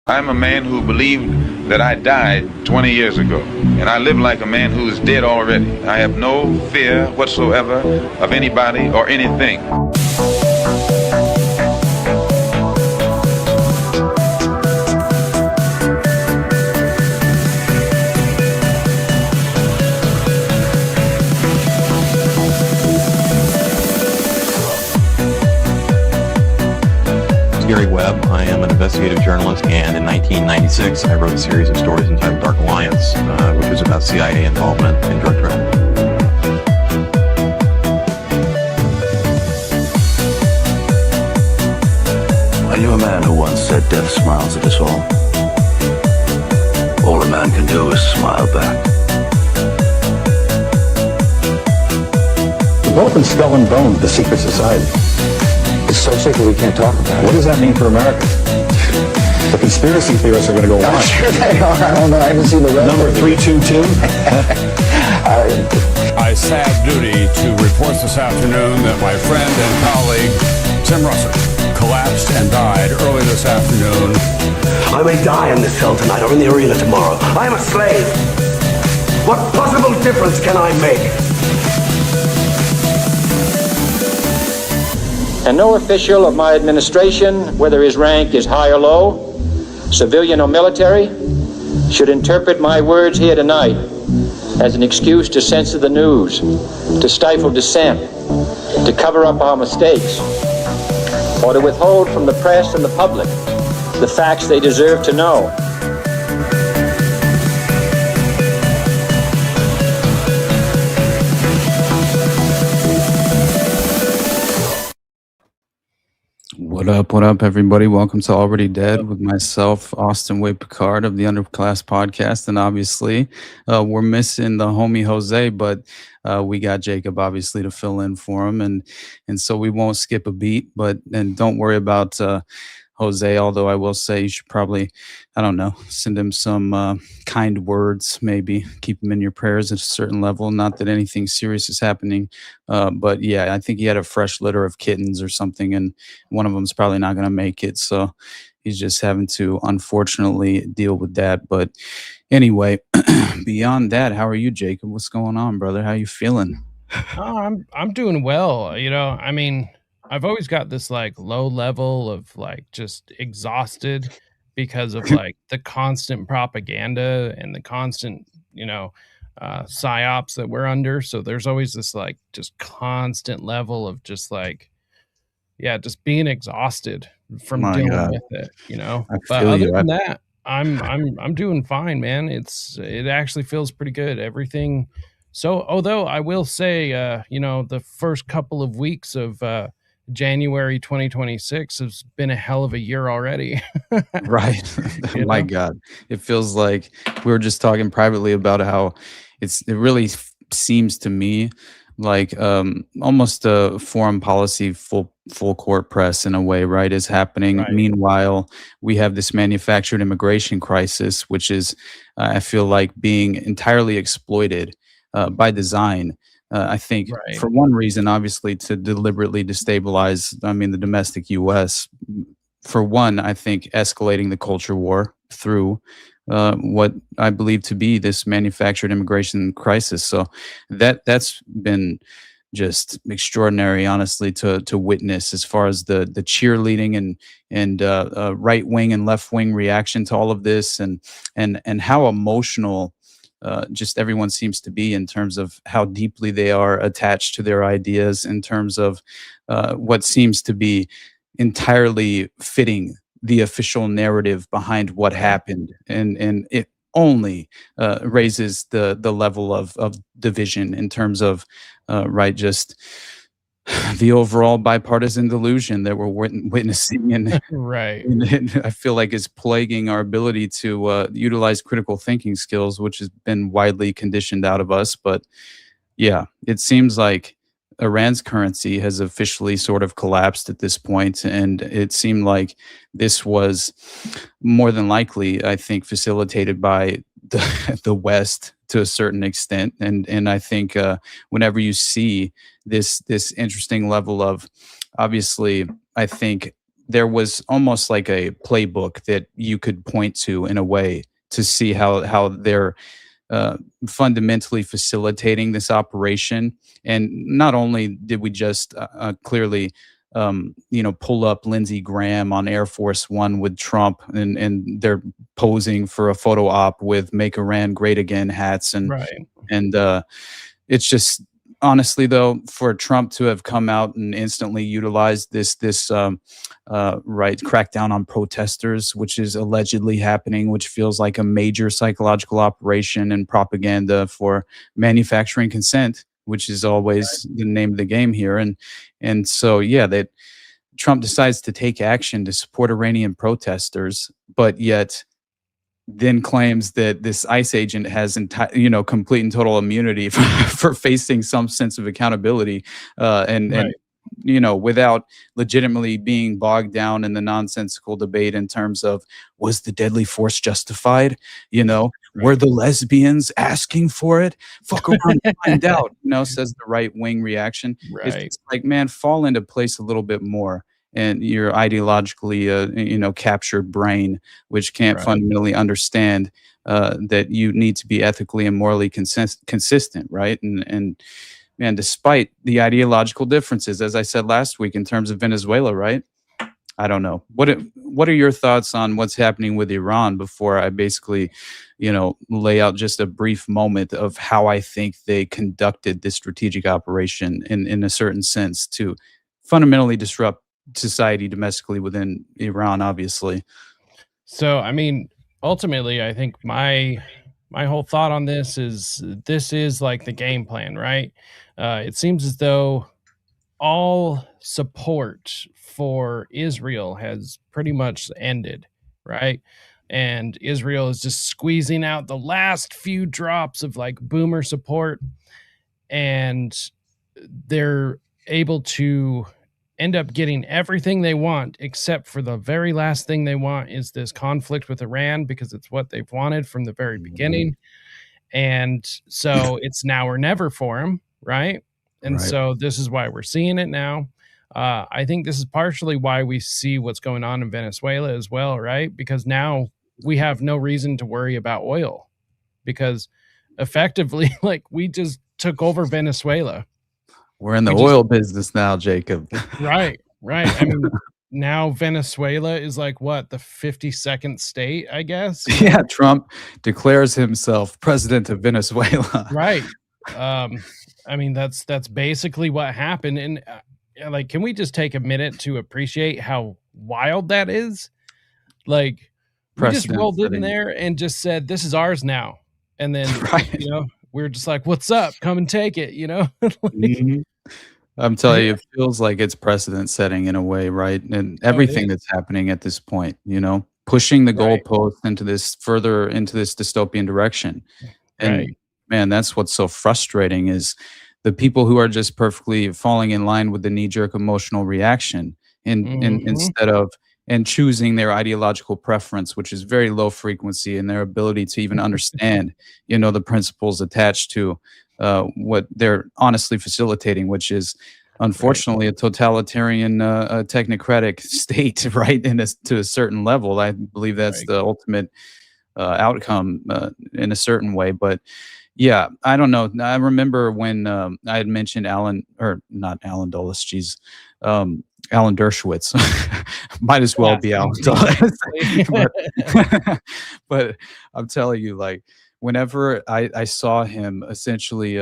I'm a man who believed that I died 20 years ago, and I live like a man who is dead already. I have no fear whatsoever of anybody or anything. Gary Webb. I am an investigative journalist, and in 1996 I wrote a series of stories entitled Dark Alliance, which was about CIA involvement in drug trafficking. I knew a man who once said death smiles at us all. All a man can do is smile back. We've both been skull and bone, the secret society. It's so secret we can't talk about it. What does that mean for America? The conspiracy theorists are going to go on. I'm sure they are. I don't know. I haven't seen the rest. Number 322. I sad duty to report this afternoon that my friend and colleague, Tim Russert, collapsed and died early this afternoon. I may die in this cell tonight or in the arena tomorrow. I am a slave. What possible difference can I make? And no official of my administration, whether his rank is high or low, civilian or military, should interpret my words here tonight as an excuse to censor the news, to stifle dissent, to cover up our mistakes, or to withhold from the press and the public the facts they deserve to know. What up, everybody? Welcome to Already Dead with myself, Austin Picard of the Underclass Podcast. And obviously, we're missing the homie Jose, but we got Jacob, obviously, to fill in for him. And so we won't skip a beat, and don't worry about Jose, although I will say you should probably, I don't know, send him some kind words, maybe keep him in your prayers at a certain level. Not that anything serious is happening, but yeah, I think he had a fresh litter of kittens or something, and one of them's probably not going to make it. So he's just having to, unfortunately, deal with that. But anyway, beyond that, how are you, Jacob? What's going on, brother? How you feeling? Oh, I'm doing well. You know, I mean, I've always got this like low level of like just exhausted because of like the constant propaganda and the constant, psyops that we're under. So there's always this like just constant level of just like, yeah, just being exhausted from dealing with it, But other than that, I'm doing fine, man. It actually feels pretty good. Everything. So, although I will say, the first couple of weeks of January 2026 has been a hell of a year already. Right. My God. It feels like we were just talking privately about how it really seems to me like almost a foreign policy full court press in a way, right, is happening. Right. Meanwhile, we have this manufactured immigration crisis, which is, I feel like, being entirely exploited by design. I think for one reason, obviously, to deliberately destabilize, the domestic U.S. For one, I think escalating the culture war through what I believe to be this manufactured immigration crisis. So that's been just extraordinary, honestly, to witness as far as the cheerleading and right wing and left wing reaction to all of this, and how emotional just everyone seems to be in terms of how deeply they are attached to their ideas, in terms of what seems to be entirely fitting the official narrative behind what happened. And it only raises the level of division in terms of, just the overall bipartisan delusion that we're witnessing, and and I feel like is plaguing our ability to utilize critical thinking skills, which has been widely conditioned out of us. But yeah, it seems like Iran's currency has officially sort of collapsed at this point, and it seemed like this was more than likely, I think, facilitated by the West to a certain extent. And I think whenever you see this interesting level of, obviously, I think there was almost like a playbook that you could point to in a way to see how they're fundamentally facilitating this operation. And not only did we just clearly, pull up Lindsey Graham on Air Force One with Trump, and they're posing for a photo op with "Make Iran Great Again" hats, and Right. and it's just honestly though, for Trump to have come out and instantly utilized this crackdown on protesters, which is allegedly happening, which feels like a major psychological operation and propaganda for manufacturing consent, which is always the name of the game here. And so yeah, that Trump decides to take action to support Iranian protesters, but yet then claims that this ICE agent has complete and total immunity for facing some sense of accountability, and without legitimately being bogged down in the nonsensical debate in terms of, was the deadly force justified? Were the lesbians asking for it? Fuck around and find out, says the right wing reaction. Right. It's like, man, fall into place a little bit more. And your ideologically, captured brain, which can't fundamentally understand that you need to be ethically and morally consistent, right? And man, despite the ideological differences, as I said last week, in terms of Venezuela, right? I don't know. What are your thoughts on what's happening with Iran before I basically, lay out just a brief moment of how I think they conducted this strategic operation in a certain sense to fundamentally disrupt society domestically within Iran, obviously. So, I mean, ultimately, I think my whole thought on this is like the game plan, right? It seems as though all support for Israel has pretty much ended, right? And Israel is just squeezing out the last few drops of like boomer support, and they're able to end up getting everything they want, except for the very last thing they want is this conflict with Iran, because it's what they've wanted from the very beginning. And so it's now or never for them, right? And so this is why we're seeing it now. I think this is partially why we see what's going on in Venezuela as well, right? Because now we have no reason to worry about oil, because effectively, like, we just took over Venezuela. We're in the oil business now, Jacob. Right. I mean, now Venezuela is like, what, the 52nd state, I guess? Yeah, Trump declares himself president of Venezuela. Right. I mean, that's basically what happened. And like, can we just take a minute to appreciate how wild that is? Like, we just rolled in there and just said, this is ours now. And then, we're just like, what's up? Come and take it, like, I'm telling you, it feels like it's precedent setting in a way, right? And everything that's happening at this point, pushing the goalpost into this dystopian direction. And man, that's what's so frustrating, is the people who are just perfectly falling in line with the knee-jerk emotional reaction and instead of choosing their ideological preference, which is very low frequency, and their ability to even understand, the principles attached to what they're honestly facilitating, which is unfortunately a totalitarian, technocratic state, right? To a certain level. I believe that's the ultimate outcome in a certain way. But yeah, I don't know. I remember when I had mentioned Alan Dulles, Alan Dershowitz. Might as well be Alan Dulles. but I'm telling you, like, whenever I saw him essentially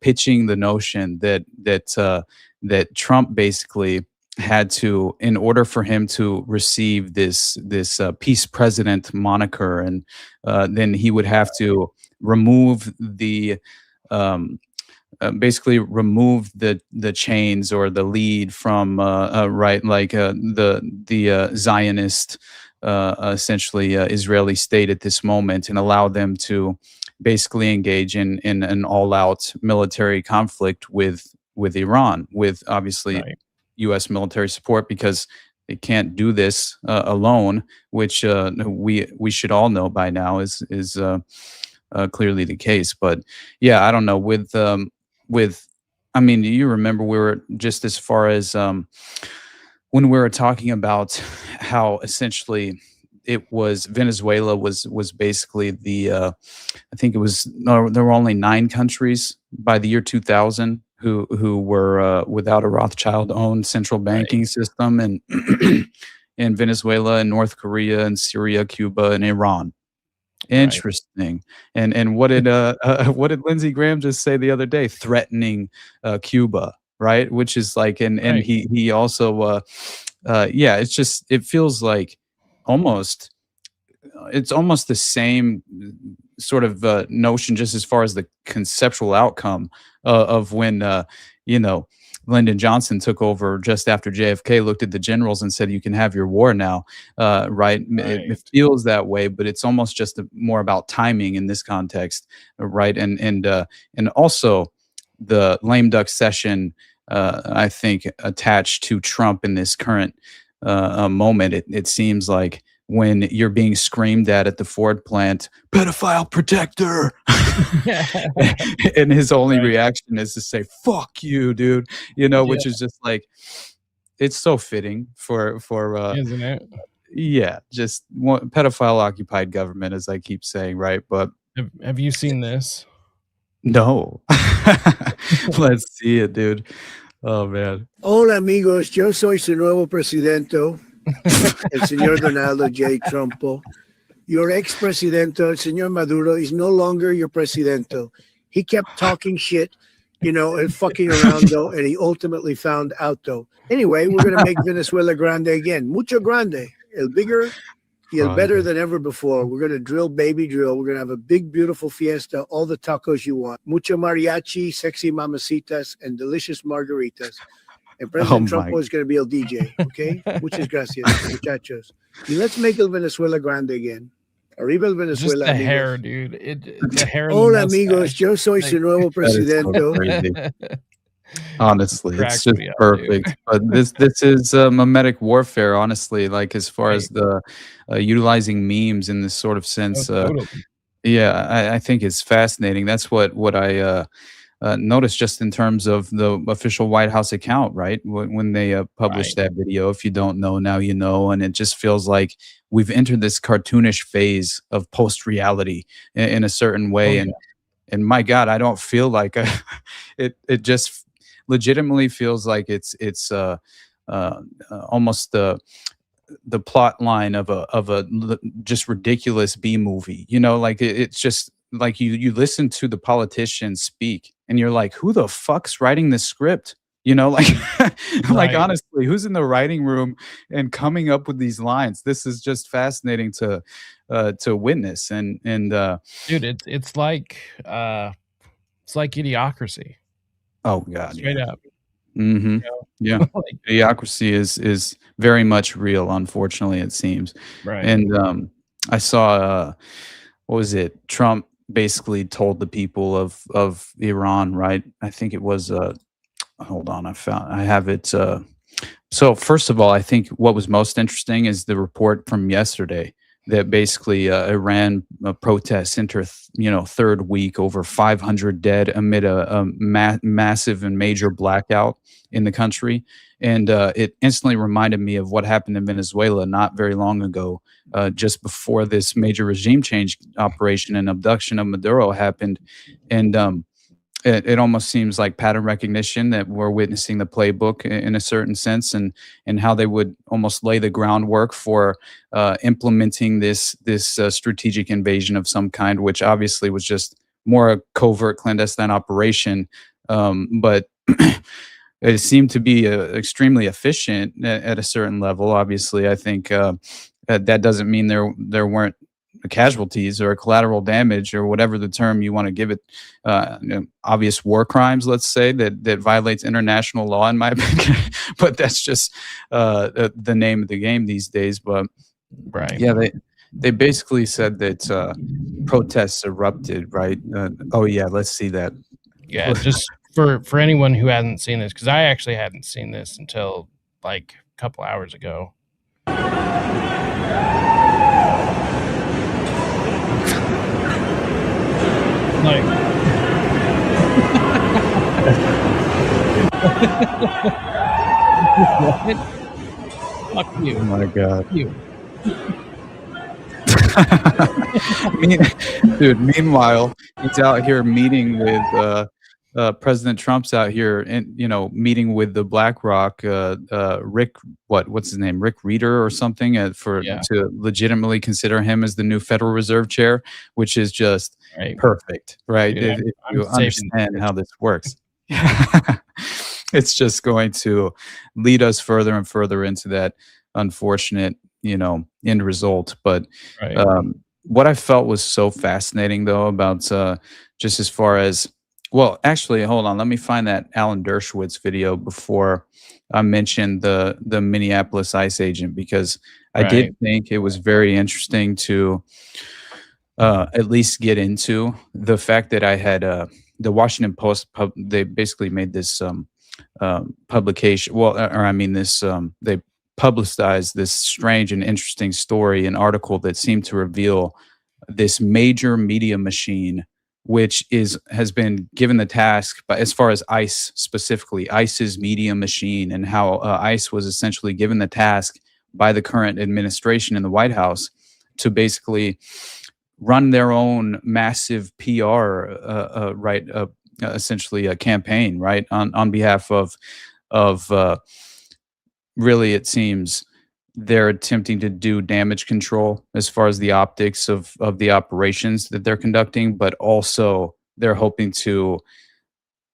pitching the notion that Trump basically had to, in order for him to receive this peace president moniker, and then he would have to remove the basically remove the chains or the lead from the Zionist essentially Israeli state at this moment, and allow them to basically engage in an all-out military conflict with Iran, with obviously U.S. military support, because they can't do this alone, which we should all know by now is clearly the case. But yeah, I don't know, with I mean, do you remember we were just as far as when we were talking about how essentially it was Venezuela was basically the I think it was there were only 9 countries by the year 2000 who were without a Rothschild-owned central banking system, and in Venezuela and North Korea and Syria, Cuba, and Iran. Interesting. And what did Lindsey Graham just say the other day? Threatening Cuba, right? Which is like, and he also it's just, it feels like it's almost the same sort of notion, just as far as the conceptual outcome of when Lyndon Johnson took over just after JFK looked at the generals and said, "You can have your war now." Right? It feels that way, but it's almost just more about timing in this context, right? And also the lame duck session, I think, attached to Trump in this current moment. It seems like when you're being screamed at the Ford plant, "Pedophile protector," and his only reaction is to say, "Fuck you, dude," which is just like, it's so fitting for isn't it? Yeah, just pedophile occupied government, as I keep saying, right? But have you seen this? No. Let's see it, dude. Oh man. Hola amigos, yo soy su nuevo presidente, el señor Donaldo J. Trumpo. Your ex-presidente, el señor Maduro, is no longer your presidente. He kept talking shit, and fucking around, though, and he ultimately found out, though. Anyway, we're going to make Venezuela grande again. Mucho grande. El bigger, el better than ever before. We're going to drill, baby drill. We're going to have a big, beautiful fiesta, all the tacos you want. Mucho mariachi, sexy mamacitas, and delicious margaritas. And President Trump is going to be el DJ, okay? Muchas gracias, muchachos. And let's make El Venezuela grande again. Arriba El Venezuela. Just the hair, dude. The hair. Hola, amigos. Yo soy su nuevo presidente. Honestly, it's just perfect. But this is memetic warfare, honestly, like as far as the utilizing memes in this sort of sense. Yeah, I think it's fascinating. That's what I noticed just in terms of the official White House account, right? When they published that video. If you don't know, now you know. And it just feels like we've entered this cartoonish phase of post-reality in a certain way. And my God, I don't feel like it just legitimately feels like it's almost the plot line of a just ridiculous B movie. Like it's just like you listen to the politicians speak and you're like, who the fuck's writing this script? Like honestly, who's in the writing room and coming up with these lines? This is just fascinating to witness. And dude, it's like Idiocracy. Oh God, straight up. Mm-hmm. Yeah, Idiocracy is very much real. Unfortunately, it seems. Right. And I saw what was it? Trump basically told the people of Iran, right? I think it was hold on, I have it. So first of all, I think what was most interesting is the report from yesterday that basically Iran protests enter third week, over 500 dead amid a massive and major blackout in the country. And it instantly reminded me of what happened in Venezuela not very long ago, just before this major regime change operation and abduction of Maduro happened. And it almost seems like pattern recognition that we're witnessing the playbook in a certain sense, and how they would almost lay the groundwork for implementing this strategic invasion of some kind, which obviously was just more a covert clandestine operation. But it seemed to be extremely efficient at a certain level. Obviously, I think that doesn't mean there weren't casualties or collateral damage or whatever the term you want to give it. Obvious war crimes, let's say, that violates international law, in my opinion. But that's just the name of the game these days. But yeah, they basically said that protests erupted, right? Oh yeah, let's see that. Yeah, just for anyone who hasn't seen this, because I actually hadn't seen this until like a couple hours ago. Like, what? Fuck you. Oh my God. Fuck you. Dude, meanwhile, he's out here meeting with President Trump's out here and meeting with the BlackRock Rick, what's his name, Rick Reeder or something, to legitimately consider him as the new Federal Reserve Chair, which is just perfect, right? Dude, if you understand how this works. It's just going to lead us further and further into that unfortunate end result. But what I felt was so fascinating though about just as far as, well, actually, hold on, let me find that Alan Dershowitz video before I mention the Minneapolis ICE agent, because I did think it was very interesting to at least get into the fact that I had the Washington Post they basically made this publication, they publicized this strange and interesting story, an article that seemed to reveal this major media machine, which has been given the task, but as far as ICE specifically, ICE's media machine, and how ICE was essentially given the task by the current administration in the White House to basically run their own massive PR, essentially a campaign, right, on behalf of really, it seems they're attempting to do damage control as far as the optics of the operations that they're conducting, but also they're hoping to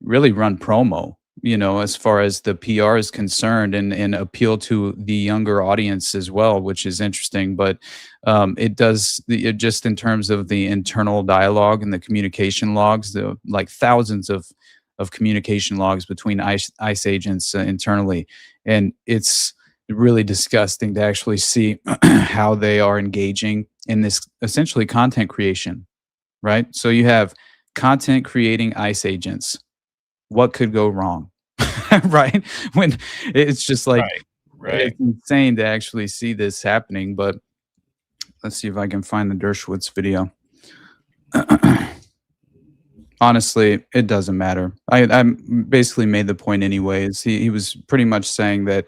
really run promo, as far as the PR is concerned, and appeal to the younger audience as well, which is interesting. But it just in terms of the internal dialogue and the communication logs, like thousands of communication logs between ICE agents internally. And it's really disgusting to actually see how they are engaging in this essentially content creation, right? So you have content creating ICE agents. What could go wrong, right? When it's just like, it's insane to actually see this happening. But let's see if I can find the Dershowitz video. Honestly, it doesn't matter. I basically made the point anyways. He was pretty much saying that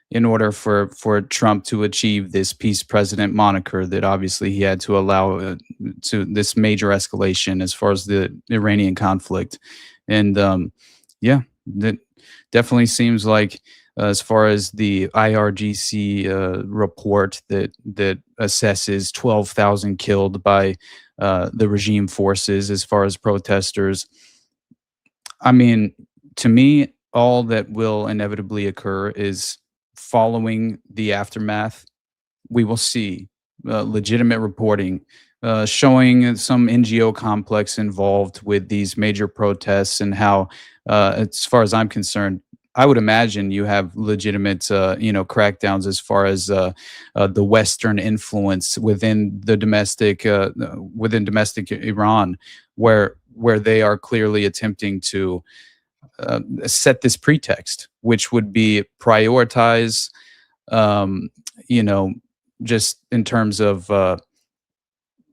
in order for Trump to achieve this peace president moniker, that obviously he had to allow to this major escalation as far as the Iranian conflict. And that definitely seems like as far as the IRGC report that assesses 12,000 killed by the regime forces as far as protesters. I mean, to me, all that will inevitably occur is following the aftermath. We will see legitimate reporting showing some NGO complex involved with these major protests, and how, as far as I'm concerned, I would imagine you have legitimate, crackdowns as far as the Western influence within the domestic Iran, where they are clearly attempting to set this pretext, which would be prioritize, just in terms of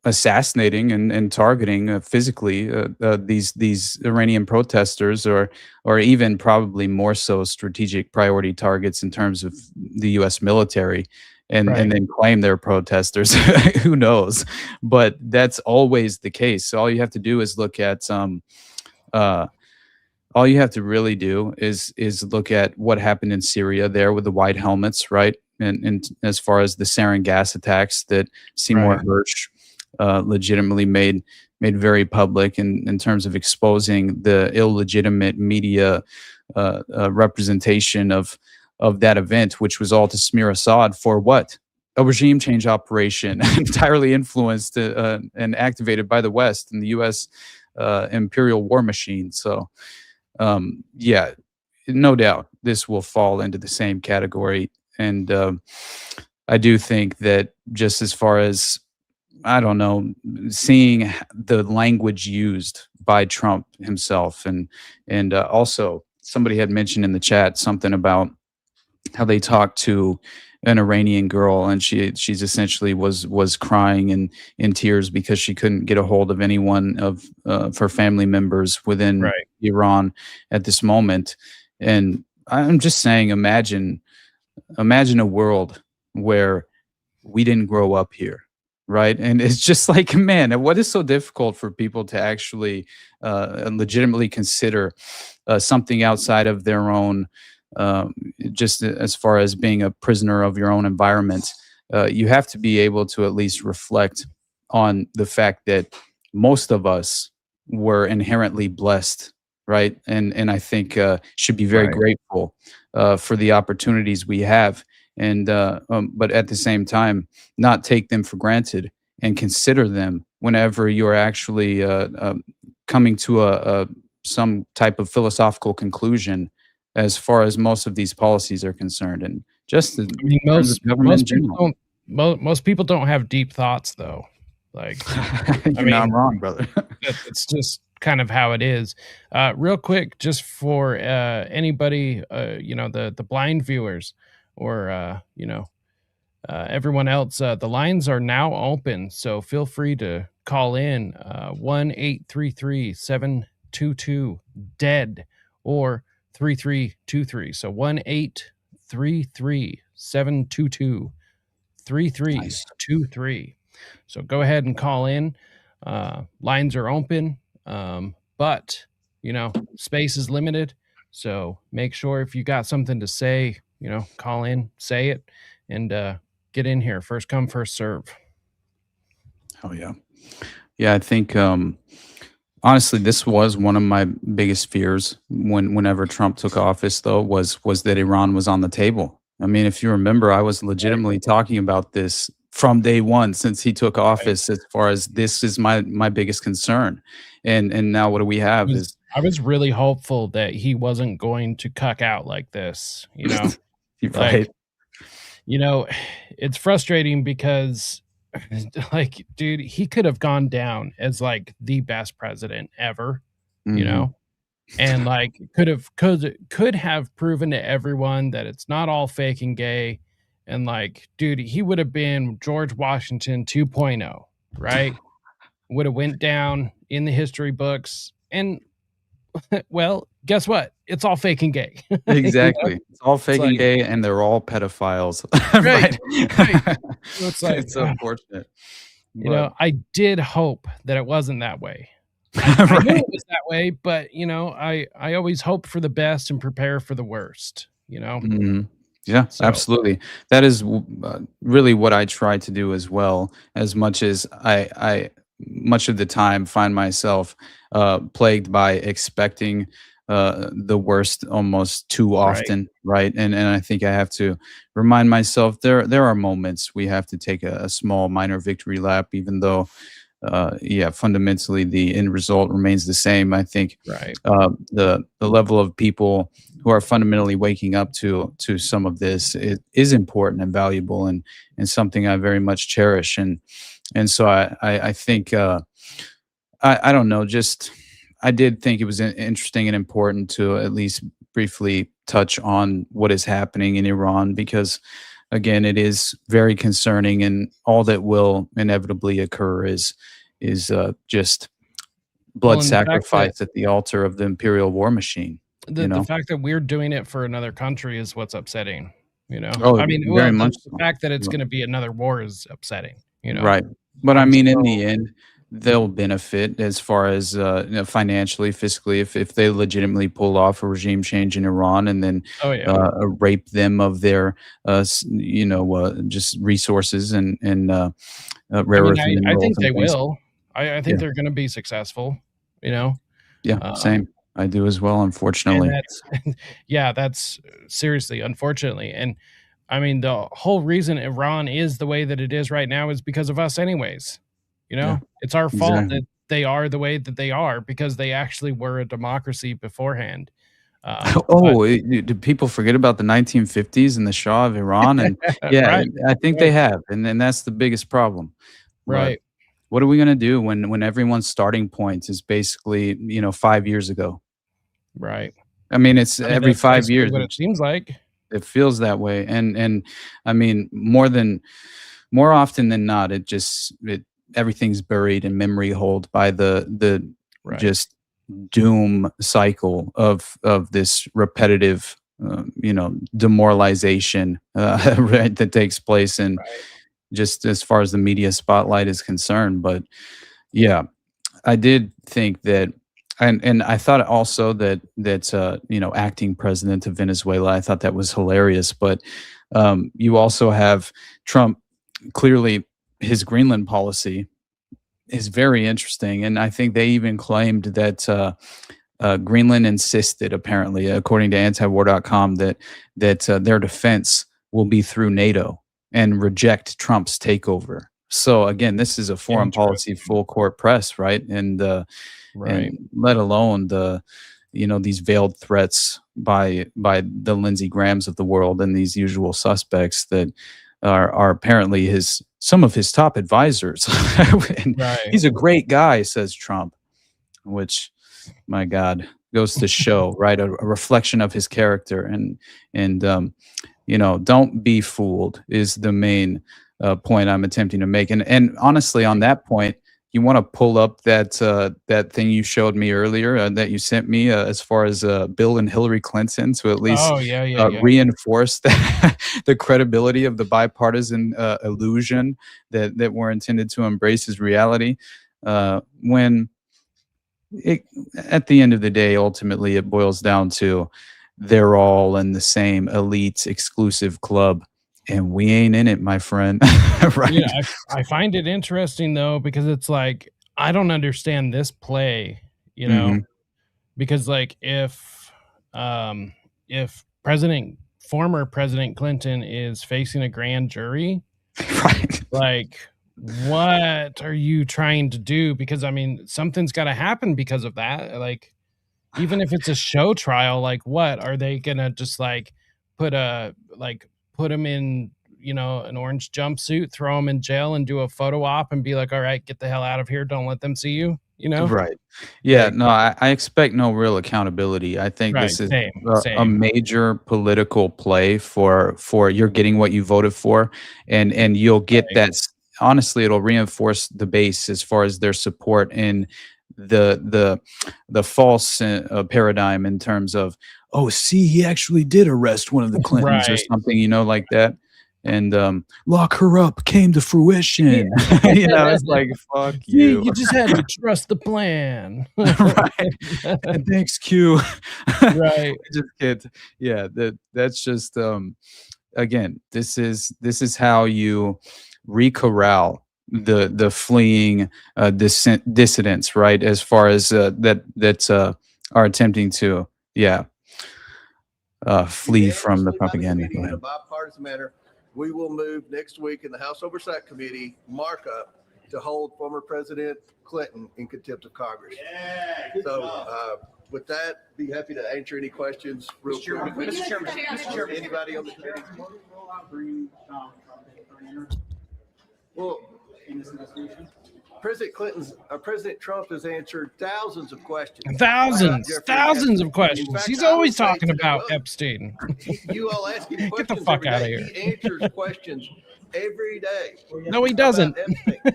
assassinating and targeting physically these Iranian protesters, or even probably more so strategic priority targets in terms of the U.S. military, and then claim they're protesters. Who knows? But that's always the case. So all you have to do is look at all you have to really do is look at what happened in Syria there with the white helmets, right? And as far as the sarin gas attacks that Seymour Hersh legitimately made very public in terms of exposing the illegitimate media representation of that event, which was all to smear Assad for what? A regime change operation entirely influenced and activated by the West and the U.S. Imperial war machine. So, yeah, no doubt this will fall into the same category. And I do think that just as far as, I don't know, seeing the language used by Trump himself, and also somebody had mentioned in the chat something about how they talked to an Iranian girl, and she's essentially was crying and in tears because she couldn't get a hold of anyone of her family members within Iran at this moment. And I'm just saying, imagine a world where we didn't grow up here, right? And it's just like, man, what is so difficult for people to actually legitimately consider something outside of their own, just as far as being a prisoner of your own environment? You have to be able to at least reflect on the fact that most of us were inherently blessed, right? And I think should be very grateful for the opportunities we have, and but at the same time, not take them for granted and consider them whenever you're actually coming to a some type of philosophical conclusion as far as most of these policies are concerned. And just I mean, most people don't have deep thoughts, though. Like, you're not wrong, brother. It's just kind of how it is. Real quick, just for anybody, the blind viewers, or everyone else, the lines are now open, so feel free to call in 1-833-722-DEAD or 3323. So 1-833-722-3323. So go ahead and call in. Lines are open, but space is limited. So make sure if you got something to say, call in, say it, and get in here. First come, first serve. Oh yeah. Yeah, I think honestly, this was one of my biggest fears whenever Trump took office, though, was that Iran was on the table. I mean, if you remember, I was legitimately talking about this from day one since he took office, as far as this is my biggest concern. And now what do we have I was really hopeful that he wasn't going to cuck out like this, right. It's frustrating because like, dude, he could have gone down as like the best president ever, and like could have proven to everyone that it's not all fake and gay. And like, dude, he would have been George Washington 2.0, right? Would have went down in the history books. And well, guess what? It's all fake and gay. Exactly. It's all fake and gay, and they're all pedophiles. Right. It's like, it's unfortunate. I did hope that it wasn't that way. I knew it was that way, but I always hope for the best and prepare for the worst, Mm-hmm. Yeah, absolutely. That is really what I try to do as well, as much as I much of the time find myself plagued by expecting the worst almost too often, right? And I think I have to remind myself there are moments we have to take a small minor victory lap, even though fundamentally the end result remains the same. I think the level of people who are fundamentally waking up to some of this is important and valuable, and something I very much cherish. And so I think I don't know, just I did think it was interesting and important to at least briefly touch on what is happening in Iran, because again, it is very concerning, and all that will inevitably occur is just blood sacrifice at the altar of the imperial war machine. The fact that we're doing it for another country is what's upsetting. Oh, I mean, very much the fact that it's going to be another war is upsetting. Right. But I mean, in the end, they'll benefit as far as financially, fiscally, if they legitimately pull off a regime change in Iran, and then rape them of their just resources and rare earth minerals. I think they will. I think they're going to be successful. Yeah, same. I do as well, unfortunately. That's seriously, unfortunately. And I mean, the whole reason Iran is the way that it is right now is because of us anyways. It's our fault that they are the way that they are, because they actually were a democracy beforehand. Did people forget about the 1950s and the Shah of Iran? And I think they have. And then that's the biggest problem. Right. But what are we going to do when everyone's starting point is basically, 5 years ago? Right. I mean, every 5 years. What it seems like. It feels that way. And I mean, more often than not, everything's buried in memory hold by the just doom cycle of this repetitive demoralization right, that takes place, and just as far as the media spotlight is concerned. But yeah, I did think that, and I thought also that acting president of Venezuela, I thought that was hilarious. But you also have Trump. Clearly, his Greenland policy is very interesting, and I think they even claimed that Greenland insisted, apparently, according to antiwar.com, that their defense will be through NATO and reject Trump's takeover. So again, this is a foreign policy full court press, right? And and let alone these veiled threats by the Lindsey Grahams of the world and these usual suspects that are apparently some of his top advisors. And he's a great guy, says Trump, which, my God, goes to show, right, a reflection of his character. And don't be fooled is the main point I'm attempting to make. And honestly, on that point, you want to pull up that thing you showed me earlier, that you sent me, as far as Bill and Hillary Clinton, to at least reinforce the credibility of the bipartisan illusion that we're intended to embrace as reality. When at the end of the day, ultimately, it boils down to they're all in the same elite exclusive club, and we ain't in it, my friend. Right? Yeah, I find it interesting though, because it's like, I don't understand this play, because like if former President Clinton is facing a grand jury, right? Like, what are you trying to do? Because I mean, something's got to happen because of that. Like, even if it's a show trial, like, what are they gonna just like put him in, an orange jumpsuit, throw him in jail, and do a photo op and be like, all right, get the hell out of here, don't let them see you, Right. Yeah, no, I expect no real accountability. I think this is a major political play for you're getting what you voted for, and you'll get that. Honestly, it'll reinforce the base as far as their support in the false paradigm, in terms of, oh, see, he actually did arrest one of the Clintons or something, like that. And lock her up came to fruition. It's like, fuck you. You just had to trust the plan. Right. And thanks, Q. Right. That's just again, this is how you recorral the fleeing dissidents, right? As far as that are attempting to flee from the propaganda. In a bipartisan manner, we will move next week in the House Oversight Committee markup to hold former President Clinton in contempt of Congress. With that, be happy to answer any questions real quick. Mr. Chairman, anybody on the committee? Well, President Trump has answered thousands of questions. Thousands of questions. Fact, he's always talking about Epstein. You all ask him questions. Get the fuck out of here. He answers questions every day. No, he doesn't.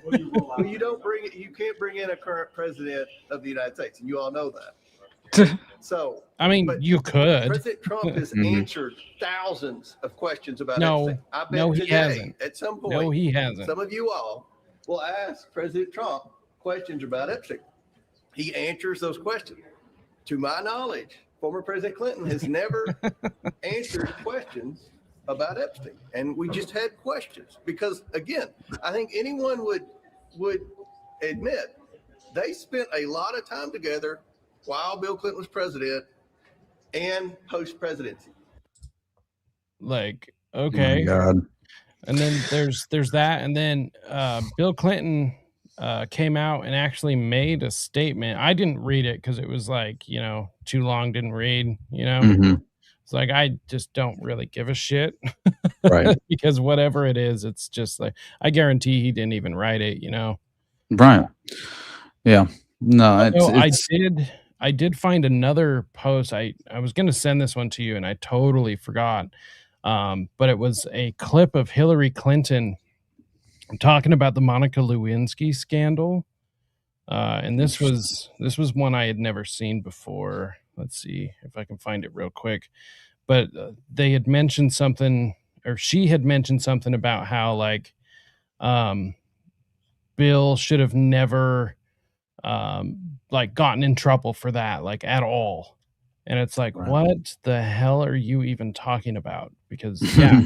Well, you can't bring in a current president of the United States, and you all know that. So, I mean, you could. President Trump has answered thousands of questions about Epstein. I bet he hasn't. At some point, no, he hasn't. Some of you all will ask President Trump questions about Epstein. He answers those questions. To my knowledge, former President Clinton has never answered questions about Epstein. And we just had questions because, again, I think anyone would admit they spent a lot of time together while Bill Clinton was president and post-presidency. Like, okay. Oh my God. And then there's that. And then Bill Clinton came out and actually made a statement. I didn't read it because it was like, too long, didn't read, It's like, I just don't really give a shit. Right. Because whatever it is, it's just like, I guarantee he didn't even write it, Right. Yeah. No, I did find another post. I was going to send this one to you and I totally forgot. But it was a clip of Hillary Clinton talking about the Monica Lewinsky scandal. And this was one I had never seen before. Let's see if I can find it real quick. but they had mentioned something, or she had mentioned something about how like Bill should have never like gotten in trouble for that, like at all. And it's like, Right. what the hell are you even talking about? Because yeah,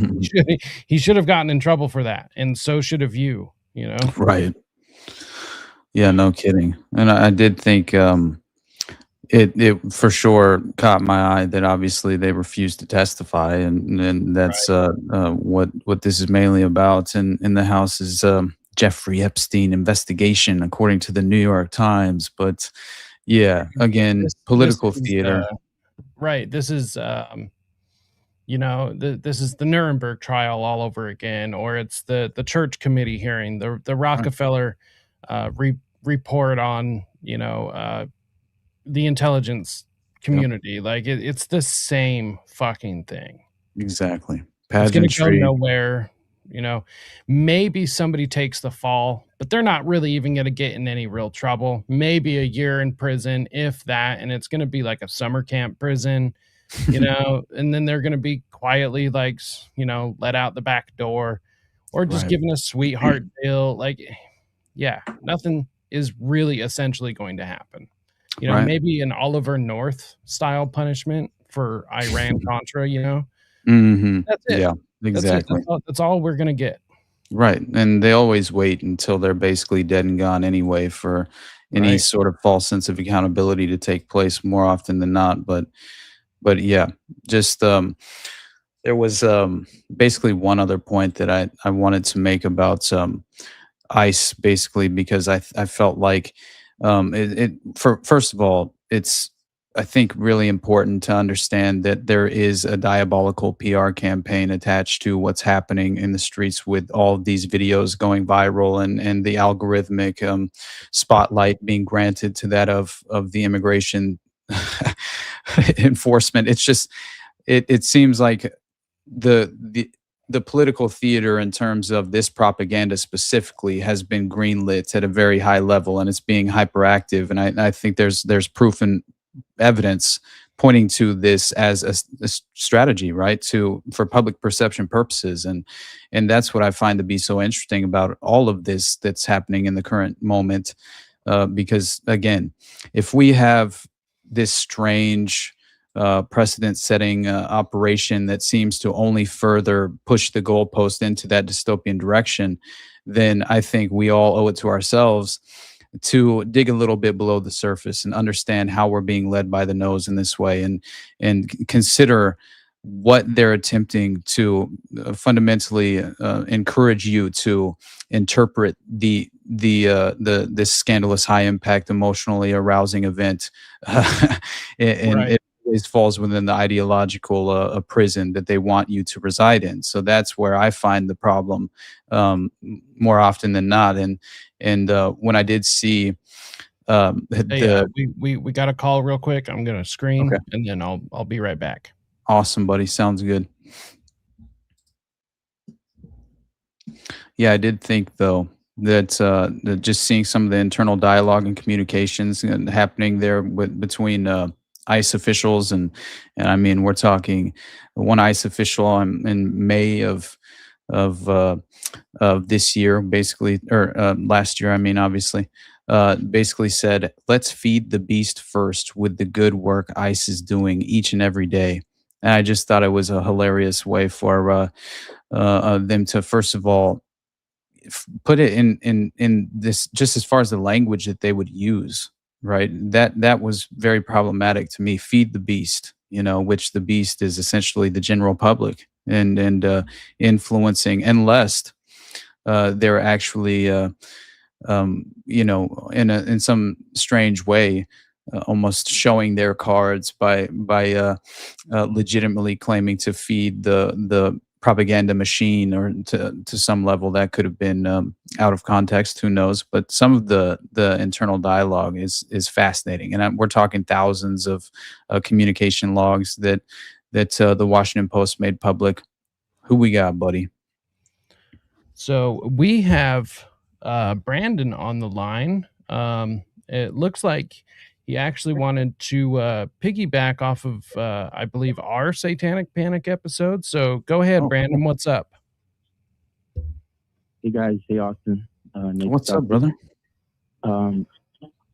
he should have gotten in trouble for that, and so should have you. You know, Right. Yeah, no kidding. And I did think it for sure caught my eye that obviously they refused to testify, and that's what this is mainly about. And in the House is Jeffrey Epstein investigation, according to the New York Times. But yeah, again, political theater. Right. This is you know, this is the Nuremberg trial all over again, or it's the church committee hearing, the Rockefeller report on, you know, the intelligence community. Like it's the same fucking thing. Exactly. It's going to go Pageantry. nowhere. You know, maybe somebody takes the fall, but they're not really even going to get in any real trouble. Maybe a year in prison, if that, and it's going to be like a summer camp prison, you know, and then they're going to be quietly like, you know, let out the back door, or just Right. given a sweetheart deal. Like, yeah, nothing is really essentially going to happen. You know, Right. maybe an Oliver North style punishment for Iran Contra, you know. That's it. Yeah, That's it. exactly. That's all we're gonna get. Right. And they always wait until they're basically dead and gone anyway for any Right. sort of false sense of accountability to take place more often than not. But yeah, just there was basically one other point that I wanted to make about ICE, basically, because I felt like first of all, it's I think really important to understand that there is a diabolical PR campaign attached to what's happening in the streets with all of these videos going viral, and the algorithmic spotlight being granted to that of the immigration enforcement. It's just it seems like the the political theater in terms of this propaganda specifically has been greenlit at a very high level, and it's being hyperactive. And I think there's proof and evidence pointing to this as a strategy, right, to for public perception purposes. And that's what I find to be so interesting about all of this that's happening in the current moment, because again, if we have this strange precedent-setting operation that seems to only further push the goalpost into that dystopian direction, then I think we all owe it to ourselves to dig a little bit below the surface and understand how we're being led by the nose in this way, and consider what they're attempting to fundamentally encourage you to interpret this scandalous, high impact, emotionally arousing event, and Right. it always falls within the ideological prison that they want you to reside in. So that's where I find the problem more often than not. And when I did see Hey, we got a call real quick. I'm gonna screen, Okay. and then I'll be right back. Awesome, buddy. Sounds good. Yeah, I did think though that just seeing some of the internal dialogue and communications happening there between ICE officials, and I mean we're talking one ICE official in May of this year, basically, or last year. I mean, obviously, basically said, "Let's feed the beast first with the good work ICE is doing each and every day." And I just thought it was a hilarious way for them to, first of all, put it in this, just as far as the language that they would use, right? That was very problematic to me. Feed the beast, you know, which the beast is essentially the general public, and influencing, unless they're actually you know, in some strange way, almost showing their cards by legitimately claiming to feed the propaganda machine, or to some level that could have been out of context. Who knows? But some of the internal dialogue is fascinating, and we're talking thousands of communication logs that the Washington Post made public. Who we got, buddy? So we have Brandon on the line. It looks like he actually wanted to piggyback off of, I believe, our Satanic Panic episode. So go ahead, Brandon. What's up? Hey guys, hey Austin. Nice What's up, brother?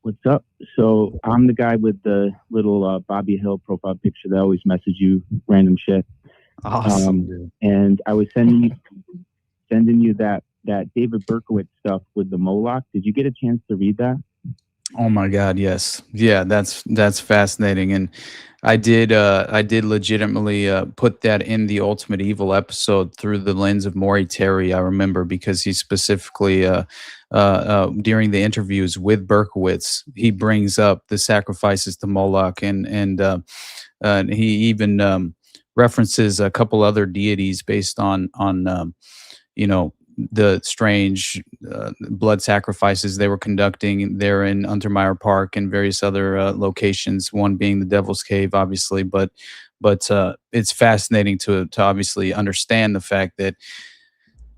What's up? So I'm the guy with the little Bobby Hill profile picture that always message you random shit. Awesome. And I was sending you that David Berkowitz stuff with the Moloch. Did you get a chance to read that? Oh my God, yes. Yeah, that's fascinating. And I did legitimately put that in the Ultimate Evil episode through the lens of Maury Terry, I remember, because he specifically during the interviews with Berkowitz, he brings up the sacrifices to Moloch, and he even references a couple other deities based on the strange blood sacrifices they were conducting there in Untermyer Park and various other locations, one being the Devil's Cave, obviously. But it's fascinating to obviously understand the fact that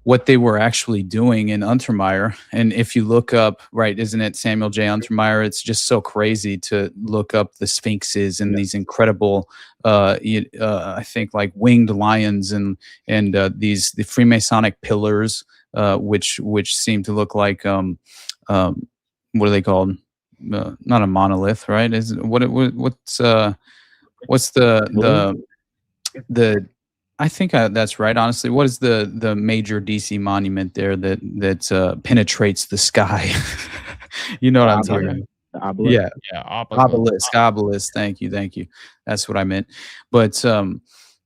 what they were actually doing in Untermyer. And if you look up, right, isn't it Samuel J. Untermyer? It's just so crazy to look up the sphinxes and these incredible, I think, like winged lions and the Freemasonic pillars, which seem to look like what are they called? Not a monolith, right? Is what's the I think that's right. Honestly, what is the major DC monument there that penetrates the sky? You know what I'm talking about? Yeah, obelisk. Thank you. That's what I meant. But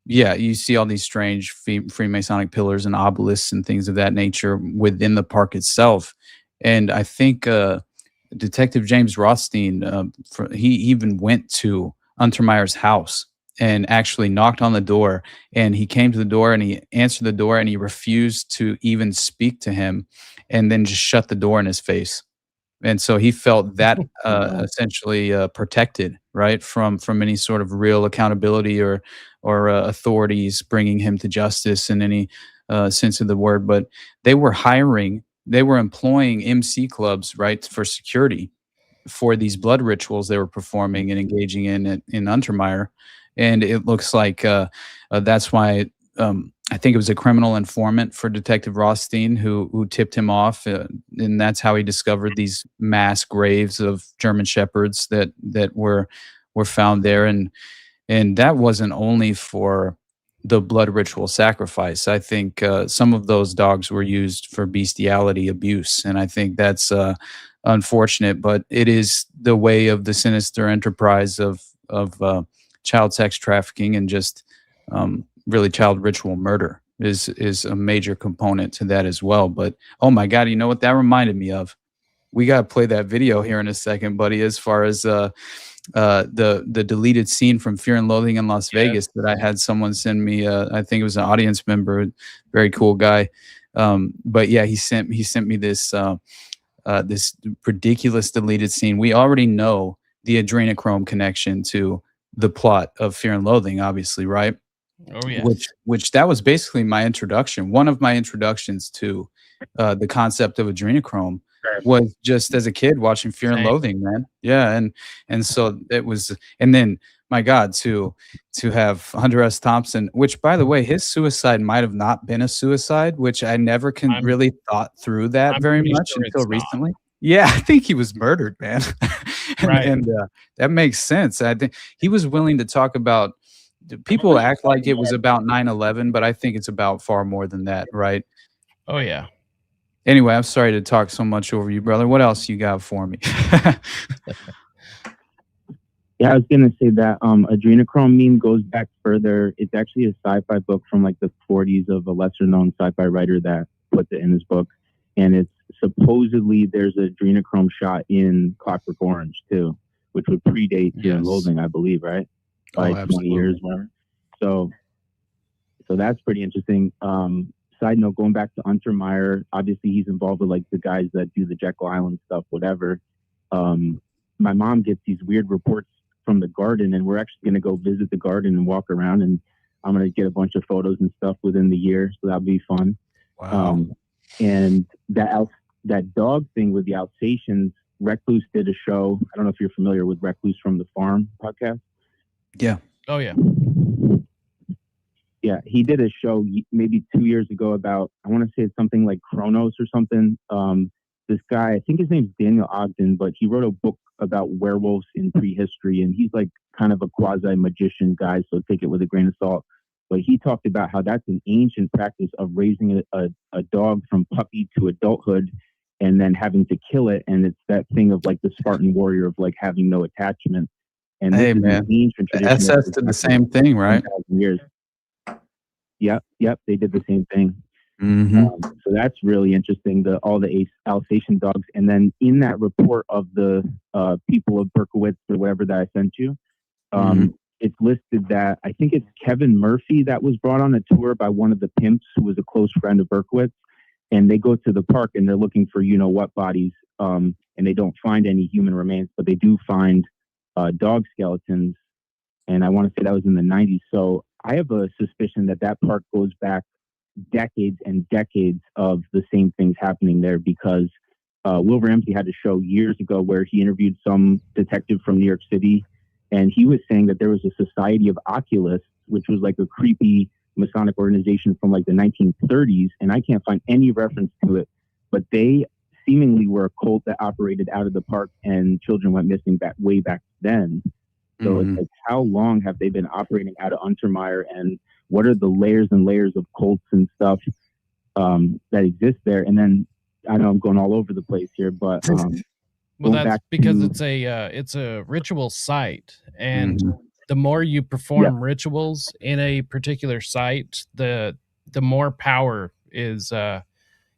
yeah, you see all these strange Freemasonic pillars and obelisks and things of that nature within the park itself. And I think Detective James Rothstein, he even went to Untermeyer's house and actually knocked on the door, and he came to the door and he answered the door and he refused to even speak to him, and then just shut the door in his face. And so he felt that essentially protected, right, from any sort of real accountability or authorities bringing him to justice in any sense of the word. But they were employing MC clubs, right, for security for these blood rituals they were performing and engaging in Untermyer. And it looks like that's why I think it was a criminal informant for Detective Rothstein who tipped him off, and that's how he discovered these mass graves of German shepherds that were found there. And that wasn't only for the blood ritual sacrifice. I think some of those dogs were used for bestiality abuse, and I think that's unfortunate. But it is the way of the sinister enterprise of child sex trafficking, and just really child ritual murder is a major component to that as well. But oh my God, you know what that reminded me of? We got to play that video here in a second, buddy, as far as the deleted scene from Fear and Loathing in Las Vegas that I had someone send me. I think it was an audience member, very cool guy. But yeah, he sent me this this ridiculous deleted scene. We already know the adrenochrome connection to the plot of Fear and Loathing, obviously, right? Oh yes. Which that was basically my introduction. One of my introductions to the concept of adrenochrome was just as a kid watching Fear and Loathing, man. Yeah, and so it was, and then my God, to have Hunter S. Thompson, which by the way, his suicide might have not been a suicide, which I never really thought through that very much until recently. Yeah, I think he was murdered, man. and that makes sense. I think he was willing to talk about, people act like it was about 9/11, but I think it's about far more than that, right? Oh yeah. Anyway, I'm sorry to talk so much over you, brother. What else you got for me? Yeah, I was gonna say that adrenochrome meme goes back further. It's actually a sci-fi book from like the 40s of a lesser-known sci-fi writer that put it in his book, and it's supposedly there's an adrenochrome shot in Clockwork Orange too, which would predate Fear and Loathing, I believe, right? By 20 years, whatever. So that's pretty interesting. Side note, going back to Untermyer, obviously he's involved with like the guys that do the Jekyll Island stuff, whatever. My mom gets these weird reports from the garden, and we're actually going to go visit the garden and walk around, and I'm going to get a bunch of photos and stuff within the year, so that'll be fun. Wow. And that dog thing with the Alsatians, Recluse did a show. I don't know if you're familiar with Recluse from the Farm podcast. Yeah. Oh yeah. Yeah, he did a show maybe 2 years ago about, I want to say it's something like Chronos or something. This guy, I think his name's Daniel Ogden, but he wrote a book about werewolves in prehistory, and he's like kind of a quasi-magician guy, so take it with a grain of salt. But he talked about how that's an ancient practice of raising a dog from puppy to adulthood and then having to kill it. And it's that thing of like the Spartan warrior of like having no attachment. And hey, this man, is ancient tradition. SS did the same thing, right? Years. Yep, they did the same thing. Mm-hmm. So that's really interesting. All the Alsatian dogs, and then in that report of the people of Berkowitz or whatever that I sent you, it's listed that I think it's Kevin Murphy that was brought on a tour by one of the pimps who was a close friend of Berkowitz, and they go to the park and they're looking for what bodies, and they don't find any human remains, but they do find dog skeletons, and I want to say that was in the 90s. So I have a suspicion that park goes back decades and decades of the same things happening there, because Will Ramsey had a show years ago where he interviewed some detective from New York City, and he was saying that there was a society of oculists, which was like a creepy Masonic organization from like the 1930s, and I can't find any reference to it, but they seemingly were a cult that operated out of the park, and children went missing way back then. So it's like, how long have they been operating out of Untermyer, and what are the layers and layers of cults and stuff that exist there? And then I know I'm going all over the place here, but well, that's because it's a ritual site, and the more you perform rituals in a particular site, the more power is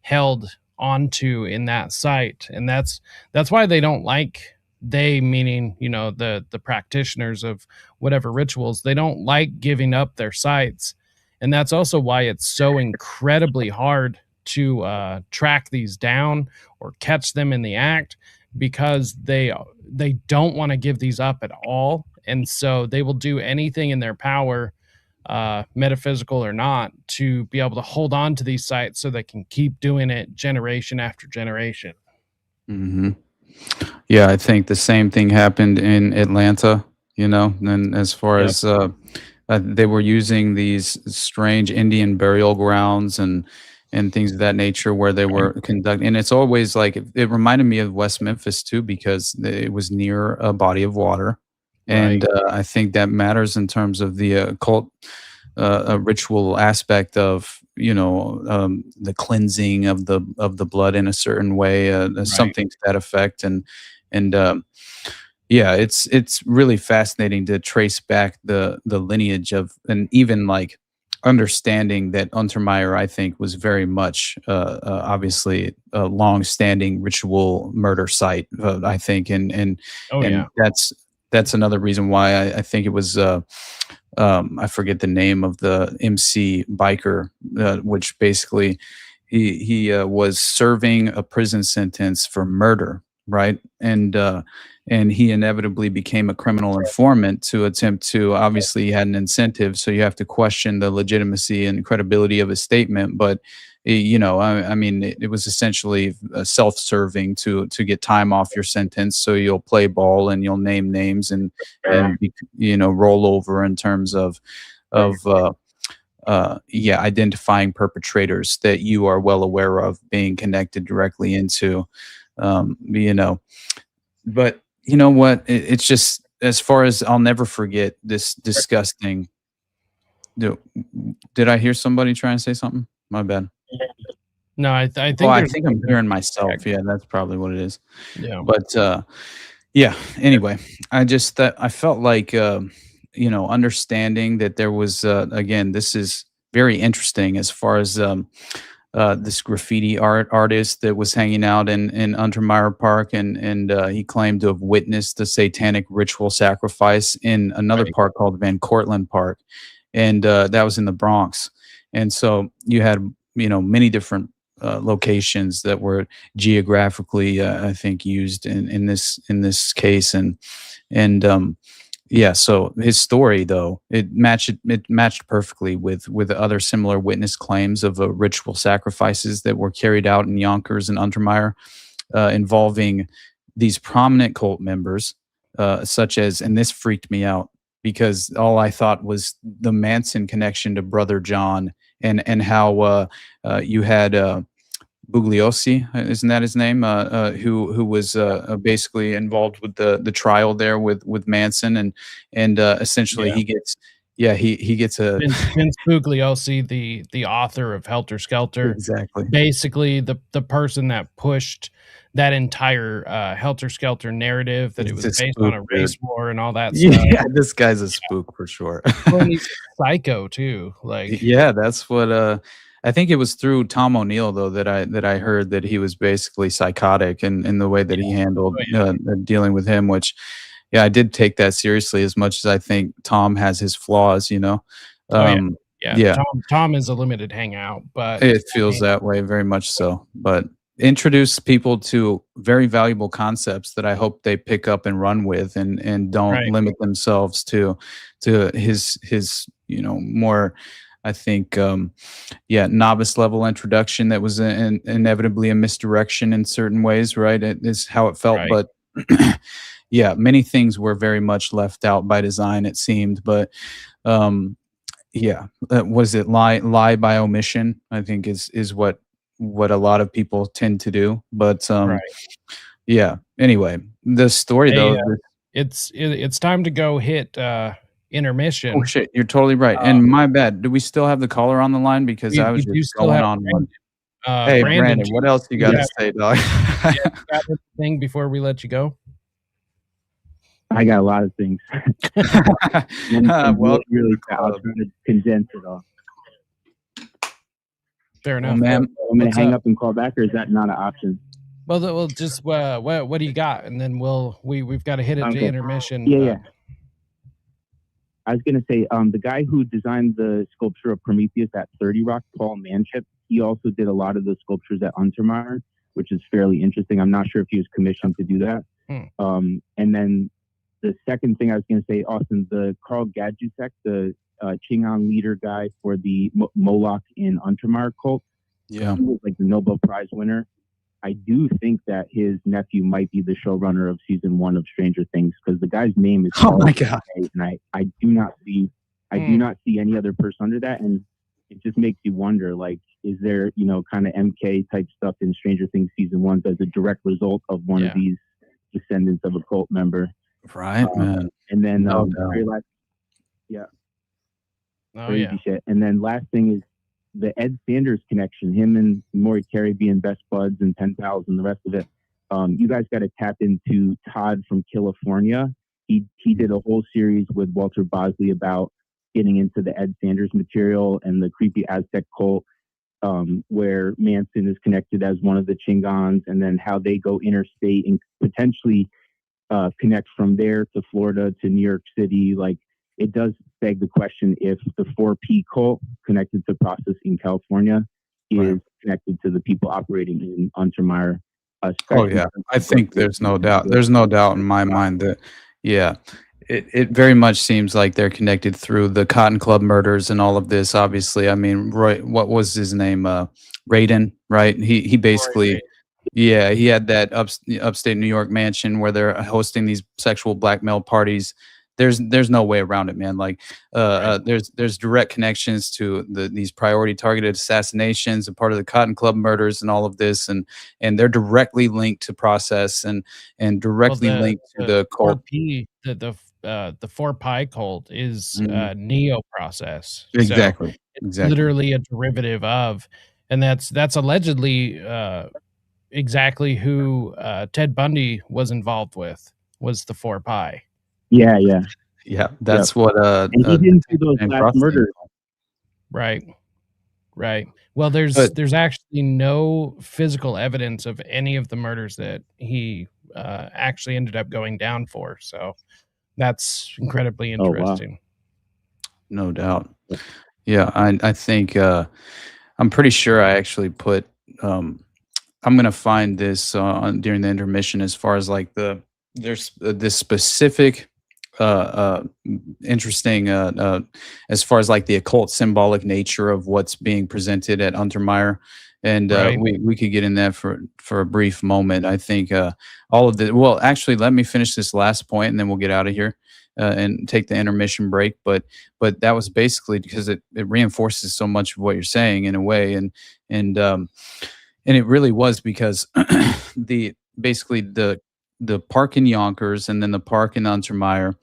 held onto in that site, and that's why they don't like. They meaning, the practitioners of whatever rituals, they don't like giving up their sites. And that's also why it's so incredibly hard to track these down or catch them in the act, because they don't want to give these up at all. And so they will do anything in their power, metaphysical or not, to be able to hold on to these sites so they can keep doing it generation after generation. Mm-hmm. Yeah, I think the same thing happened in Atlanta, and as far as they were using these strange Indian burial grounds and things of that nature where they were conducting. And it's always like, it reminded me of West Memphis too, because it was near a body of water. And I think that matters in terms of the occult ritual aspect of, the cleansing of the blood in a certain way, something to that effect. And it's really fascinating to trace back the lineage of, and even like understanding that Untermyer, I think, was very much obviously a long-standing ritual murder site, I think, and that's another reason why I think it was I forget the name of the MC biker, which basically he was serving a prison sentence for murder, right? And he inevitably became a criminal informant to attempt to, obviously he had an incentive, so you have to question the legitimacy and credibility of his statement. But I mean, it was essentially self-serving to get time off your sentence, so you'll play ball and you'll name names and roll over in terms of identifying perpetrators that you are well aware of being connected directly into, But you know what? It's just, as far as, I'll never forget this disgusting. Did I hear somebody try and say something? My bad. No, I think. I think I'm hearing myself. Yeah, that's probably what it is. Yeah. But Anyway, I felt like understanding that there was again, this is very interesting as far as this graffiti artist that was hanging out in Untermyer Park, and he claimed to have witnessed the satanic ritual sacrifice in another park called Van Cortlandt Park, and that was in the Bronx. And so you had many different locations that were geographically I think used in this case, so his story, though, it matched perfectly with other similar witness claims of ritual sacrifices that were carried out in Yonkers and Untermyer, involving these prominent cult members, such as, and this freaked me out because all I thought was the Manson connection to Brother John, and how you had Bugliosi, isn't that his name? Who was basically involved with the trial there with Manson, and essentially he gets he gets a Vince Bugliosi, the author of Helter Skelter, exactly, basically the person that pushed that entire Helter Skelter narrative, that it was based on a race war and all that stuff. Yeah, this guy's a spook for sure. Well, he's a psycho too. Like, yeah, that's what I think it was through Tom O'Neill though that I heard that he was basically psychotic in the way that he handled dealing with him, which I did take that seriously as much as I think Tom has his flaws, you know. Tom is a limited hangout, but it feels that way very much so. But introduce people to very valuable concepts that I hope they pick up and run with, and don't limit themselves to his more, I think, novice level introduction that was inevitably a misdirection in certain ways, right? It is how it felt, but many things were very much left out by design, it seemed. But was it lie by omission? I think is what a lot of people tend to do. But anyway, the story though, it's time to go hit intermission. Oh shit, you're totally right. And my bad. Do we still have the caller on the line? Because I was just going on one. Hey, Brandon, what else you got to say, dog? Got anything before we let you go? I got a lot of things. Well, really I'll try to condense it all. Fair enough. Man, I'm going to hang up and call back, or is that not an option? Well, we'll just what do you got, and then we've got to hit it to intermission. Yeah. I was going to say, the guy who designed the sculpture of Prometheus at 30 Rock, Paul Manship, he also did a lot of the sculptures at Untermyer, which is fairly interesting. I'm not sure if he was commissioned to do that. And then the second thing I was going to say, Austin, the Carl Gadusek, the Qingan leader guy for the Moloch in Untermyer cult, he was like the Nobel Prize winner. I do think that his nephew might be the showrunner of season 1 of Stranger Things, because the guy's name is my god, and I do not see any other person under that, and it just makes you wonder, like, is there kind of MK type stuff in Stranger Things season 1 as a direct result of one of these descendants of a cult member, right? Man, and then very last, crazy shit. And then last thing is the Ed Sanders connection, him and Maury Carey being best buds and pen pals and the rest of it. You guys got to tap into Todd from California. He did a whole series with Walter Bosley about getting into the Ed Sanders material and the creepy Aztec cult, where Manson is connected as one of the Chingons, and then how they go interstate and potentially connect from there to Florida to New York City. Like, it does beg the question if the 4P cult connected to Process in California is connected to the people operating in Untermyer. I think there's no doubt. There's no doubt in my mind that, it very much seems like they're connected through the Cotton Club murders and all of this. Obviously, I mean, Roy, what was his name? Raiden, right? He basically, he had that upstate New York mansion where they're hosting these sexual blackmail parties. There's no way around it, man. Like, there's direct connections to these priority targeted assassinations, a part of the Cotton Club murders, and all of this, and they're directly linked to Process and directly linked to the cult. 4P, the 4-Pi cult is Neo Process. Exactly. So it's literally a derivative of, and that's allegedly exactly who Ted Bundy was involved with, was the 4-Pi. Yeah. That's what and he didn't do those last murders. Right. Well, there's actually no physical evidence of any of the murders that he actually ended up going down for. So that's incredibly interesting. No doubt. Yeah, I think I'm pretty sure I actually put. I'm gonna find this during the intermission, as far as like there's this specific interesting as far as like the occult symbolic nature of what's being presented at Untermyer, And Right. we could get in that for a brief moment. I think all of the well, actually, let me finish this last point, and then we'll get out of here and take the intermission break. But that was basically because it reinforces so much of what you're saying in a way, and it really was because basically the park in Yonkers and then the park in Untermyer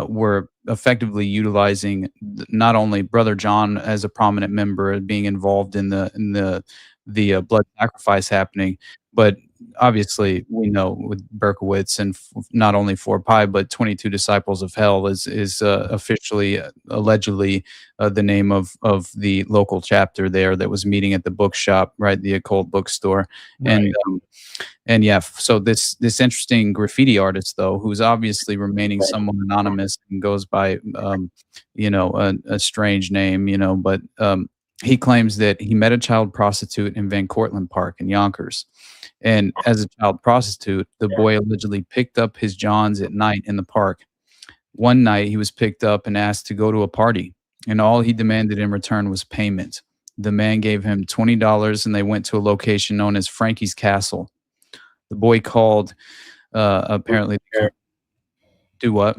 were effectively utilizing not only Brother John as a prominent member being involved in the blood sacrifice happening, but obviously we know with Berkowitz and not only 4 Pi but 22 Disciples of Hell is officially allegedly the name of the local chapter there that was meeting at the bookshop, right, the occult bookstore. Right. And yeah, so this interesting graffiti artist though, who's obviously remaining somewhat anonymous and goes by a strange name, but he claims that he met a child prostitute in Van Cortlandt Park in Yonkers. And as a child prostitute, the boy allegedly picked up his Johns at night in the park. One night, he was picked up and asked to go to a party, and all he demanded in return was payment. The man gave him $20, and they went to a location known as Frankie's Castle. The boy called, apparently, do what?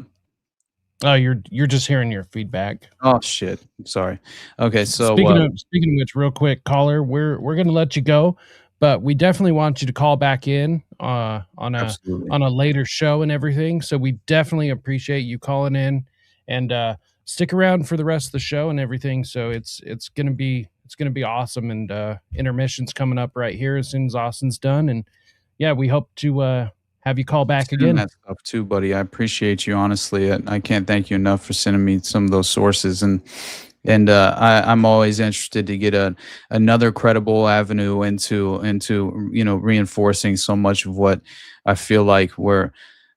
Oh, you're just hearing your feedback. Oh shit! Sorry. Okay, so speaking of which, real quick, caller, we're gonna let you go, but we definitely want you to call back in on a later show and everything. So we definitely appreciate you calling in, and stick around for the rest of the show and everything. So it's gonna be awesome, and intermission's coming up right here as soon as Austin's done, and yeah, we hope to have you call back again. That stuff too, buddy. I appreciate you, honestly. I can't thank you enough for sending me some of those sources, and I'm always interested to get another credible avenue into reinforcing so much of what I feel like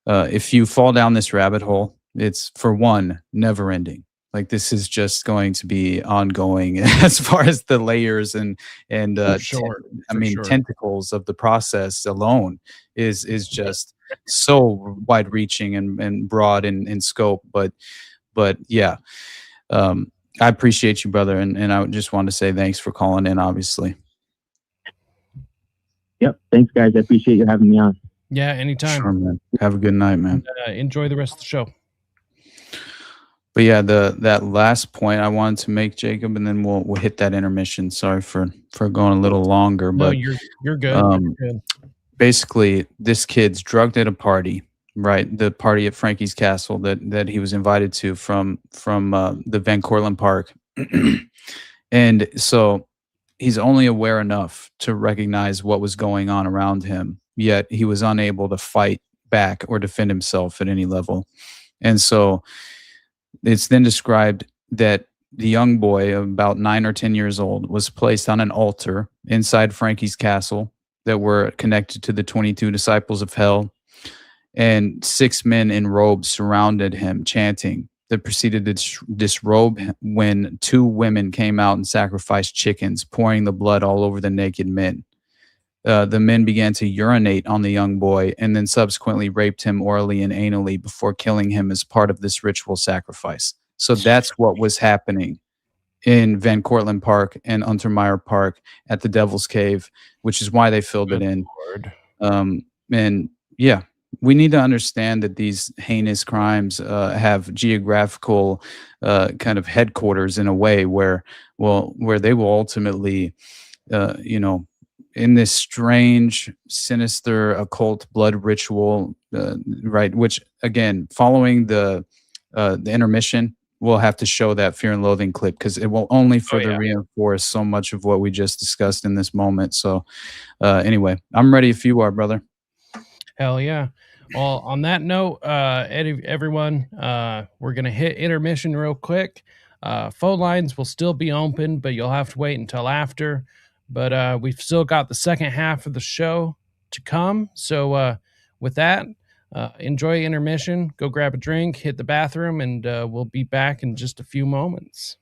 if you fall down this rabbit hole, it's for one never ending. Like this is just going to be ongoing as far as the layers and tentacles of the process alone is just so wide reaching and broad in scope. But yeah, I appreciate you, brother. And I just want to say thanks for calling in, obviously. Yep. Thanks guys. I appreciate you having me on. Yeah. Anytime. Sure, man. Have a good night, man. Enjoy the rest of the show. But yeah, that last point I wanted to make, Jacob, and then we'll hit that intermission. Sorry for going a little longer, but no, you're good. You're good. Basically, this kid's drugged at a party, right? The party at Frankie's Castle that he was invited to from the Van Cortlandt Park, and so he's only aware enough to recognize what was going on around him. Yet he was unable to fight back or defend himself at any level, and so. It's then described that the young boy, about 9 or 10 years old, was placed on an altar inside Frankie's Castle that were connected to the 22 Disciples of Hell, and 6 men in robes surrounded him, chanting. That proceeded to disrobe when 2 women came out and sacrificed chickens, pouring the blood all over the naked men. The men began to urinate on the young boy and then subsequently raped him orally and anally before killing him as part of this ritual sacrifice. So that's what was happening in Van Cortlandt Park and Untermyer Park at the Devil's Cave, which is why they filled it in. And yeah, we need to understand that these heinous crimes have geographical kind of headquarters in a way where they will ultimately, in this strange, sinister, occult blood ritual, right? Which again, following the intermission, we'll have to show that Fear and Loathing clip because it will only further reinforce so much of what we just discussed in this moment. So, anyway, I'm ready if you are, brother. Hell yeah! Well, on that note, everyone, we're gonna hit intermission real quick. Phone lines will still be open, but you'll have to wait until after. But we've still got the second half of the show to come. So with that, enjoy intermission, go grab a drink, hit the bathroom, and we'll be back in just a few moments.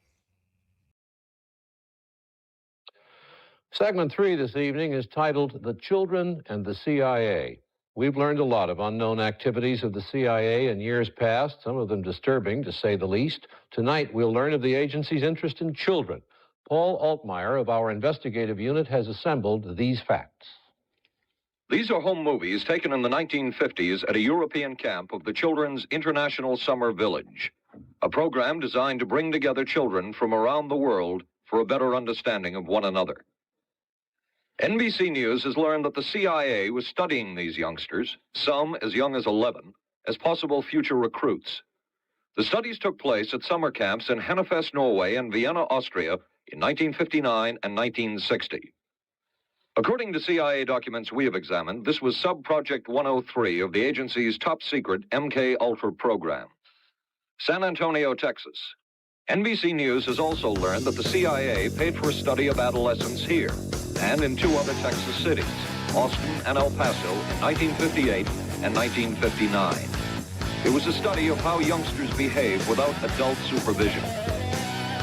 Segment 3 this evening is titled The Children and the CIA. We've learned a lot of unknown activities of the CIA in years past, some of them disturbing, to say the least. Tonight, we'll learn of the agency's interest in children. Paul Untermyer of our investigative unit has assembled these facts. These are home movies taken in the 1950s at a European camp of the Children's International Summer Village, a program designed to bring together children from around the world for a better understanding of one another. NBC News has learned that the CIA was studying these youngsters, some as young as 11, as possible future recruits. The studies took place at summer camps in Hannefest, Norway, and Vienna, Austria in 1959 and 1960. According to CIA documents we have examined, this was Sub-Project 103 of the agency's top-secret MK-Ultra program. San Antonio, Texas. NBC News has also learned that the CIA paid for a study of adolescence here and in two other Texas cities, Austin and El Paso, in 1958 and 1959. It was a study of how youngsters behave without adult supervision.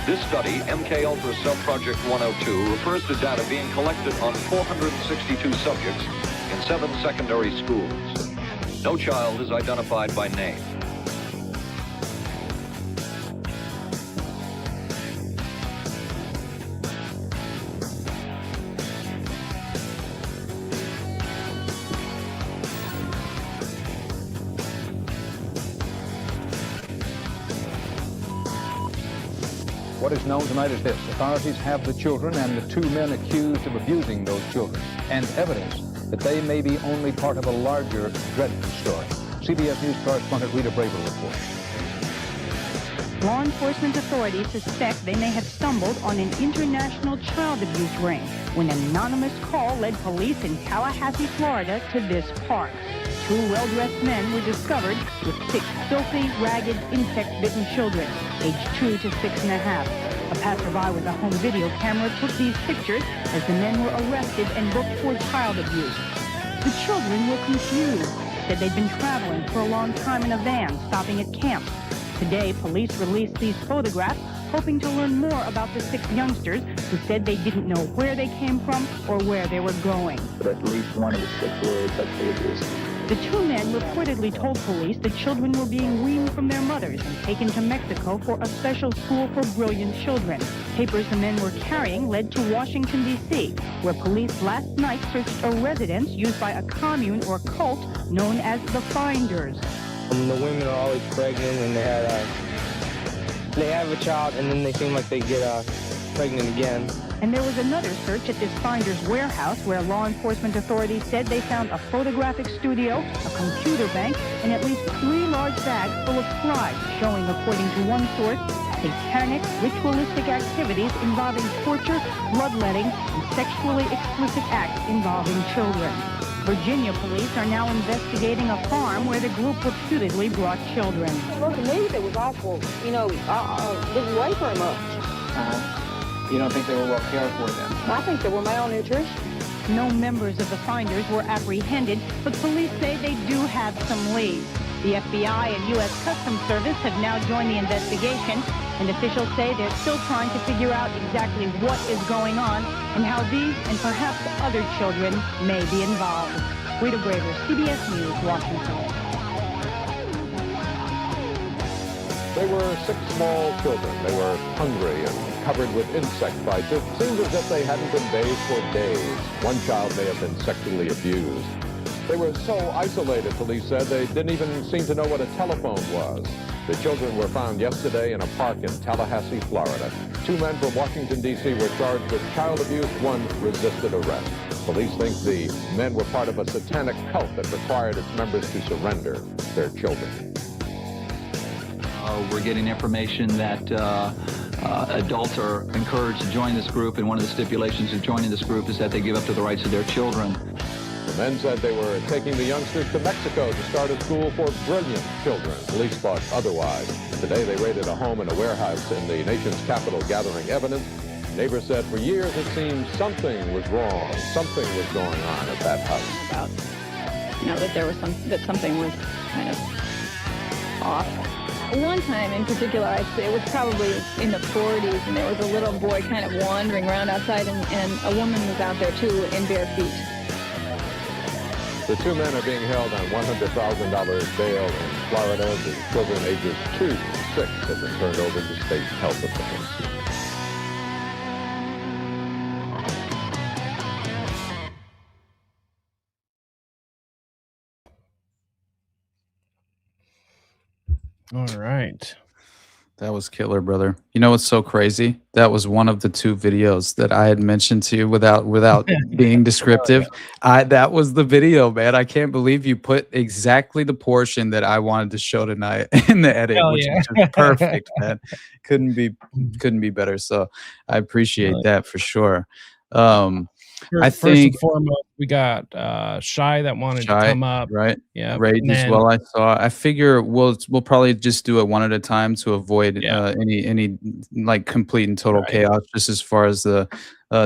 This study, MK-Ultra Sub-Project 102, refers to data being collected on 462 subjects in 7 secondary schools. No child is identified by name. What is known tonight is this. Authorities have the children and the 2 men accused of abusing those children, and evidence that they may be only part of a larger, dreadful story. CBS News correspondent Rita Braver reports. Law enforcement authorities suspect they may have stumbled on an international child abuse ring when an anonymous call led police in Tallahassee, Florida to this park. 2 well-dressed men were discovered with 6 filthy, ragged, insect-bitten children, aged 2 to 6.5. A passerby with a home video camera took these pictures as the men were arrested and booked for child abuse. The children were confused, said they'd been traveling for a long time in a van, stopping at camps. Today, police released these photographs, hoping to learn more about the 6 youngsters who said they didn't know where they came from or where they were going. But at least one of the 6 were sexually abused. The 2 men reportedly told police the children were being weaned from their mothers and taken to Mexico for a special school for brilliant children. Papers the men were carrying led to Washington, D.C., where police last night searched a residence used by a commune or cult known as the Finders. The women are always pregnant, and they have a child, and then they seem like they get pregnant again. And there was another search at this Finder's warehouse where law enforcement authorities said they found a photographic studio, a computer bank, and at least 3 large bags full of slides showing, according to one source, satanic, ritualistic activities involving torture, bloodletting, and sexually explicit acts involving children. Virginia police are now investigating a farm where the group reputedly brought children. Well, to me, it was awful. You know, didn't weigh very much. You don't think they were well cared for then? I think they were malnourished. No members of the Finders were apprehended, but police say they do have some leads. The FBI and U.S. Customs Service have now joined the investigation, and officials say they're still trying to figure out exactly what is going on and how these and perhaps other children may be involved. Rita Braver, CBS News, Washington. They were 6 small children. They were hungry and covered with insect bites. It seemed as if they hadn't been bathed for days. One child may have been sexually abused. They were so isolated, police said, they didn't even seem to know what a telephone was. The children were found yesterday in a park in Tallahassee, Florida. 2 men from Washington, D.C. were charged with child abuse. 1 resisted arrest. Police think the men were part of a satanic cult that required its members to surrender their children. We're getting information that adults are encouraged to join this group, and one of the stipulations of joining this group is that they give up to the rights of their children. The men said they were taking the youngsters to Mexico to start a school for brilliant children. Police thought otherwise. Today they raided a home and a warehouse in the nation's capital gathering evidence. Neighbors said for years it seemed something was wrong. Something was going on at that house. About, that there was something was kind of off. One time in particular, I'd say it was probably in the 40s, and there was a little boy kind of wandering around outside, and a woman was out there too in bare feet. The 2 men are being held on $100,000 bail in Florida. The children ages 2 to 6 have been turned over to state health officials. All right. That was killer, brother. You know what's so crazy? That was one of the 2 videos that I had mentioned to you without being descriptive. That was the video, man. I can't believe you put exactly the portion that I wanted to show tonight in the edit, Hell which yeah. is just perfect, man. Couldn't be better. So I appreciate that for sure. I First think and foremost, we got Shy that wanted to come up. right? Yeah. Rage as well. I saw. I figure we'll probably just do it one at a time to avoid any like complete and total chaos, just as far as the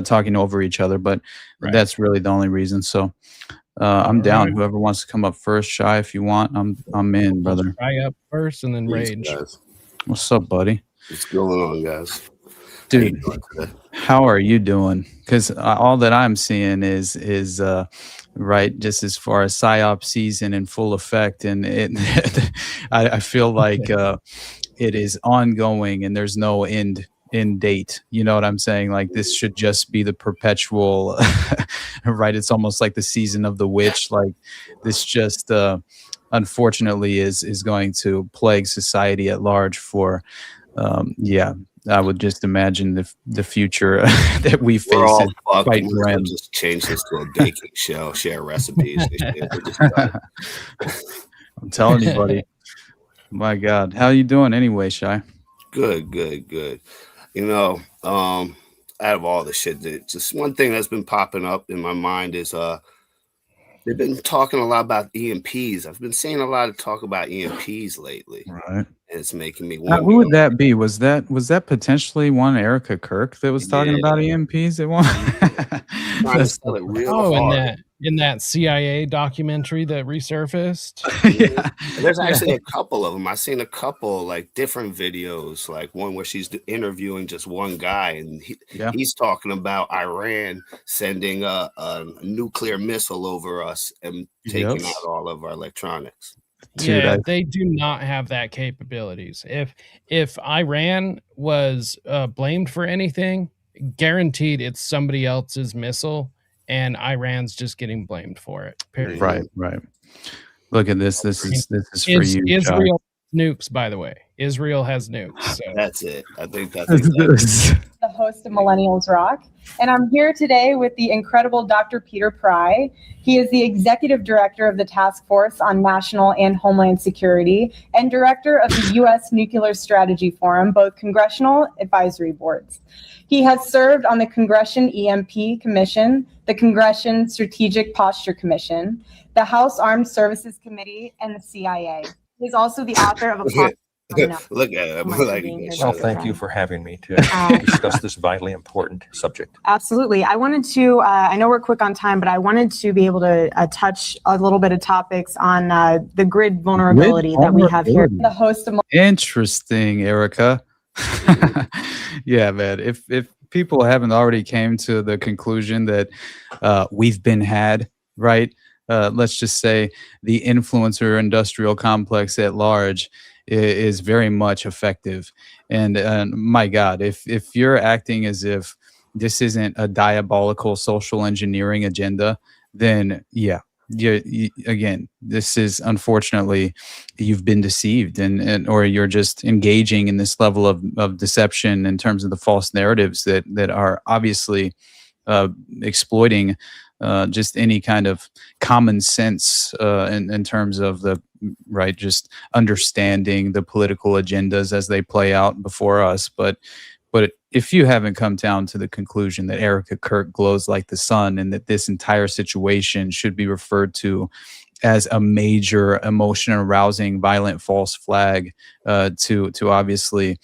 talking over each other. But that's really the only reason. So I'm down. Whoever wants to come up first, Shy, if you want, I'm in, brother. Shy up first, and then Rage. What's up, buddy? What's going on, guys? Dude, how are you doing? Because all that I'm seeing is right, just as far as PSYOP season in full effect, and I feel like it is ongoing, and there's no end date. You know what I'm saying? Like this should just be the perpetual, right? It's almost like the season of the witch. Like this just unfortunately is going to plague society at large for I would just imagine the future that we face is quite grim. Just change this to a baking show, share recipes. I'm telling you, buddy. My God, how you doing anyway, Shy? Good. You know, out of all the shit, just one thing that's been popping up in my mind is they've been talking a lot about EMPs. I've been seeing a lot of talk about EMPs lately. Right. And it's making me wonder. Who would that be? Was that potentially one Erika Kirk that was talking about EMPs at one? In that CIA documentary that resurfaced. There's actually a couple of them. I've seen a couple like different videos, like one where she's interviewing just one guy, and he's talking about Iran sending a nuclear missile over us and taking out all of our electronics. Dude, they do not have that capabilities. If Iran was blamed for anything, guaranteed it's somebody else's missile, and Iran's just getting blamed for it. Period. Right. Look at this. This is for you. Israel nukes, by the way. Israel has nukes. So. That's it. I think that's the host of Millennials Rock. And I'm here today with the incredible Dr. Peter Pry. He is the executive director of the Task Force on National and Homeland Security and director of the U.S. Nuclear Strategy Forum, both congressional advisory boards. He has served on the Congression EMP Commission, the Congression Strategic Posture Commission, the House Armed Services Committee, and the CIA. He's also the author of a Look at him. Well, thank you for having me to discuss this vitally important subject. Absolutely. I wanted to, I know we're quick on time, but I wanted to be able to touch a little bit of topics on the grid vulnerability that we have here. The host of Interesting, Erika. Yeah, man. If people haven't already came to the conclusion that we've been had, right? Let's just say the influencer industrial complex at large is very much effective. And my God, if you're acting as if this isn't a diabolical social engineering agenda, then yeah, again, this is unfortunately you've been deceived and or you're just engaging in this level of deception in terms of the false narratives that are obviously exploiting just any kind of common sense in terms of the right, just understanding the political agendas as they play out before us. But if you haven't come down to the conclusion that Erika Kirk glows like the sun and that this entire situation should be referred to as a major emotion arousing violent false flag to obviously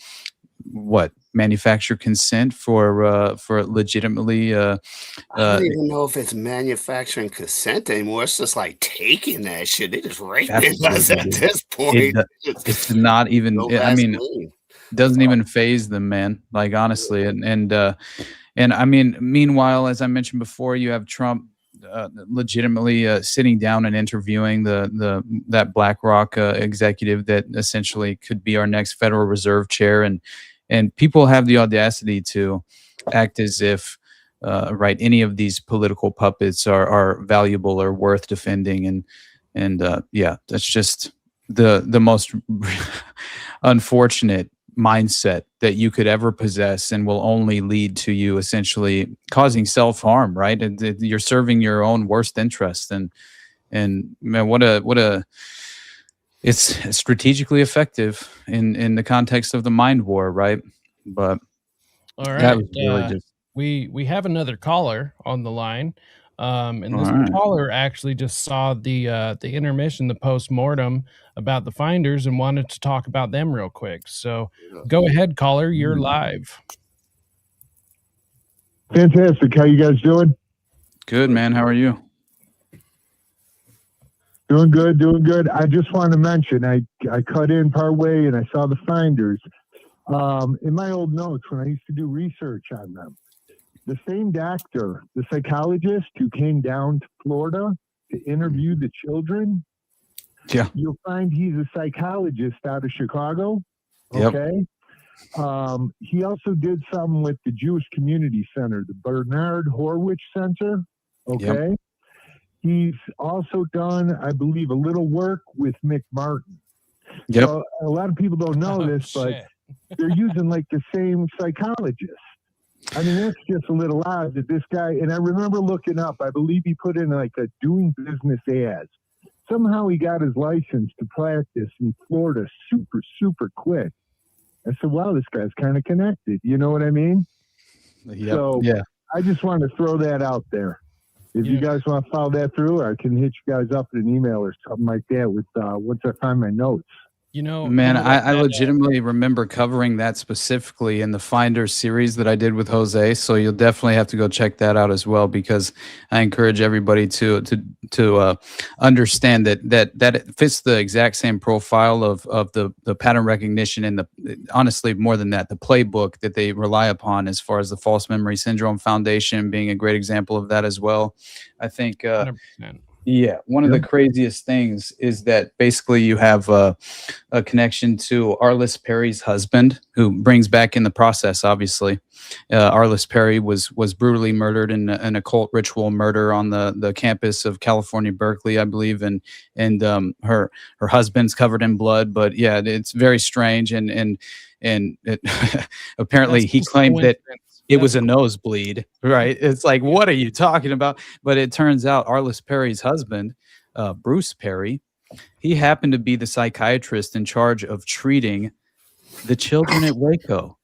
manufacture consent for legitimately I don't even know if it's manufacturing consent anymore. It's just like taking that shit. They just raping us at this point. It's not even doesn't even phase them, man. Like honestly, and I mean, meanwhile, as I mentioned before, you have Trump legitimately sitting down and interviewing that BlackRock executive that essentially could be our next Federal Reserve chair, and people have the audacity to act as if any of these political puppets are valuable or worth defending, and yeah, that's just the most unfortunate mindset that you could ever possess, and will only lead to you essentially causing self-harm, right? You're serving your own worst interest, and man, what a it's strategically effective in the context of the mind war, right? But all that right, was really just we have another caller on the line, and this all right. caller actually just saw the intermission, the postmortem about the finders, and wanted to talk about them real quick. So go ahead, caller, you're live. Fantastic. How you guys doing? Good, man. How are you? Doing good, doing good. I just want to mention, I cut in part way and I saw the finders. In my old notes, when I used to do research on them, the same doctor, the psychologist who came down to Florida to interview the children, you'll find he's a psychologist out of Chicago. Okay. He also did something with the Jewish Community Center, the Bernard Horwich Center. Okay. He's also done, I believe, a little work with Mick Martin. So a lot of people don't know this, but they're using like the same psychologist. I mean, that's just a little odd that this guy, and I remember looking up, I believe he put in like a doing business ads. Somehow he got his license to practice in Florida super, super quick. I said, wow, this guy's kind of connected. You know what I mean? So I just wanted to throw that out there. If you guys want to follow that through, I can hit you guys up in an email or something like that with once I find my notes. You know, man, I legitimately remember covering that specifically in the Finder series that I did with Jose. So you'll definitely have to go check that out as well, because I encourage everybody to understand that it fits the exact same profile of the pattern recognition and honestly more than that, the playbook that they rely upon as far as the False Memory Syndrome Foundation being a great example of that as well. I think 100%. Yeah, one of the craziest things is that basically you have a connection to Arliss Perry's husband, who brings back in the process, obviously. Arliss Perry was brutally murdered in an occult ritual murder on the campus of California, Berkeley, I believe, and her husband's covered in blood. But yeah, it's very strange, and it, apparently he claimed that it was a nosebleed, right? It's like, what are you talking about? But it turns out Arliss Perry's husband, Bruce Perry, he happened to be the psychiatrist in charge of treating the children at Waco.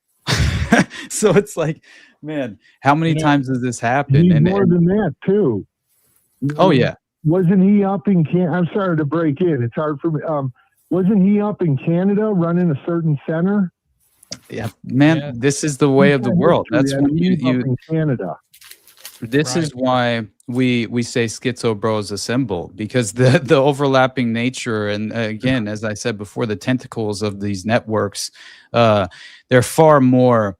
So it's like, man, how many times does this happen? And more than that, too. Oh, yeah. Wasn't he up in Canada? I'm sorry to break in. It's hard for me. Wasn't he up in Canada running a certain center? Yeah, man, this is the way of the world. That's when you in Canada. This is why we say schizo bros assemble, because the overlapping nature, and again, as I said before, the tentacles of these networks, they're far more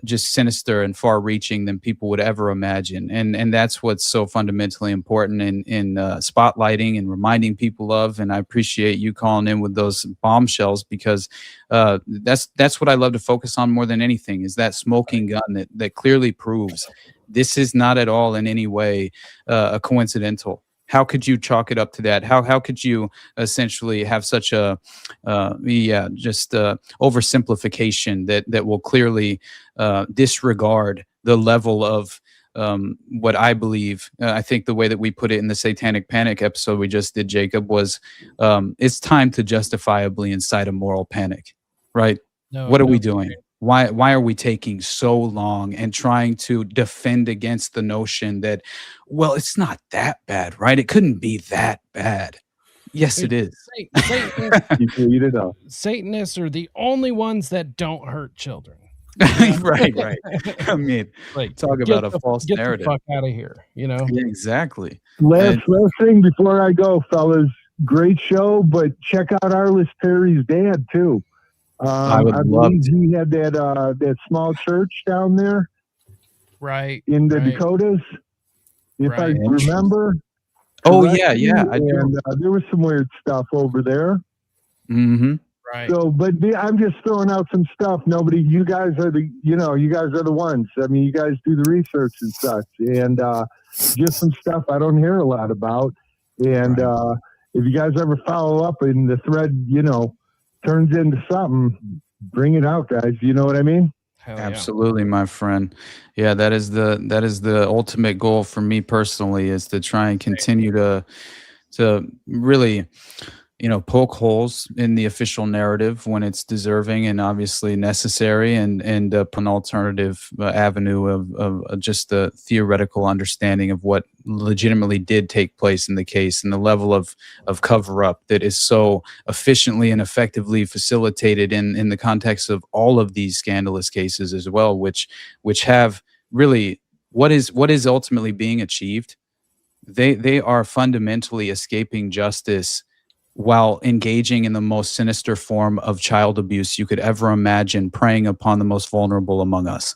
just sinister and far-reaching than people would ever imagine, and that's what's so fundamentally important in spotlighting and reminding people of. And I appreciate you calling in with those bombshells, because that's what I love to focus on more than anything, is that smoking gun that clearly proves this is not at all in any way a coincidental. How could you chalk it up to that? How could you essentially have such a oversimplification that will clearly disregard the level of what I believe? I think the way that we put it in the Satanic Panic episode we just did, Jacob, was it's time to justifiably incite a moral panic, right? What are we doing? Why are we taking so long and trying to defend against the notion that, well, it's not that bad, right? It couldn't be that bad. Yes, it is. Satanists are the only ones that don't hurt children. Right. I mean, like, talk about a false get narrative. The fuck out of here, you know? Yeah, exactly. Last thing before I go, fellas. Great show, but check out Arliss Perry's dad too. I believe he had that small church down there, right, in the Dakotas, if I remember. Oh yeah, I do. And there was some weird stuff over there. Mm-hmm. Right. So, but I'm just throwing out some stuff. You guys are the ones. I mean, you guys do the research and such, and just some stuff I don't hear a lot about. And if you guys ever follow up and the thread, turns into something, bring it out, guys. You know what I mean? Absolutely, my friend. Yeah, that is the ultimate goal for me personally, is to try and continue to really, poke holes in the official narrative when it's deserving and obviously necessary, and an alternative avenue of just the theoretical understanding of what legitimately did take place in the case, and the level of cover up that is so efficiently and effectively facilitated in the context of all of these scandalous cases as well, which have really what is ultimately being achieved. They are fundamentally escaping justice while engaging in the most sinister form of child abuse you could ever imagine, preying upon the most vulnerable among us.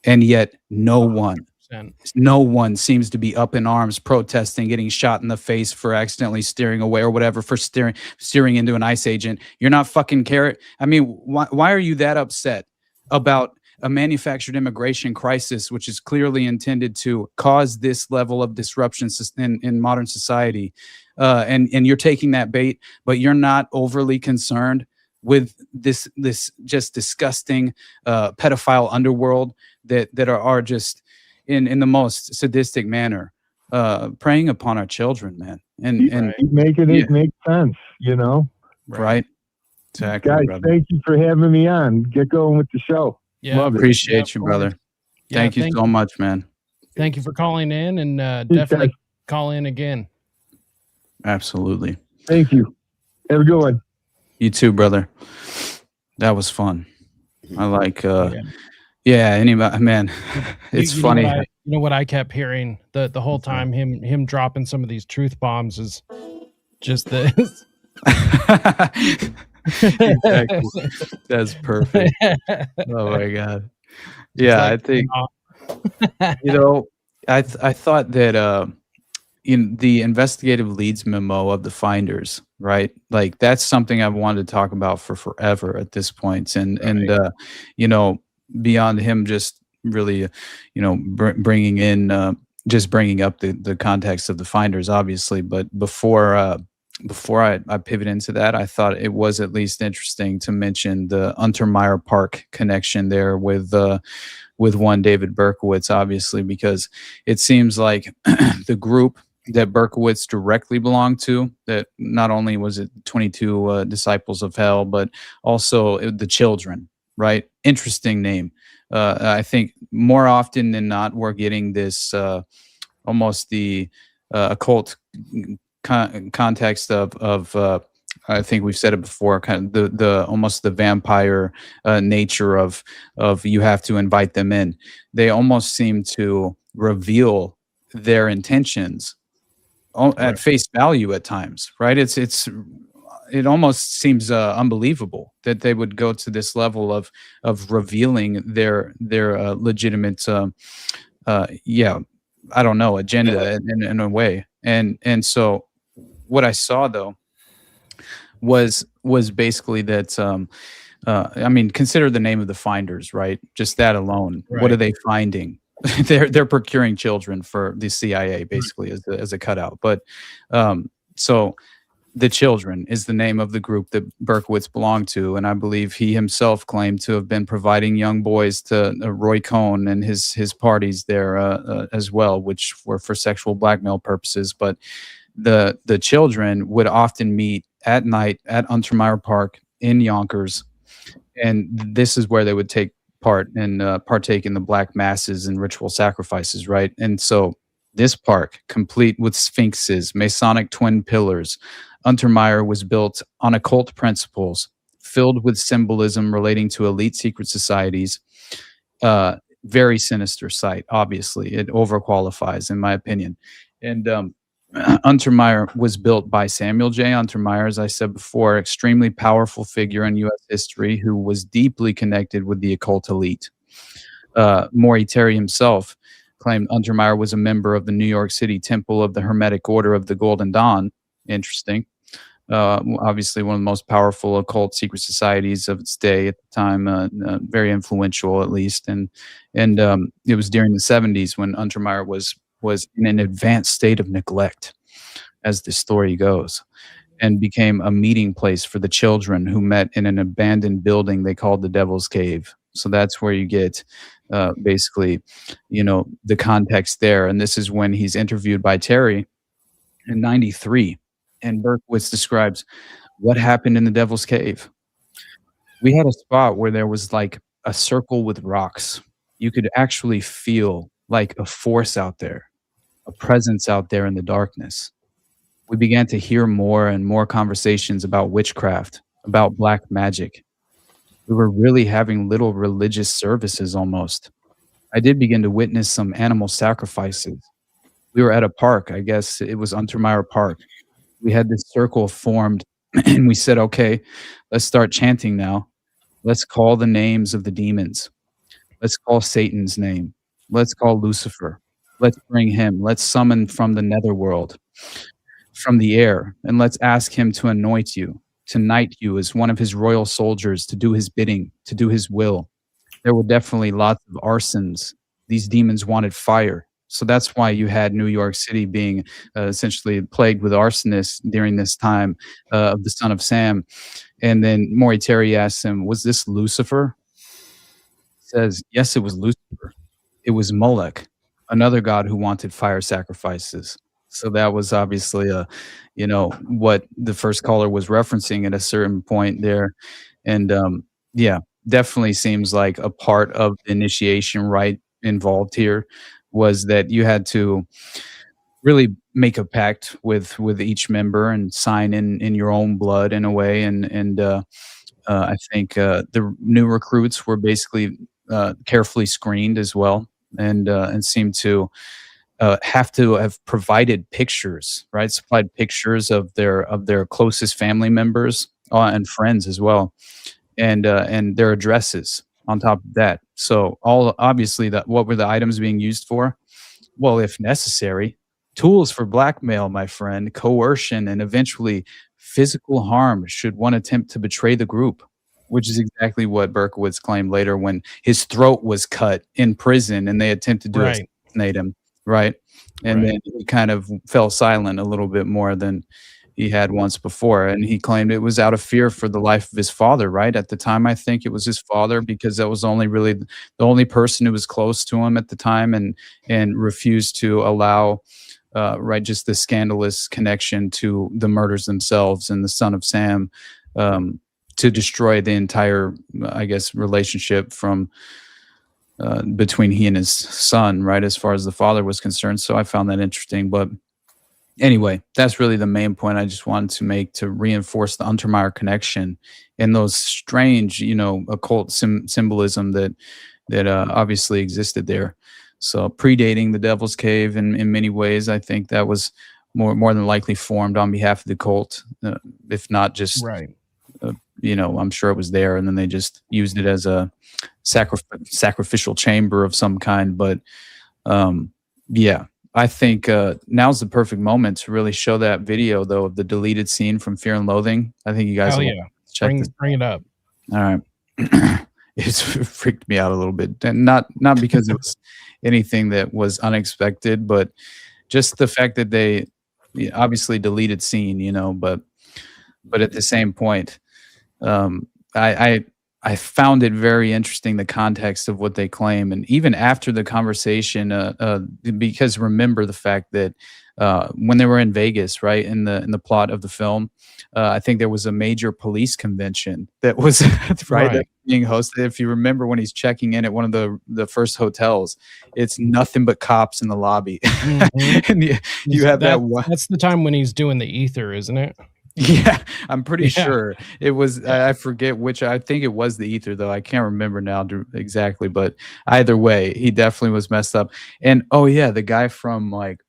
And yet no one seems to be up in arms, protesting, getting shot in the face for accidentally steering away or whatever, for steering into an ICE agent. You're not fucking care. I mean, why are you that upset about a manufactured immigration crisis, which is clearly intended to cause this level of disruption in modern society? And you're taking that bait, but you're not overly concerned with this just disgusting pedophile underworld that are just in the most sadistic manner preying upon our children, man. And keep making it make sense, Right. Exactly. Guys, brother. thank you for having me on. Get going with the show. Yeah, Love it. Appreciate you, brother. Yeah, Thank you so much, man. Thank you for calling in, and definitely call in again. Absolutely. Thank you. Have a good one. You too, brother. That was fun. I like anybody, man. It's funny. You know what I kept hearing the whole time, him dropping some of these truth bombs, is just this. Exactly. That's perfect. Oh my god. Yeah, I think I thought that in the investigative leads memo of the finders, right? Like, that's something I've wanted to talk about for forever at this point, and beyond him just really bringing in just bringing up the context of the finders, obviously, but before I pivot into that, I thought it was at least interesting to mention the Untermyer Park connection there with one David Berkowitz, obviously, because it seems like the group that Berkowitz directly belonged to, that not only was it 22 Disciples of Hell, but also the children, right? Interesting name. I think more often than not, we're getting this almost the occult context of I think we've said it before, kind of the almost the vampire nature of you have to invite them in. They almost seem to reveal their intentions at face value at times, right? It almost seems unbelievable that they would go to this level of revealing their legitimate I don't know, agenda in a way. And so what I saw though was basically that I mean, consider the name of the finders, right? Just that alone. Right. What are they finding? They're procuring children for the CIA, basically, as a cutout. But so the children is the name of the group that Berkowitz belonged to, and I believe he himself claimed to have been providing young boys to Roy Cohn and his parties there as well, which were for sexual blackmail purposes. But the children would often meet at night at Untermyer Park in Yonkers, and this is where they would take part and partake in the black masses and ritual sacrifices, right? And so this park, complete with sphinxes, Masonic twin pillars, Untermyer was built on occult principles, filled with symbolism relating to elite secret societies. Very sinister site, obviously. It overqualifies, in my opinion. And Untermyer was built by Samuel J. Untermyer, as I said before, extremely powerful figure in U.S. history who was deeply connected with the occult elite. Maury Terry himself claimed Untermyer was a member of the New York City Temple of the Hermetic Order of the Golden Dawn. Interesting. Obviously one of the most powerful occult secret societies of its day at the time, very influential at least. And it was during the 70s when Untermyer was in an advanced state of neglect. as the story goes, and became a meeting place for the children who met in an abandoned building they called the Devil's Cave. So that's where you get basically, the context there. And this is when he's interviewed by Terry in 93. And Berkowitz describes what happened in the Devil's Cave. We had a spot where there was like a circle with rocks. You could actually feel like a force out there, a presence out there in the darkness. We began to hear more and more conversations about witchcraft, about black magic. We were really having little religious services almost. I did begin to witness some animal sacrifices. We were at a park, I guess it was Untermyer Park. We had this circle formed and we said, okay, let's start chanting now. Let's call the names of the demons. Let's call Satan's name. Let's call Lucifer. Let's bring him. Let's summon from the netherworld, from the air, and let's ask him to anoint you, to knight you as one of his royal soldiers, to do his bidding, to do his will. There were definitely lots of arsons. These demons wanted fire. So that's why you had New York City being essentially plagued with arsonists during this time of the Son of Sam. And then Maury Terry asks him, was this Lucifer? He says, yes, it was Lucifer. It was Moloch, another god who wanted fire sacrifices. So that was obviously what the first caller was referencing at a certain point there. And definitely seems like a part of the initiation rite involved here was that you had to really make a pact with each member and sign in your own blood in a way. And I think the new recruits were basically carefully screened as well, and seemed to have to have provided pictures, right? Supplied pictures of their closest family members and friends as well, and their addresses on top of that. So obviously what were the items being used for? Well, if necessary, tools for blackmail, my friend, coercion, and eventually physical harm should one attempt to betray the group, which is exactly what Berkowitz claimed later when his throat was cut in prison and they attempted to assassinate him, right? And then he kind of fell silent a little bit more than he had once before. And he claimed it was out of fear for the life of his father, right? At the time, I think it was his father, because that was only really the only person who was close to him at the time, and refused to allow just the scandalous connection to the murders themselves and the Son of Sam to destroy the entire, I guess, relationship from between he and his son, right, as far as the father was concerned. So I found that interesting. But anyway, that's really the main point I just wanted to make, to reinforce the Untermyer connection and those strange, occult symbolism that obviously existed there. So predating the Devil's Cave in many ways, I think that was more than likely formed on behalf of the cult, if not just I'm sure it was there, and then they just used it as a sacrificial chamber of some kind. But I think now's the perfect moment to really show that video, though, of the deleted scene from Fear and Loathing. I think you guys bring it up. All right. It's freaked me out a little bit, and not because it was anything that was unexpected, but just the fact that they obviously deleted scene, but at the same point, I found it very interesting, the context of what they claim. And even after the conversation, because remember the fact that when they were in Vegas, right, in the plot of the film, I think there was a major police convention that was that being hosted. If you remember, when he's checking in at one of the first hotels, it's nothing but cops in the lobby. Mm-hmm. And you have that one. That's the time when he's doing the ether, isn't it? Yeah, I'm pretty sure it was. I forget which. I think it was the ether, though. I can't remember now exactly. But either way, he definitely was messed up. And the guy from like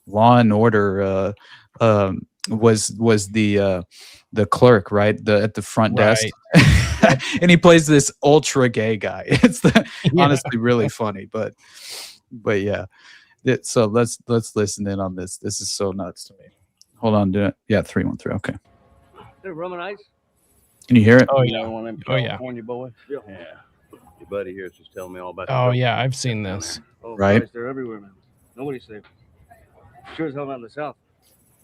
Law and Order was the clerk, right? At the front desk, and he plays this ultra gay guy. It's honestly really funny, but yeah. So let's listen in on this. This is so nuts to me. Hold on, do it. Yeah, 313. Okay. Hey, rum and ice. Can you hear it? Oh yeah, one of them California boys. Yeah. Your buddy here is just telling me all about. Oh yeah, I've seen this. Oh, right. Christ, they're everywhere, man. Nobody's safe. Sure as hell not in the South.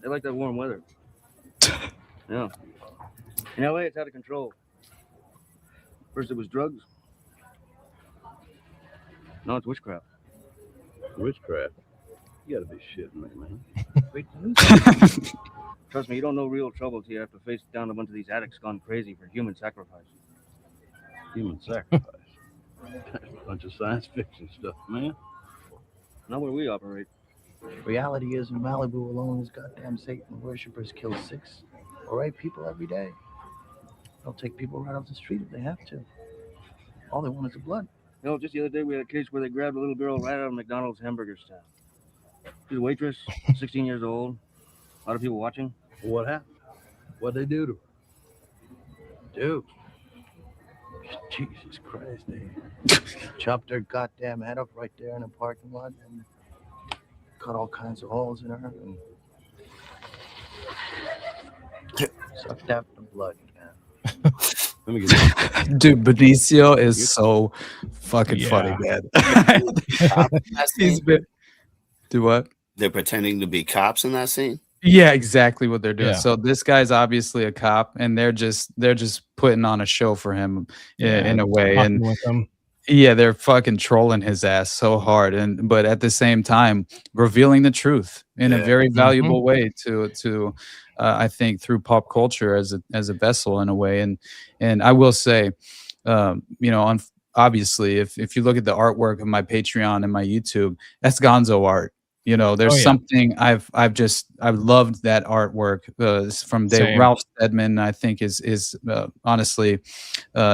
They like that warm weather. Yeah. In LA, it's out of control. First it was drugs. Now it's witchcraft. Witchcraft? You gotta be shitting me, man. Wait, trust me, you don't know real trouble till you have to face down a bunch of these addicts gone crazy for human sacrifice. Human sacrifice? That's a bunch of science fiction stuff, man. Not where we operate. Reality is in Malibu alone, these goddamn Satan worshippers kill 6 or 8 people every day. They'll take people right off the street if they have to. All they want is the blood. You know, just the other day we had a case where they grabbed a little girl right out of McDonald's hamburger stand. She's a waitress, 16 years old. A lot of people watching. What happened? What'd they do to her? Dude. Jesus Christ, they chopped her goddamn head off right there in the parking lot and cut all kinds of holes in her and sucked out the blood. Let me get Dude, Benicio is so fucking funny, man. He's been. Do what? They're pretending to be cops in that scene. Yeah, exactly what they're doing. Yeah. So this guy's obviously a cop, and they're just putting on a show for him in a way. Fucking And with him. yeah, they're fucking trolling his ass so hard, but at the same time revealing the truth in a very valuable way to I think through pop culture as a vessel in a way. And I will say, obviously, if you look at the artwork of my Patreon and my YouTube, that's Gonzo art. There's something I've loved that artwork from Same. Ralph Steadman. I think is honestly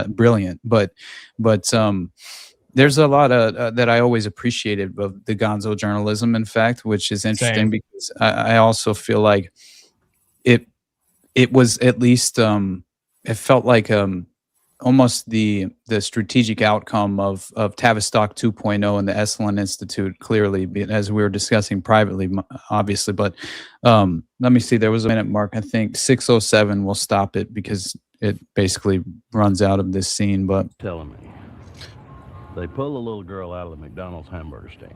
brilliant. But there's a lot of that I always appreciated of the Gonzo journalism. In fact, which is interesting Same. because I also feel like it was at least it felt like almost the strategic outcome of Tavistock 2.0 and the Esalen Institute, clearly, as we were discussing privately, obviously. But let me see, there was a minute mark. I think 6:07 will stop it because it basically runs out of this scene. But telling me they pull the little girl out of the McDonald's hamburger stand.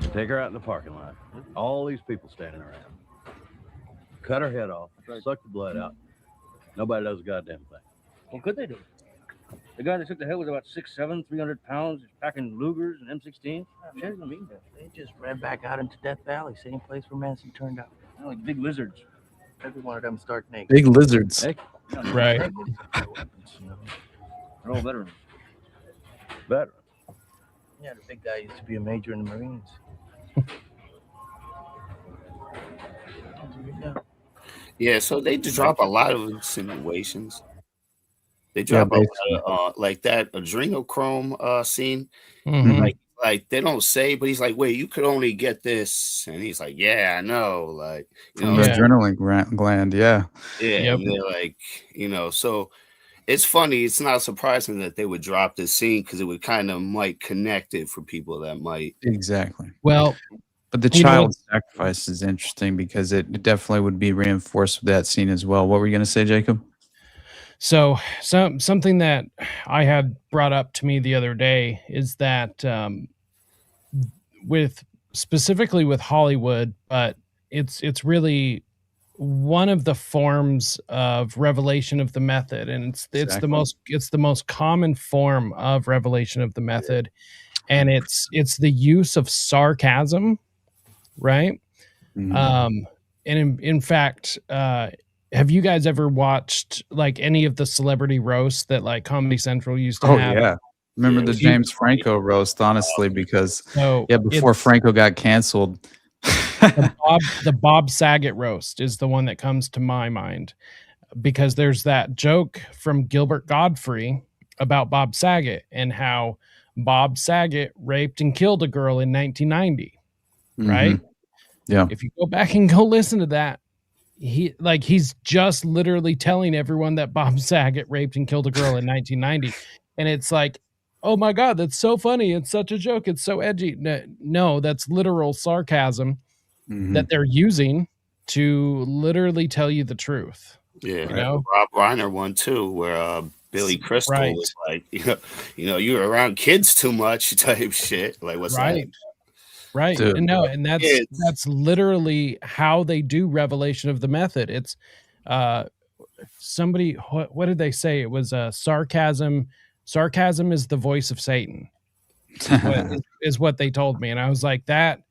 They take her out in the parking lot. All these people standing around. Cut her head off, suck the blood out. Nobody does a goddamn thing. What could they do? The guy that took the head was about 6'7", 300 pounds, packing Lugers and M16. They just ran back out into Death Valley, same place where Manson turned up. Like big lizards. Every one of them start naked. big lizards. Right. They're all veterans. Veterans? Yeah, the big guy used to be a major in the Marines. Yeah, so they drop a lot of insinuations. They drop a lot of, like that adrenochrome scene. Like they don't say, but he's like, "Wait, you could only get this," and he's like, "Yeah, I know." Like, From the adrenaline gland, yeah. Yeah, and they're like, so it's funny. It's not surprising that they would drop this scene because it would kind of might connect it for people that might Exactly. Well, but the child sacrifice is interesting because it definitely would be reinforced with that scene as well. What were you going to say, Jacob? So something that I had brought up to me the other day is that specifically with Hollywood, but it's really one of the forms of revelation of the method, and it's the most common form of revelation of the method, and it's the use of sarcasm, right? And in fact, have you guys ever watched like any of the celebrity roasts that like Comedy Central used to have? Yeah. Remember the James Franco roast, honestly, because before Franco got canceled. The Bob Saget roast is the one that comes to my mind, because there's that joke from Gilbert Godfrey about Bob Saget and how Bob Saget raped and killed a girl in 1990, right? Yeah. If you go back and go listen to that, he's just literally telling everyone that Bob Saget raped and killed a girl in 1990. And it's like, oh my God, that's so funny. It's such a joke. It's so edgy. No, that's literal sarcasm that they're using to literally tell you the truth. Yeah, Rob Reiner one too, where Billy Crystal was like, you were around kids too much type shit. Like, what's that? Right. Dude. And no, and that's literally how they do revelation of the method. It's somebody, what did they say? It was sarcasm. Sarcasm is the voice of Satan. is what they told me. And I was like, that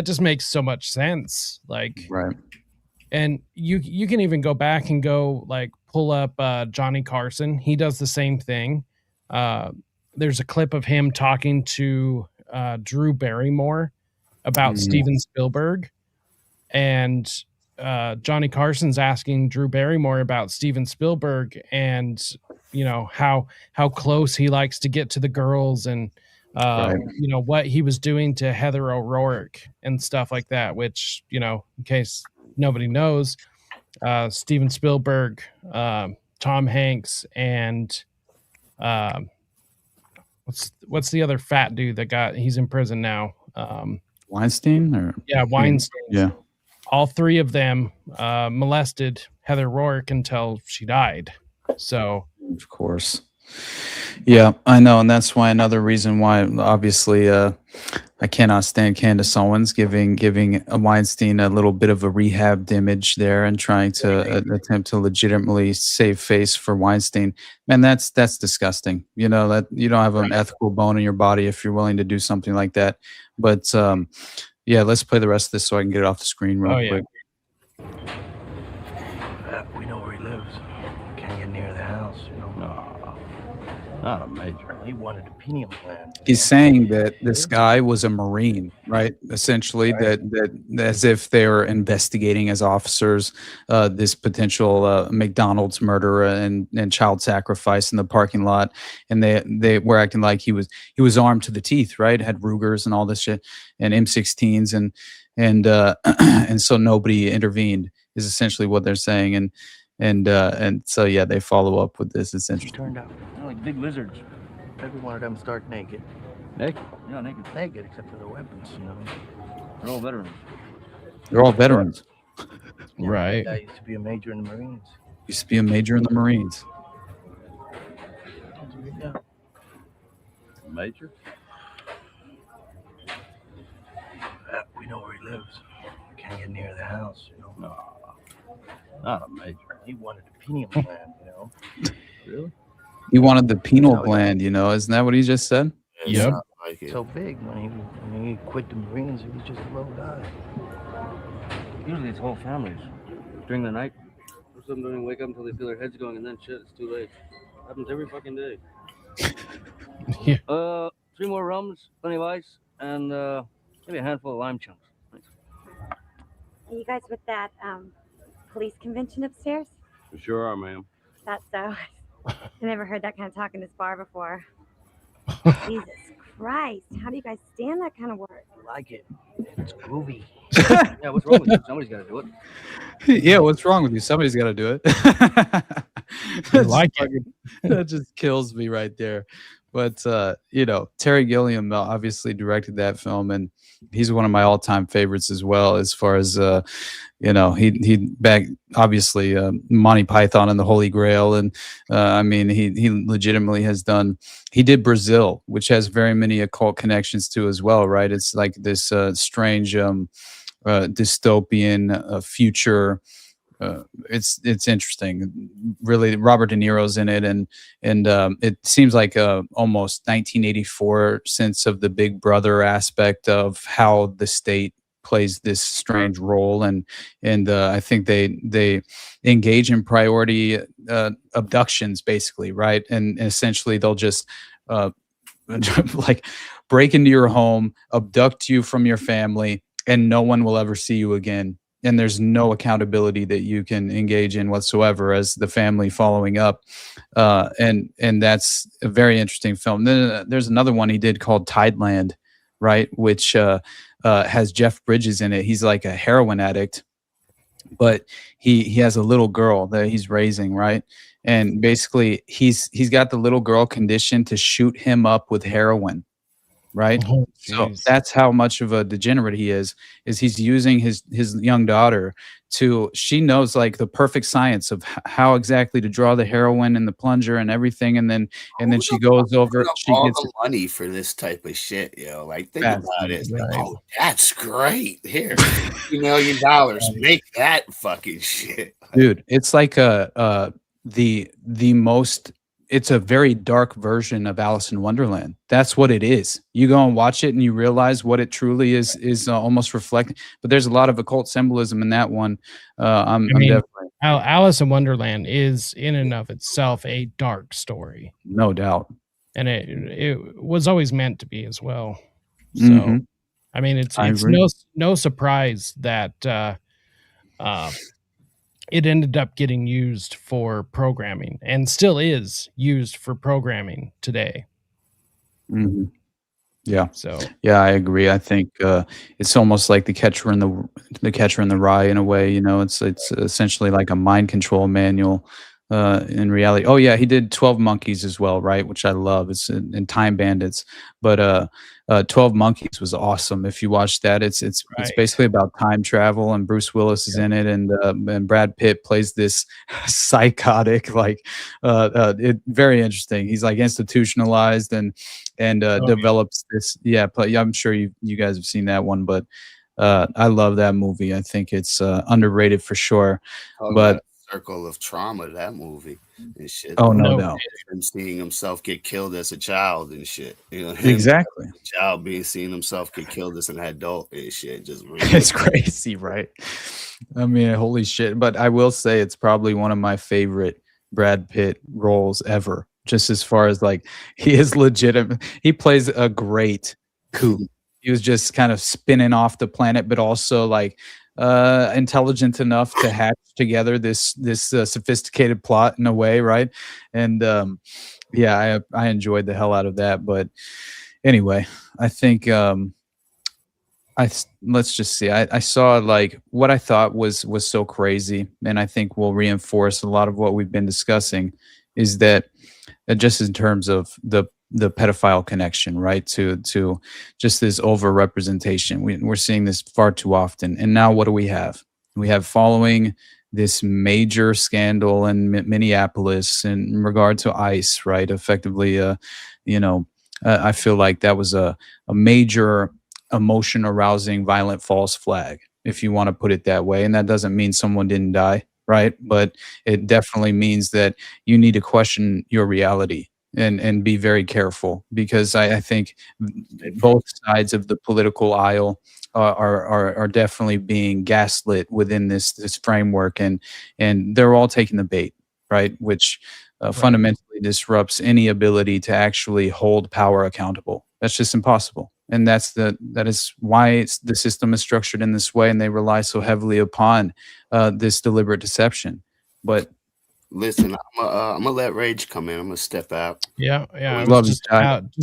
just makes so much sense. Like, right. And you can even go back and go like pull up Johnny Carson. He does the same thing. There's a clip of him talking to Drew Barrymore about Steven Spielberg, and Johnny Carson's asking Drew Barrymore about Steven Spielberg and how close he likes to get to the girls, and what he was doing to Heather O'Rourke and stuff like that, which in case nobody knows, Steven Spielberg, Tom Hanks, and what's the other fat dude that he's in prison now? Weinstein? Weinstein. Yeah. All three of them molested Heather O'Rourke until she died. So, of course. Yeah, I know. And that's why another reason why, obviously, I cannot stand Candace Owens giving Weinstein a little bit of a rehabbed image there and trying to attempt to legitimately save face for Weinstein. Man, that's disgusting. That you don't have an ethical bone in your body if you're willing to do something like that. But yeah, let's play the rest of this so I can get it off the screen real quick. We know where he lives. Can't get near the house, No, not a major. He wanted a pineal gland. He's saying that this guy was a Marine, right? Essentially, that as if they were investigating as officers this potential McDonald's murder and child sacrifice in the parking lot, and they were acting like he was armed to the teeth, right? Had Rugers and all this shit and M16s, and so nobody intervened is essentially what they're saying, and so yeah, they follow up with this. It's interesting. Turned out like big lizards. Every one of them start naked. Naked? Yeah, naked, except for their weapons, They're all veterans. They're all veterans. Right. That guy used to be a major in the Marines. Used to be a major in the Marines. Yeah. Major? We know where he lives. Can't get near the house, No, not a major. He wanted a pineal gland, Really? He wanted the penal gland, isn't that what he just said? Yep. So big when he quit the Marines, he was just a little guy. Usually it's whole families. During the night, or some don't even wake up until they feel their heads going, and then shit, it's too late. Happens every fucking day. Yeah. 3 more rums, plenty of ice, and maybe a handful of lime chunks. Thanks. Are you guys with that police convention upstairs? We sure are, ma'am. Thought so. I never heard that kind of talk in this bar before. Jesus Christ. How do you guys stand that kind of work? I like it. It's groovy. Yeah, what's wrong with you? Somebody's got to do it. Yeah, what's wrong with you? Somebody's got to do it. That just kills me right there. But Terry Gilliam obviously directed that film, and he's one of my all-time favorites as well. As far as he back obviously Monty Python and the Holy Grail, and he legitimately has done. He did Brazil, which has very many occult connections to as well, right? It's like this strange dystopian future. It's interesting. Really, Robert De Niro's in it, and it seems like almost 1984 sense of the Big Brother aspect of how the state plays this strange role, and I think they engage in priority abductions, basically, right? And essentially, they'll just like break into your home, abduct you from your family, and no one will ever see you again. And there's no accountability that you can engage in whatsoever as the family following up. And that's a very interesting film. Then there's another one he did called Tideland, right? Which has Jeff Bridges in it. He's like a heroin addict, but he has a little girl that he's raising, right? And basically he's got the little girl conditioned to shoot him up with heroin. Right. Oh, so that's how much of a degenerate he is he's using his young daughter she knows like the perfect science of how exactly to draw the heroin and the plunger and everything, and then she goes over. She all gets the money for this type of shit, yo. Like, think about it. Like, oh, that's great. Here, $50 million. Make that fucking shit, dude. It's like the most. It's a very dark version of Alice in Wonderland. That's what it is. You go and watch it and you realize what it truly is almost reflecting. But there's a lot of occult symbolism in that one. I'm definitely. Alice in Wonderland is in and of itself a dark story. No doubt. And it was always meant to be as well. So, I mean, it's no surprise that it ended up getting used for programming and still is used for programming today. Yeah. So yeah, I agree. I think it's almost like the Catcher in the Rye in a way. You know, it's essentially like a mind control manual. In reality, oh yeah, he did 12 Monkeys as well, right? Which I love. It's in Time Bandits, but 12 Monkeys was awesome. If you watch that, it's basically about time travel, and Bruce Willis is in it, and Brad Pitt plays this psychotic, like very interesting. He's like institutionalized and develops this. Yeah, I'm sure you guys have seen that one, but I love that movie. I think it's underrated for sure. But circle of trauma, that movie and shit. Oh, no doubt. Him seeing himself get killed as a child and shit. You know, exactly. Child seeing himself get killed as an adult and shit. Just really it's crazy, right? I mean, holy shit. But I will say it's probably one of my favorite Brad Pitt roles ever. Just as far as like, he is legitimate. He plays a great coup. He was just kind of spinning off the planet, but also like intelligent enough to hatch together this sophisticated plot in a way, right? And yeah, I enjoyed the hell out of that. But anyway, I think let's just see. I saw like what I thought was so crazy, and I think will reinforce a lot of what we've been discussing, is that just in terms of the pedophile connection, right, to just this over representation. We're seeing this far too often. And now what do we have? We have, following this major scandal in Minneapolis in regard to ICE, right? Effectively, I feel like that was a major emotion arousing violent false flag, if you want to put it that way. And that doesn't mean someone didn't die, right? But it definitely means that you need to question your reality and be very careful, because I think both sides of the political aisle are definitely being gaslit within this framework, and they're all taking the bait, right? Which fundamentally disrupts any ability to actually hold power accountable. That's just impossible. And that is why the system is structured in this way, and they rely so heavily upon this deliberate deception. But listen, I'm gonna let Rage come in. I'm gonna step out. Yeah. I was just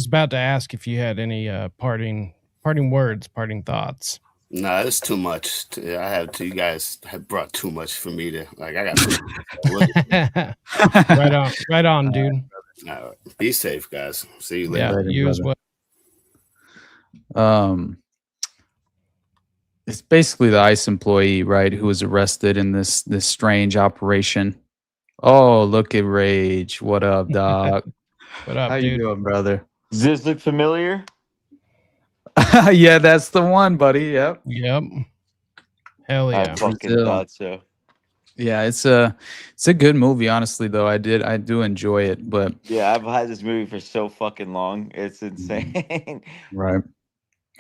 about to ask if you had any parting words, parting thoughts. No, it's too much. You guys have brought too much for me to like. I got right on, dude. Be safe, guys. See you later. Yeah, you as well. It's basically the ICE employee, right, who was arrested in this strange operation. Oh, look at Rage. What up, dog? What up, How dude? you doing, brother? Does this look familiar? Yeah, that's the one, buddy. Yep. Hell yeah. I fucking thought so. Yeah, it's a good movie, honestly, though. I do enjoy it, but yeah, I've had this movie for so fucking long. It's insane. Right.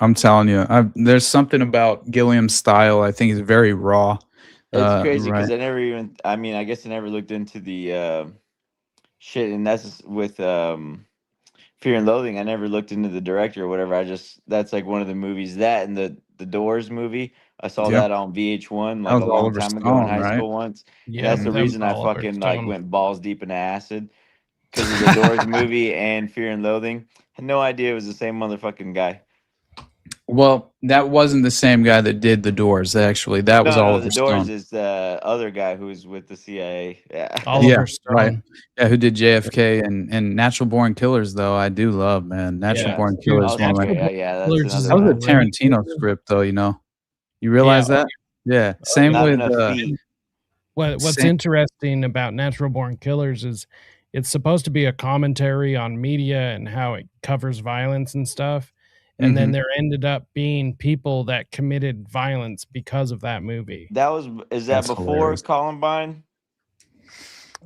I'm telling you, there's something about Gilliam's style. I think it's very raw. It's crazy because right. I guess I never looked into the shit, and that's with Fear and Loathing. I never looked into the director or whatever. That's like one of the movies, that and the Doors movie. I saw that on VH1 like a long time ago in high school once. Yeah, that's the reason I fucking like went balls deep into acid, because of the Doors movie and Fear and Loathing. Had no idea it was the same motherfucking guy. Well, that wasn't the same guy that did the Doors. Actually, that was Oliver Stone. The Doors is the other guy who was with the CIA. Yeah, Oliver Stone. Right. Yeah, who did JFK and Natural Born Killers? Though I do love, man, Natural Born Killers. That was a Tarantino script, though. You know, you realize that? Yeah, same Not with enough feet. What's same, interesting about Natural Born Killers is it's supposed to be a commentary on media and how it covers violence and stuff. And then there ended up being people that committed violence because of that movie. Is that before Columbine?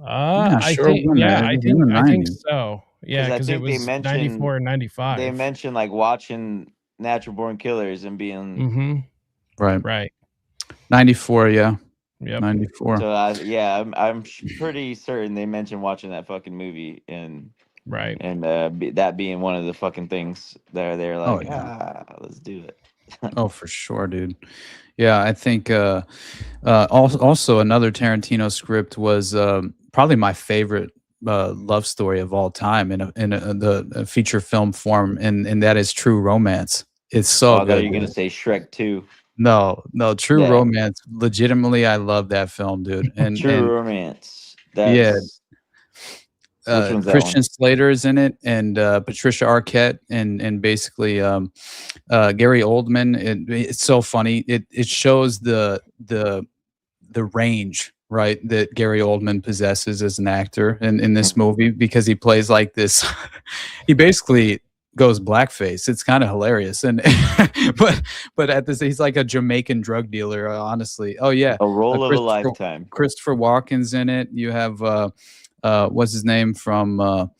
I'm not I sure think, when yeah, it was in the I think 90s. so. Yeah, I because it think they was mentioned 94 and 95. They mentioned like watching Natural Born Killers and being Right. 94, yeah. Yep. 94. So I'm pretty certain they mentioned watching that fucking movie and that being one of the fucking things they're like, let's do it. Oh, for sure, dude. Yeah, I think also another Tarantino script was probably my favorite love story of all time in the feature film form, and that is True Romance. It's so I thought good. you were gonna say Shrek 2. No, True Romance. Legitimately, I love that film, dude. And True Romance. yeah. Which one's that Christian one? Slater is in it, and Patricia Arquette, and basically Gary Oldman. It's so funny. It shows the range, right, that Gary Oldman possesses as an actor in this movie, because he plays like this. He basically goes blackface. It's kind of hilarious, and but at this, he's like a Jamaican drug dealer. Honestly, oh yeah, a role of a lifetime. Christopher Walken's in it. You have what's his name from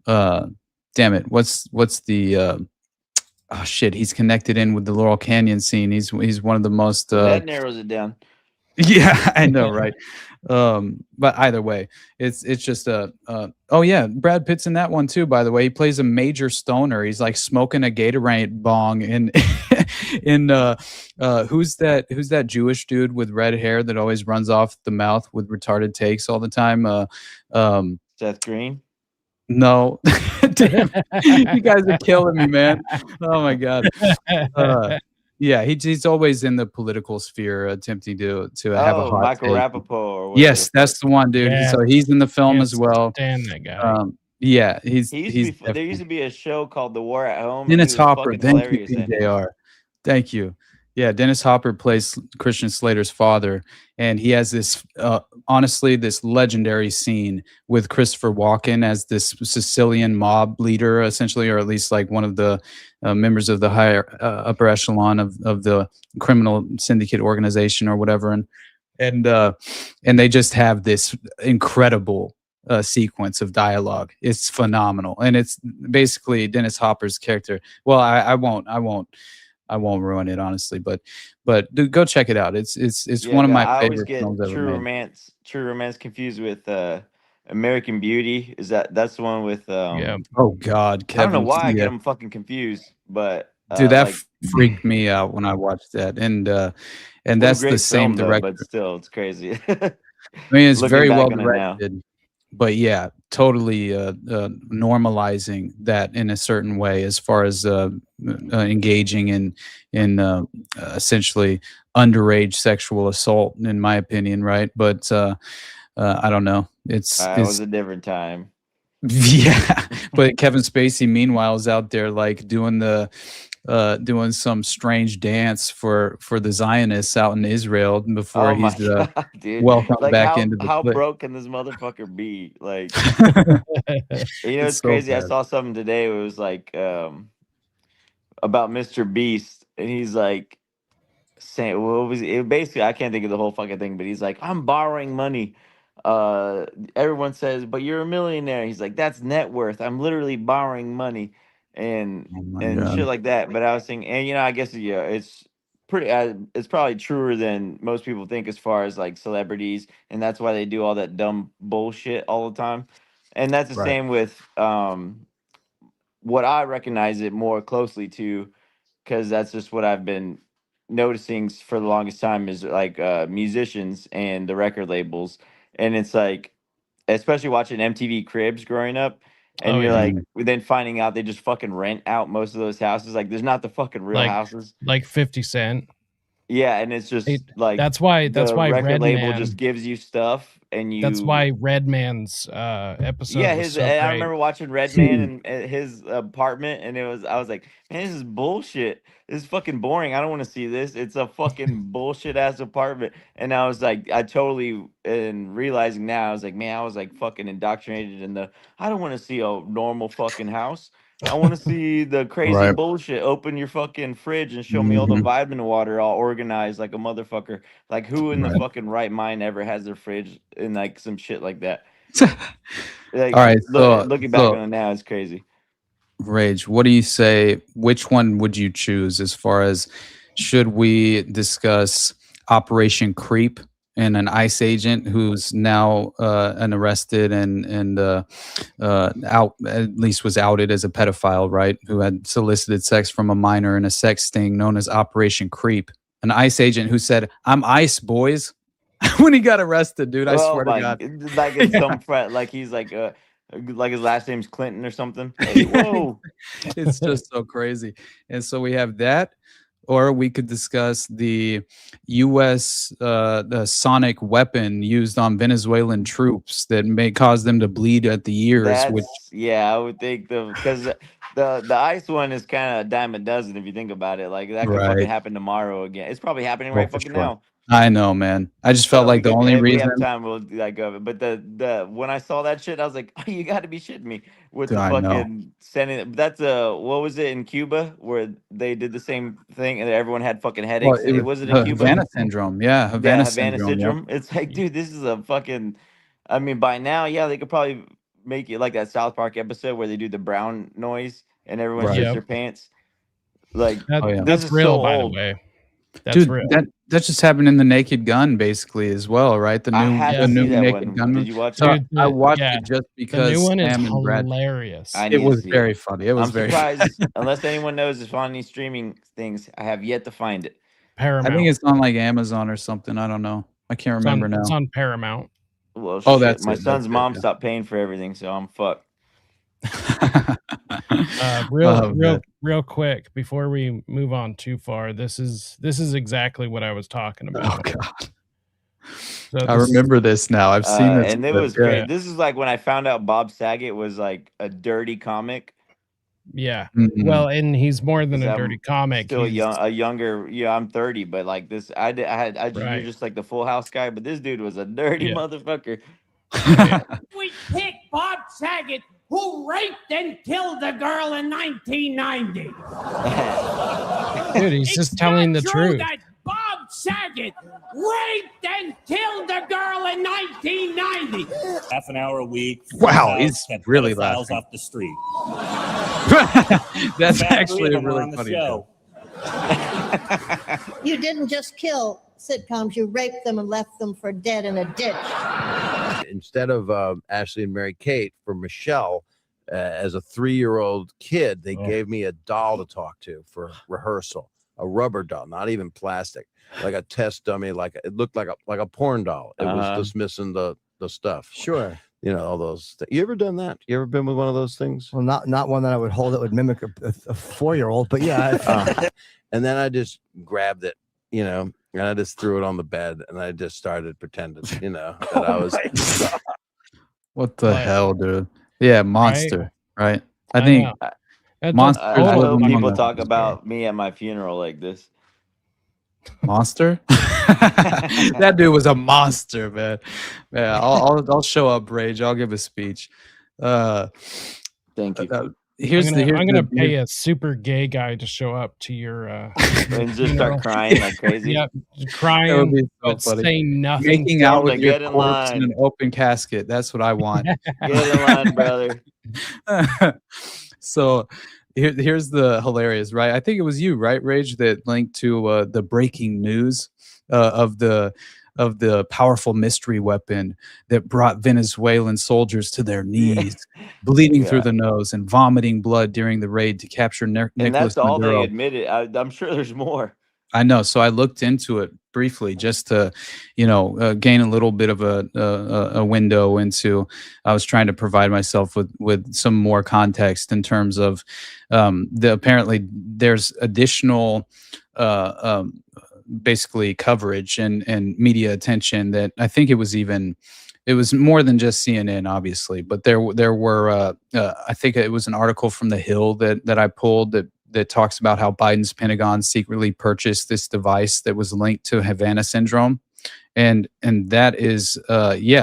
damn it, what's the oh shit, he's connected in with the Laurel Canyon scene. He's one of the most that narrows it down. Yeah, I know, right? But either way, it's just oh yeah, Brad Pitt's in that one too, by the way. He plays a major stoner. He's like smoking a Gatorade bong in who's that Jewish dude with red hair that always runs off the mouth with retarded takes all the time? Seth Green? No. Damn, you guys are killing me, man. Oh my god. Yeah, he's always in the political sphere, attempting to have a hot Michael take. Rapaport or whatever. Yes, that's the one, dude. Yeah. So he's in the film as well. Stand that guy. Yeah, there used to be a show called The War at Home. Dennis Hopper. Thank you, hilarious in it. PJR. Thank you. Yeah, Dennis Hopper plays Christian Slater's father, and he has this, honestly, this legendary scene with Christopher Walken as this Sicilian mob leader, essentially, or at least like one of the members of the higher upper echelon of the criminal syndicate organization or whatever, and they just have this incredible sequence of dialogue. It's phenomenal, and it's basically Dennis Hopper's character. Well, I won't ruin it, honestly, but dude, go check it out. It's one of my favorite films ever made. True Romance confused with American Beauty. That's the one with Oh God, Kevin. I don't know why I get them fucking confused, but dude, that freaked me out when I watched that, and that's the same director. But still, it's crazy. I mean, it's very well directed, but yeah, totally normalizing that in a certain way, as far as engaging in essentially underage sexual assault, in my opinion, right? But I don't know. It was a different time. Yeah, but Kevin Spacey, meanwhile, is out there like doing some strange dance for the Zionists out in Israel before he's welcomed like back into the how clique. broke can this motherfucker be? Like, it's so crazy. bad. I saw something today. It was like about Mr. Beast, and he's like saying, "What was it?" Basically, I can't think of the whole fucking thing, but he's like, "I'm borrowing money." Everyone says, "But you're a millionaire." He's like, "That's net worth. I'm literally borrowing money." And God. shit like that. But I was thinking, and I guess it's pretty. It's probably truer than most people think as far as like celebrities, and that's why they do all that dumb bullshit all the time. And that's the same with what I recognize it more closely to, because that's just what I've been noticing for the longest time is like musicians and the record labels, and it's like, especially watching MTV Cribs growing up. And you're like, then finding out they just fucking rent out most of those houses. Like, there's not the fucking real houses. Like 50 Cent. Yeah, and it's just like that's why record label Redman just gives you stuff, and you. That's why Redman's episode. Yeah, was his. so I great. remember watching Redman and his apartment, and I was like, man, this is bullshit. This is fucking boring. I don't want to see this. It's a fucking bullshit ass apartment. And I was like, and realizing now, I was like, man, I was like fucking indoctrinated in I don't want to see a normal fucking house. I want to see the crazy Right. bullshit. Open your fucking fridge and show me all the vitamin water all organized like a motherfucker. Like who in the fucking right mind ever has their fridge and like some shit like that? Like, all right, looking back on it now, it's crazy. Rage, what do you say? Which one would you choose as far as should we discuss Operation Creep and an ICE agent who's now an arrested and out, at least was outed as a pedophile, right? Who had solicited sex from a minor in a sex sting known as Operation Creep. An ICE agent who said, "I'm ICE, boys," when he got arrested, dude. I swear to God. Like it's some friend, like he's like his last name's Clinton or something. Hey, whoa. It's just so crazy. And so we have that, or we could discuss the U.S. The sonic weapon used on Venezuelan troops that may cause them to bleed at the ears. I would think because the ICE one is kind of a dime a dozen if you think about it. Like that could fucking happen tomorrow again. It's probably happening right fucking now. I know, man. I just felt like the only if reason. we have time, we'll like go. But the when I saw that shit, I was like, oh, you got to be shitting me with the fucking sending. That's what was it in Cuba where they did the same thing and everyone had fucking headaches? Well, was it in Cuba? Havana syndrome. Yeah, Havana syndrome. Yep. It's like, dude, this is a fucking. I mean, by now, yeah, they could probably make it like that South Park episode where they do the brown noise and everyone shits their pants. Like that's real, by the way. That's dude, real. That just happened in the Naked Gun, basically, as well, right? The new Naked Gun. Did you watch it? Dude, I watched it just because the new one is Sam and Brad. hilarious. It was very funny. It was I'm very surprised, unless anyone knows it's on any streaming things. I have yet to find it. Paramount. I think it's on like Amazon or something. I don't know. I can't remember now. It's on Paramount. Well, oh, shit. that's my it. son's That's mom it, yeah. stopped paying for everything, so I'm fucked. Real quick before we move on too far, this is exactly what I was talking about. Oh God. So I remember this now. I've seen this. And it was great. This is like when I found out Bob Saget was like a dirty comic. Yeah. Mm-hmm. Well, and he's more than a dirty comic. Still a younger. Yeah, I'm 30, but like this, you're just like the Full House guy, but this dude was a dirty motherfucker. We picked Bob Saget, who raped and killed a girl in 1990. Dude, he's just telling the truth. That Bob Saget raped and killed a girl in 1990. Half an hour a week. Wow, he's really pedophiles laughing. off the street. That's About actually 3 a of them are really on the funny show. You didn't just kill sitcoms, you raped them and left them for dead in a ditch. Instead of Ashley and Mary Kate, for Michelle, as a 3-year-old kid, they gave me a doll to talk to for rehearsal. A rubber doll, not even plastic, like a test dummy. It looked like a porn doll. It was just missing the stuff. Sure. You know, all those. You ever done that? You ever been with one of those things? Well, not one that I would hold that would mimic a 4-year-old, but yeah. And then I just grabbed it, you know, and I just threw it on the bed, and I just started pretending, you know, that I was. What the hell, dude? Yeah, monster, right? I think monster. I hope people talk about me at my funeral like this. Monster. That dude was a monster, man. Yeah, I'll show up, Rage. I'll give a speech. Thank you. I'm gonna pay a super gay guy to show up to your and just start crying like crazy. Yep, crying. That would be so but funny. saying nothing. Making out with your Get in corpse in line. an open casket. That's what I want. Get in line, brother. So here's the hilarious, right? I think it was you, right, Rage, that linked to the breaking news of the powerful mystery weapon that brought Venezuelan soldiers to their knees, bleeding through the nose and vomiting blood during the raid to capture And Nicolas that's all Maduro. they admitted. I'm sure there's more. I know. So I looked into it briefly just to, gain a little bit of a window into. I was trying to provide myself with some more context in terms of apparently there's additional basically coverage and media attention that I think it was even it was more than just CNN, obviously, but there were I think it was an article from The Hill that I pulled that talks about how Biden's Pentagon secretly purchased this device that was linked to Havana syndrome. And that is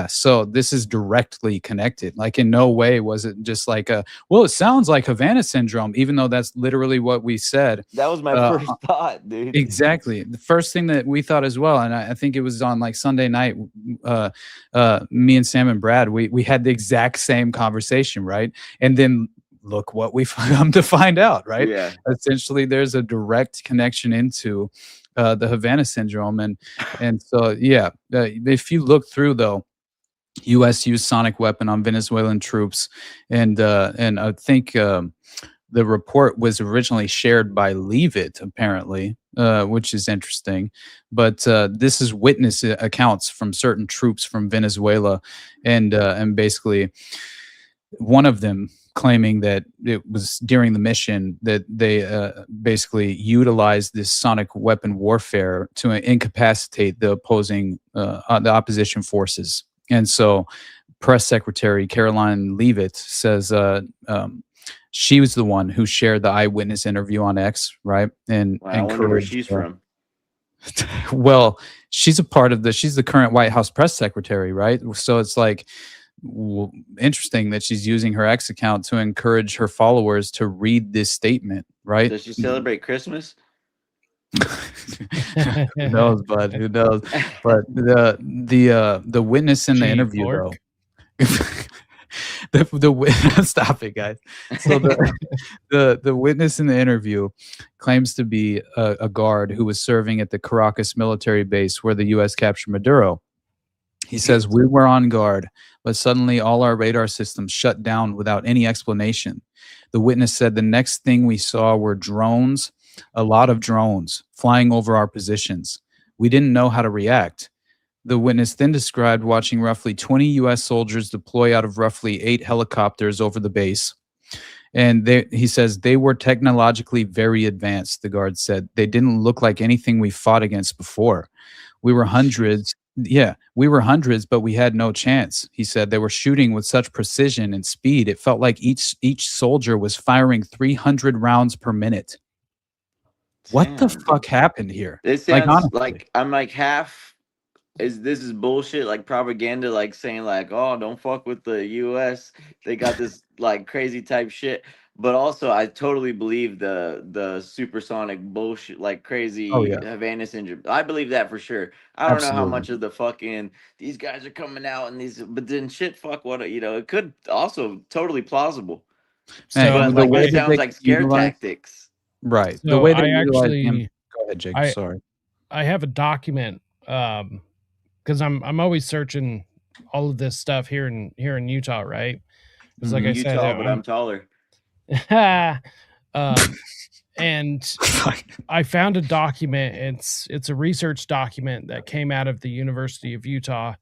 so this is directly connected. Like, in no way was it just like well, it sounds like Havana syndrome, even though that's literally what we said. That was my first thought, dude. Exactly, the first thing that we thought as well. And I think it was on like Sunday night, me and Sam and Brad, we had the exact same conversation, right? And then look what we've come to find out, right? Yeah. Essentially, there's a direct connection into the Havana syndrome, and so if you look through, though, U.S. used sonic weapon on Venezuelan troops, and I think the report was originally shared by Leave It, apparently, which is interesting. But this is witness accounts from certain troops from Venezuela, and basically one of them claiming that it was during the mission that they basically utilized this sonic weapon warfare to incapacitate the opposition forces. And so Press Secretary Caroline Leavitt says she was the one who shared the eyewitness interview on X, right? And I wonder where she's from. Well, she's the current White House press secretary, right? So it's like, interesting that she's using her X account to encourage her followers to read this statement, right? Does she celebrate Christmas? Who knows, bud? Who knows? But the witness in the interview, though, stop it, guys. So the witness in the interview claims to be a guard who was serving at the Caracas military base where the U.S. captured Maduro. He says, "We were on guard, but suddenly all our radar systems shut down without any explanation." The witness said the next thing we saw were drones, a lot of drones, flying over our positions. We didn't know how to react. The witness then described watching roughly 20 U.S. soldiers deploy out of roughly 8 helicopters over the base. And he says they were technologically very advanced, the guard said. They didn't look like anything we fought against before. We were hundreds. Yeah, we were hundreds, but we had no chance. He said they were shooting with such precision and speed. It felt like each soldier was firing 300 rounds per minute. What the fuck happened here? It sounds like I'm like half. This is bullshit, like propaganda, like saying like, oh, don't fuck with the U.S. They got this like crazy type shit. But also, I totally believe the supersonic bullshit, like crazy Havana syndrome. I believe that for sure. I don't know how much of the fucking these guys are coming out and these, but then shit, fuck what it could also totally plausible. So but like it sounds like scare tactics, right? So the way they actually, go ahead, Jake. Sorry, I have a document because I'm always searching all of this stuff here in Utah, right? Because like I said, but I'm taller. And I found a document. It's a research document that came out of the University of Utah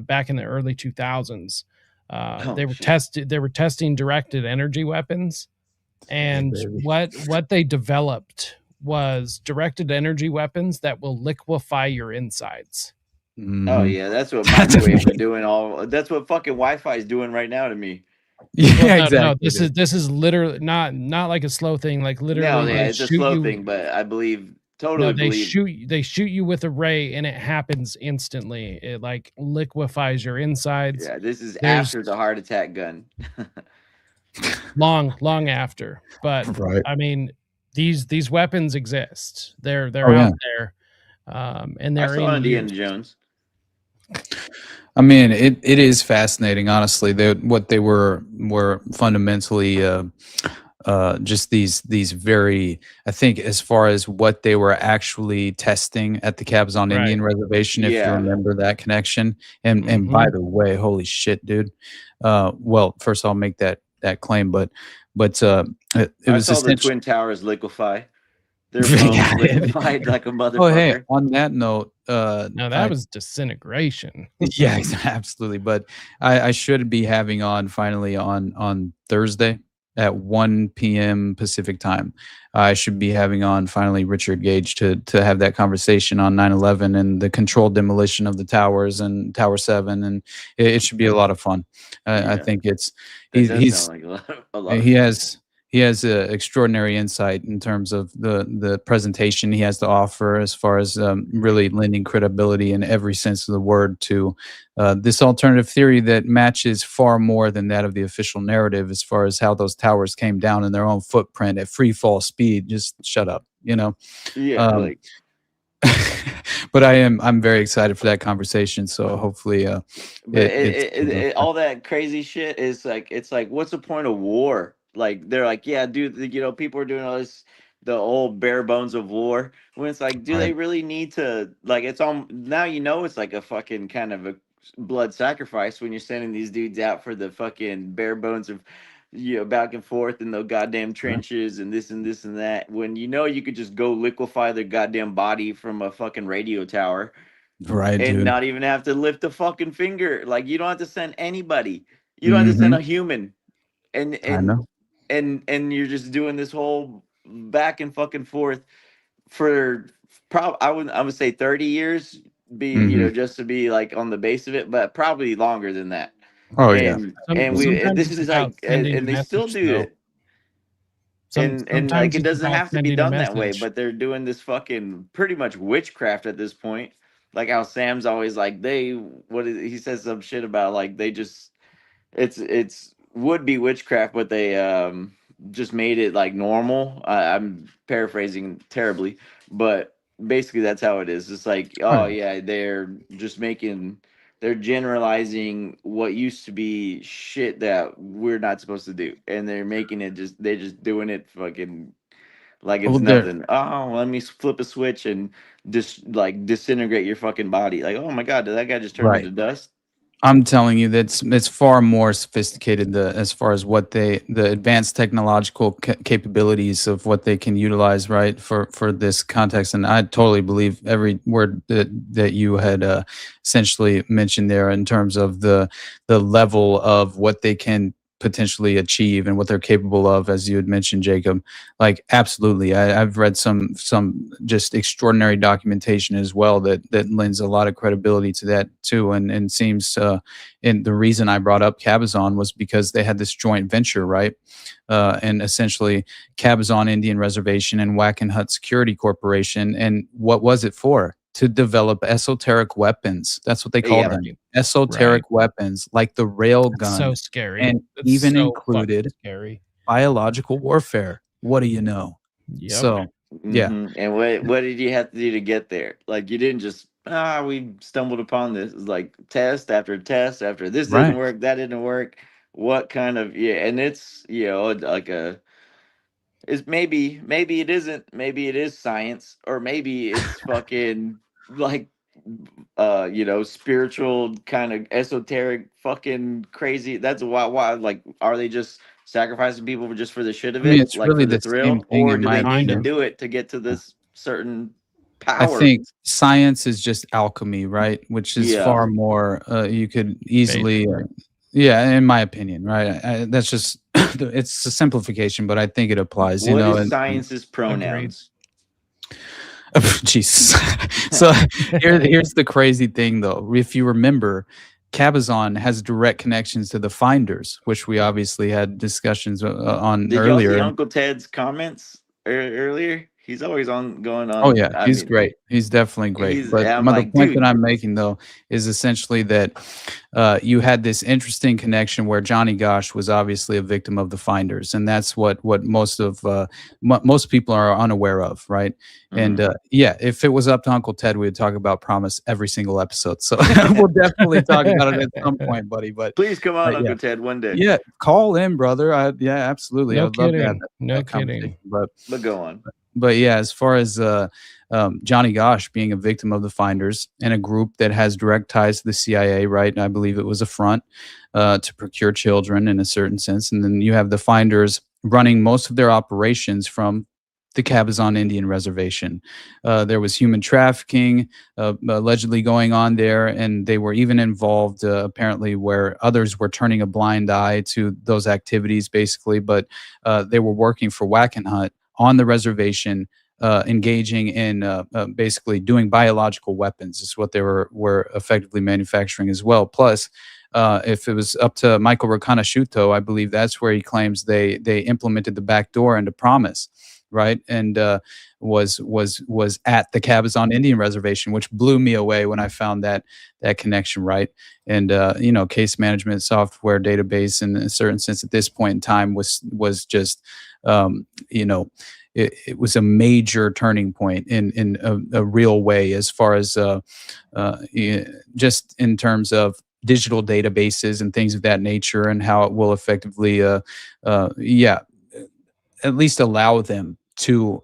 back in the early 2000s. They were testing directed energy weapons, and what they developed was directed energy weapons that will liquefy your insides. Oh yeah, that's what microwaves are doing. That's what fucking Wi-Fi is doing right now to me. Yeah, exactly. No, this is literally not like a slow thing. Like literally, no, yeah, it's a slow thing, but I believe they shoot you with a ray, and it happens instantly. It like liquefies your insides. Yeah, this is after the heart attack gun. long after, but right. I mean, these weapons exist. They're out there, and they're I saw Indiana Jones. I mean, it is fascinating, honestly. What they were fundamentally just these very, I think, as far as what they were actually testing at the Cabazon Indian Reservation, if you remember that connection. And by the way, holy shit, dude. Well, first I'll make that claim, but it was I saw the Twin Towers liquefy. They're both liquefied like a motherfucker. Oh, hey, on that note, no, that was disintegration. Yeah, absolutely. But I should be having on finally on Thursday. at 1 p.m. Pacific time. I should be having on finally Richard Gage to have that conversation on 9/11 and the controlled demolition of the towers and Tower 7, and it should be a lot of fun. I think he's sound like a lot of fun. He has extraordinary insight in terms of the presentation he has to offer, as far as really lending credibility in every sense of the word to this alternative theory that matches far more than that of the official narrative, as far as how those towers came down in their own footprint at free fall speed. Just shut up, you know? Yeah, but I'm very excited for that conversation. So hopefully, all that crazy shit is like, it's like, what's the point of war? Like, they're like, yeah, dude, you know, people are doing all this, the old bare bones of war. When it's like, do they really need to? Like, it's all now, you know, it's like a fucking kind of a blood sacrifice when you're sending these dudes out for the fucking bare bones of, you know, back and forth in the goddamn trenches and this and this and that, when you know you could just go liquefy their goddamn body from a fucking radio tower, right, and dude. not even have to lift a fucking finger. Like, you don't have to send anybody. You don't have to send a human. And I know. and you're just doing this whole back and fucking forth for I would say 30 years, you know, just to be like on the base of it, but probably longer than that. Oh yeah. And this is like, and they still do it. And like, it doesn't have to be done that way, but they're doing this fucking pretty much witchcraft at this point. Like how Sam's always like, he says some shit about like, they just, it's would be witchcraft, but they just made it like normal. I'm paraphrasing terribly, but basically that's how it is. It's like, oh yeah, they're just they're generalizing what used to be shit that we're not supposed to do, and they're making it they're just doing it fucking like it's nothing. Oh, let me flip a switch and just like disintegrate your fucking body. Like, oh my god, did that guy just turn into dust? I'm telling you, it's far more sophisticated as far as what the advanced technological capabilities of what they can utilize, right, for this context. And I totally believe every word that you had essentially mentioned there, in terms of the level of what they can potentially achieve and what they're capable of, as you had mentioned, Jacob. Like, absolutely. I've read some just extraordinary documentation as well that lends a lot of credibility to that too, and seems and the reason I brought up Cabazon was because they had this joint venture, right? And essentially Cabazon Indian Reservation and Wackenhut Security Corporation. And what was it for? To develop esoteric weapons. That's what they called them. Esoteric weapons, like the rail gun. So scary. And It's even so included fucking scary. biological warfare. What do you know? Yep. So, yeah. And what did you have to do to get there? Like, you didn't just, we stumbled upon this. It's like test after test after this didn't work, that didn't work. What kind of, and it's, you know, like it's maybe it isn't, maybe it is science, or maybe it's fucking like you know, spiritual kind of esoteric fucking crazy. That's why like, are they just sacrificing people just for the shit of it? I mean, it's like really for the the thrill, same thing, or in do my they need to opinion. do it to get to this certain I power? think science is just alchemy, right? Which is far more, you could easily, in my opinion, right? That's just, it's a simplification, but I think it applies, you What know. is science's pronouns? Jesus. So here's the crazy thing, though. If you remember, Cabazon has direct connections to the Finders, which we obviously had discussions on Did earlier. y'all see Uncle Ted's comments earlier? He's always going on. Oh yeah, he's great. He's definitely great. But the point that I'm making, though, is essentially that you had this interesting connection where Johnny Gosch was obviously a victim of the Finders, and that's what most people are unaware of, right? And if it was up to Uncle Ted, we would talk about Promise every single episode. So we'll definitely talk about it at some point, buddy. But please come on, Uncle Ted, one day. Yeah, call in, brother. Absolutely. No I would love to kidding. have No that kidding. conversation. But go on. But yeah, as far as Johnny Gosch being a victim of the Finders and a group that has direct ties to the CIA, right? I believe it was a front to procure children in a certain sense. And then you have the Finders running most of their operations from the Cabazon Indian Reservation. There was human trafficking allegedly going on there, and they were even involved apparently where others were turning a blind eye to those activities, basically. But they were working for Whack and Hunt on the reservation, engaging in basically doing biological weapons is what they were effectively manufacturing as well. Plus, if it was up to Michael Riconosciuto, I believe that's where he claims they implemented the back door into Promise, right? And was at the Cabazon Indian Reservation, which blew me away when I found that connection, right? And case management software database in a certain sense at this point in time was just it was a major turning point in a real way as far as just in terms of digital databases and things of that nature, and how it will effectively at least allow them to,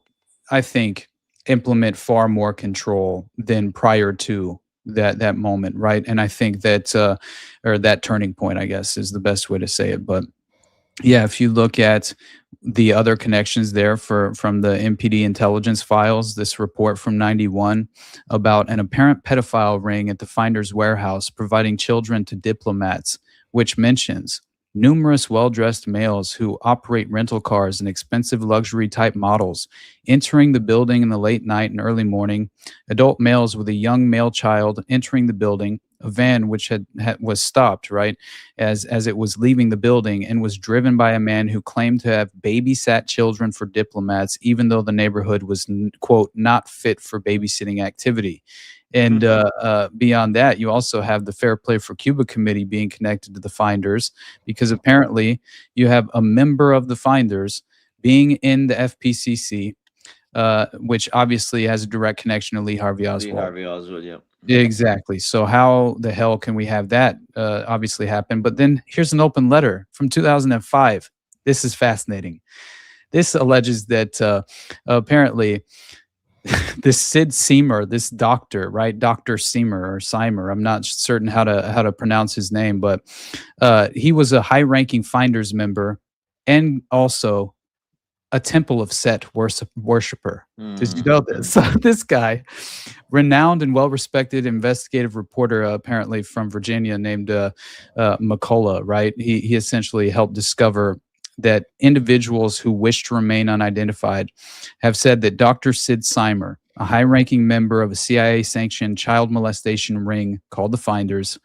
I think, implement far more control than prior to that moment, right? And I think that or that turning point, I guess, is the best way to say it. But yeah, if you look at the other connections there from the MPD intelligence files, this report from 91 about an apparent pedophile ring at the Finder's warehouse providing children to diplomats, which mentions numerous well-dressed males who operate rental cars and expensive luxury type models entering the building in the late night and early morning, adult males with a young male child entering the building, a van which was stopped right as it was leaving the building and was driven by a man who claimed to have babysat children for diplomats, even though the neighborhood was, quote, not fit for babysitting activity. And beyond that, you also have the Fair Play for Cuba Committee being connected to the Finders, because apparently you have a member of the Finders being in the FPCC, which obviously has a direct connection to Lee Harvey Oswald. Lee Harvey Oswald, yeah. Exactly. So how the hell can we have that obviously happen? But then here's an open letter from 2005. This is fascinating. This alleges that apparently this Sid Seymour, this doctor, right? Dr. Seymour or Seymour, I'm not certain how to pronounce his name, but he was a high-ranking Finders member and also a Temple of Set worshiper. Did you know this? This guy, renowned and well-respected investigative reporter, apparently from Virginia, named McCullough, right? He essentially helped discover that individuals who wish to remain unidentified have said that Dr. Sid Seymour, a high-ranking member of a CIA-sanctioned child molestation ring called the Finders,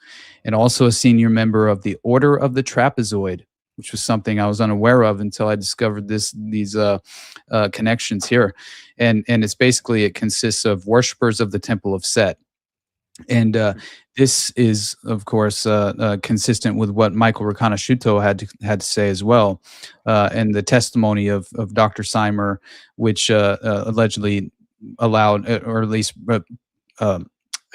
and also a senior member of the Order of the Trapezoid, which was something I was unaware of until I discovered these connections here. And it's basically, it consists of worshipers of the Temple of Set. And this is, of course, consistent with what Michael Riconosciuto had to say as well, and the testimony of Dr. Seymour, which allegedly allowed, or at least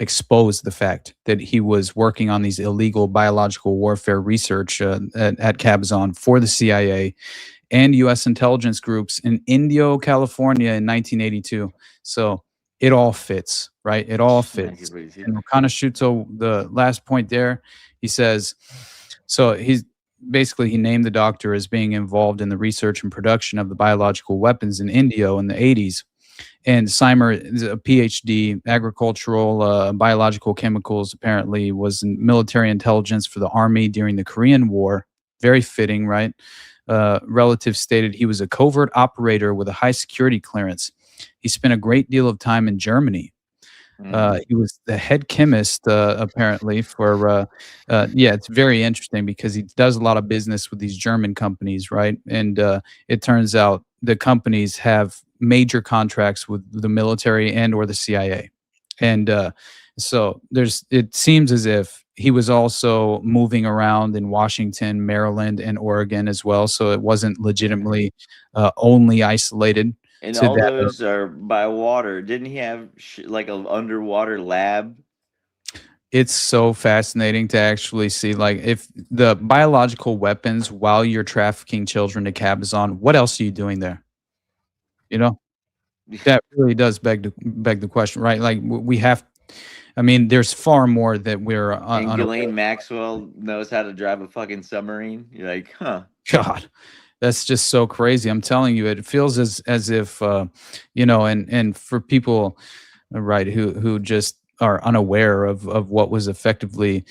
exposed the fact that he was working on these illegal biological warfare research at Cabazon for the CIA and U.S. intelligence groups in Indio, California in 1982. So it all fits, right? It all fits. And Riconosciuto, the last point there, he says, so he named the doctor as being involved in the research and production of the biological weapons in Indio in the 80s. And Seymour is a PhD, agricultural, biological chemicals, apparently was in military intelligence for the Army during the Korean War. Very fitting, right? Relatives stated he was a covert operator with a high security clearance. He spent a great deal of time in Germany. He was the head chemist, apparently, for, it's very interesting because he does a lot of business with these German companies, right? And it turns out the companies have major contracts with the military and or the CIA. And so it seems as if he was also moving around in Washington, Maryland, and Oregon as well. So it wasn't legitimately only isolated. And all those are by water. Didn't he have like an underwater lab? It's so fascinating to actually see, like, if the biological weapons while you're trafficking children to Cabazon, what else are you doing there? You know, that really does beg the question, right? Like we have, I mean, there's far more that we're and Ghislaine Maxwell knows how to drive a fucking submarine. You're like, huh? God. That's just so crazy. I'm telling you, it feels as if and for people, right, who just are unaware of what was effectively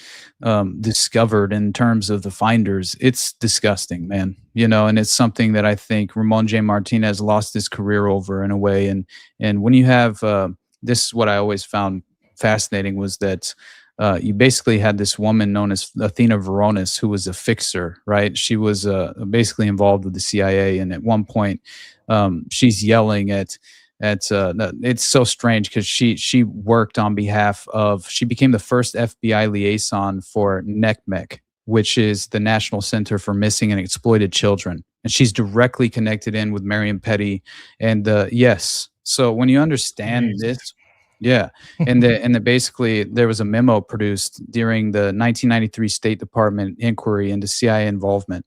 discovered in terms of the finders. It's disgusting, man. And it's something that I think Ramon J. Martinez lost his career over in a way. And when you have this is what I always found fascinating was that you basically had this woman known as Athena Veronis, who was a fixer, right? She was basically involved with the CIA, and at one point, she's yelling at. It's so strange because she worked on behalf of. She became the first FBI liaison for NCMEC, which is the National Center for Missing and Exploited Children, and she's directly connected in with Marion Petty. And yes, so when you understand this. Yeah, and basically there was a memo produced during the 1993 State Department inquiry into CIA involvement,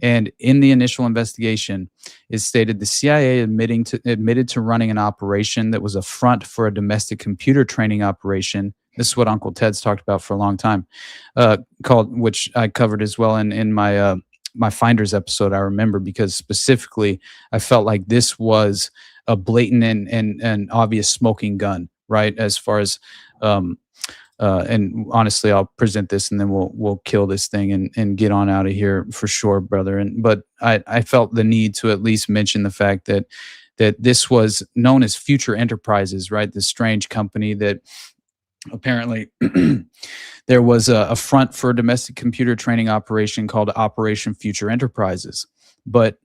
and in the initial investigation, it stated the CIA admitted to running an operation that was a front for a domestic computer training operation. This is what Uncle Ted's talked about for a long time, which I covered as well in my my Finders episode. I remember because specifically I felt like this was a blatant and obvious smoking gun. Right, as far as, and honestly, I'll present this and then we'll kill this thing and get on out of here for sure, brother. But I felt the need to at least mention the fact that this was known as Future Enterprises, right? This strange company that apparently there was a front for a domestic computer training operation called Operation Future Enterprises, but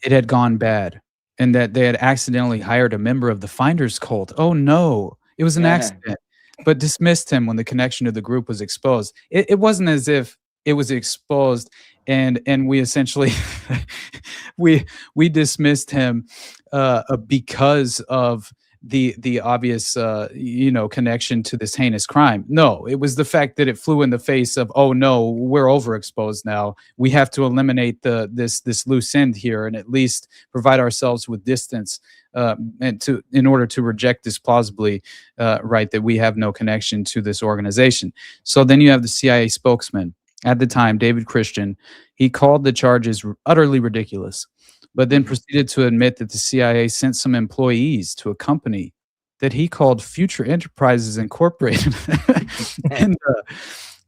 it had gone bad. And that they had accidentally hired a member of the Finders cult. Oh no, it was an accident, but dismissed him when the connection to the group was exposed. It wasn't as if it was exposed and we essentially we dismissed him because of the obvious connection to this heinous crime. No, it was the fact that it flew in the face of, oh no, we're overexposed now. We have to eliminate this loose end here and at least provide ourselves with distance in order to reject this plausibly, right, that we have no connection to this organization. So then you have the CIA spokesman at the time, David Christian. He called the charges utterly ridiculous, but then proceeded to admit that the CIA sent some employees to a company that he called Future Enterprises Incorporated. And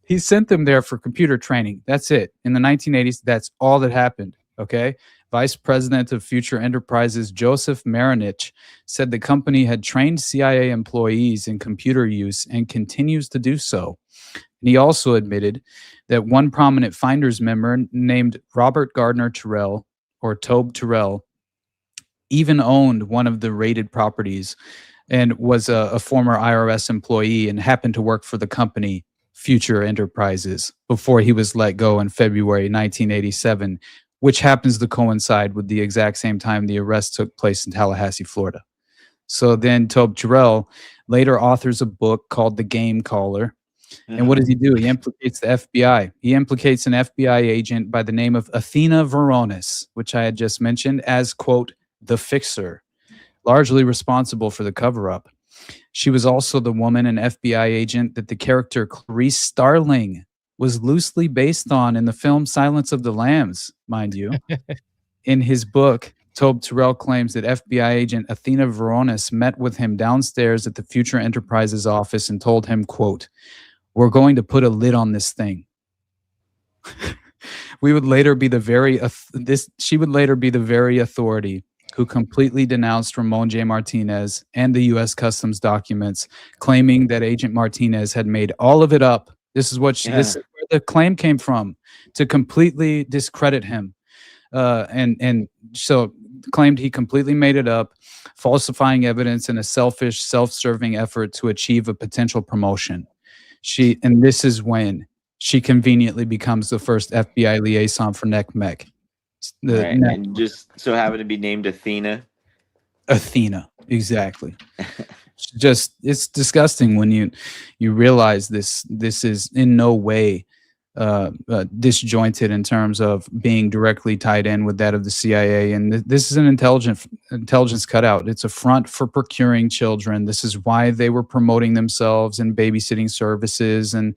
he sent them there for computer training. That's it. In the 1980s, that's all that happened, okay? Vice President of Future Enterprises, Joseph Marinich, said the company had trained CIA employees in computer use and continues to do so. And he also admitted that one prominent Finders member named Robert Gardner Terrell, or Tobe Terrell, even owned one of the raided properties and was a former IRS employee and happened to work for the company Future Enterprises before he was let go in February 1987, which happens to coincide with the exact same time the arrest took place in Tallahassee, Florida. So then Tobe Terrell later authors a book called The Game Caller. And what does he do? He implicates the FBI. He implicates an FBI agent by the name of Athena Veronis, which I had just mentioned, as, quote, the fixer, largely responsible for the cover-up. She was also the woman and FBI agent that the character Clarice Starling was loosely based on in the film Silence of the Lambs, mind you. In his book, Tobe Terrell claims that FBI agent Athena Veronis met with him downstairs at the Future Enterprises office and told him, quote, "We're going to put a lid on this thing." She would later be the very authority who completely denounced Ramon J. Martinez and the U.S. Customs documents, claiming that Agent Martinez had made all of it up. This is this is where the claim came from, to completely discredit him, and so claimed he completely made it up, falsifying evidence in a selfish, self-serving effort to achieve a potential promotion. And this is when she conveniently becomes the first FBI liaison for NCMEC. And just so happened to be named Athena. Athena, exactly. It's disgusting when you realize this is in no way disjointed in terms of being directly tied in with that of the CIA. And this is an intelligence cutout. It's a front for procuring children. This is why they were promoting themselves in babysitting services and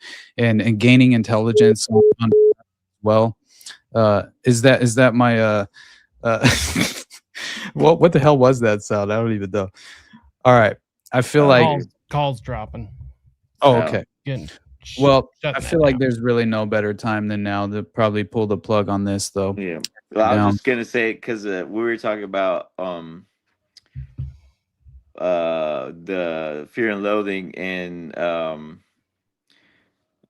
gaining intelligence on well. Is that my what the hell was that sound? I don't even know. All right. I feel like calls dropping. Oh, okay. Well, I shutting feel that like down. there's really no better time than now to probably pull the plug on this, though. Yeah. Well, I was just gonna say because we were talking about the Fear and Loathing and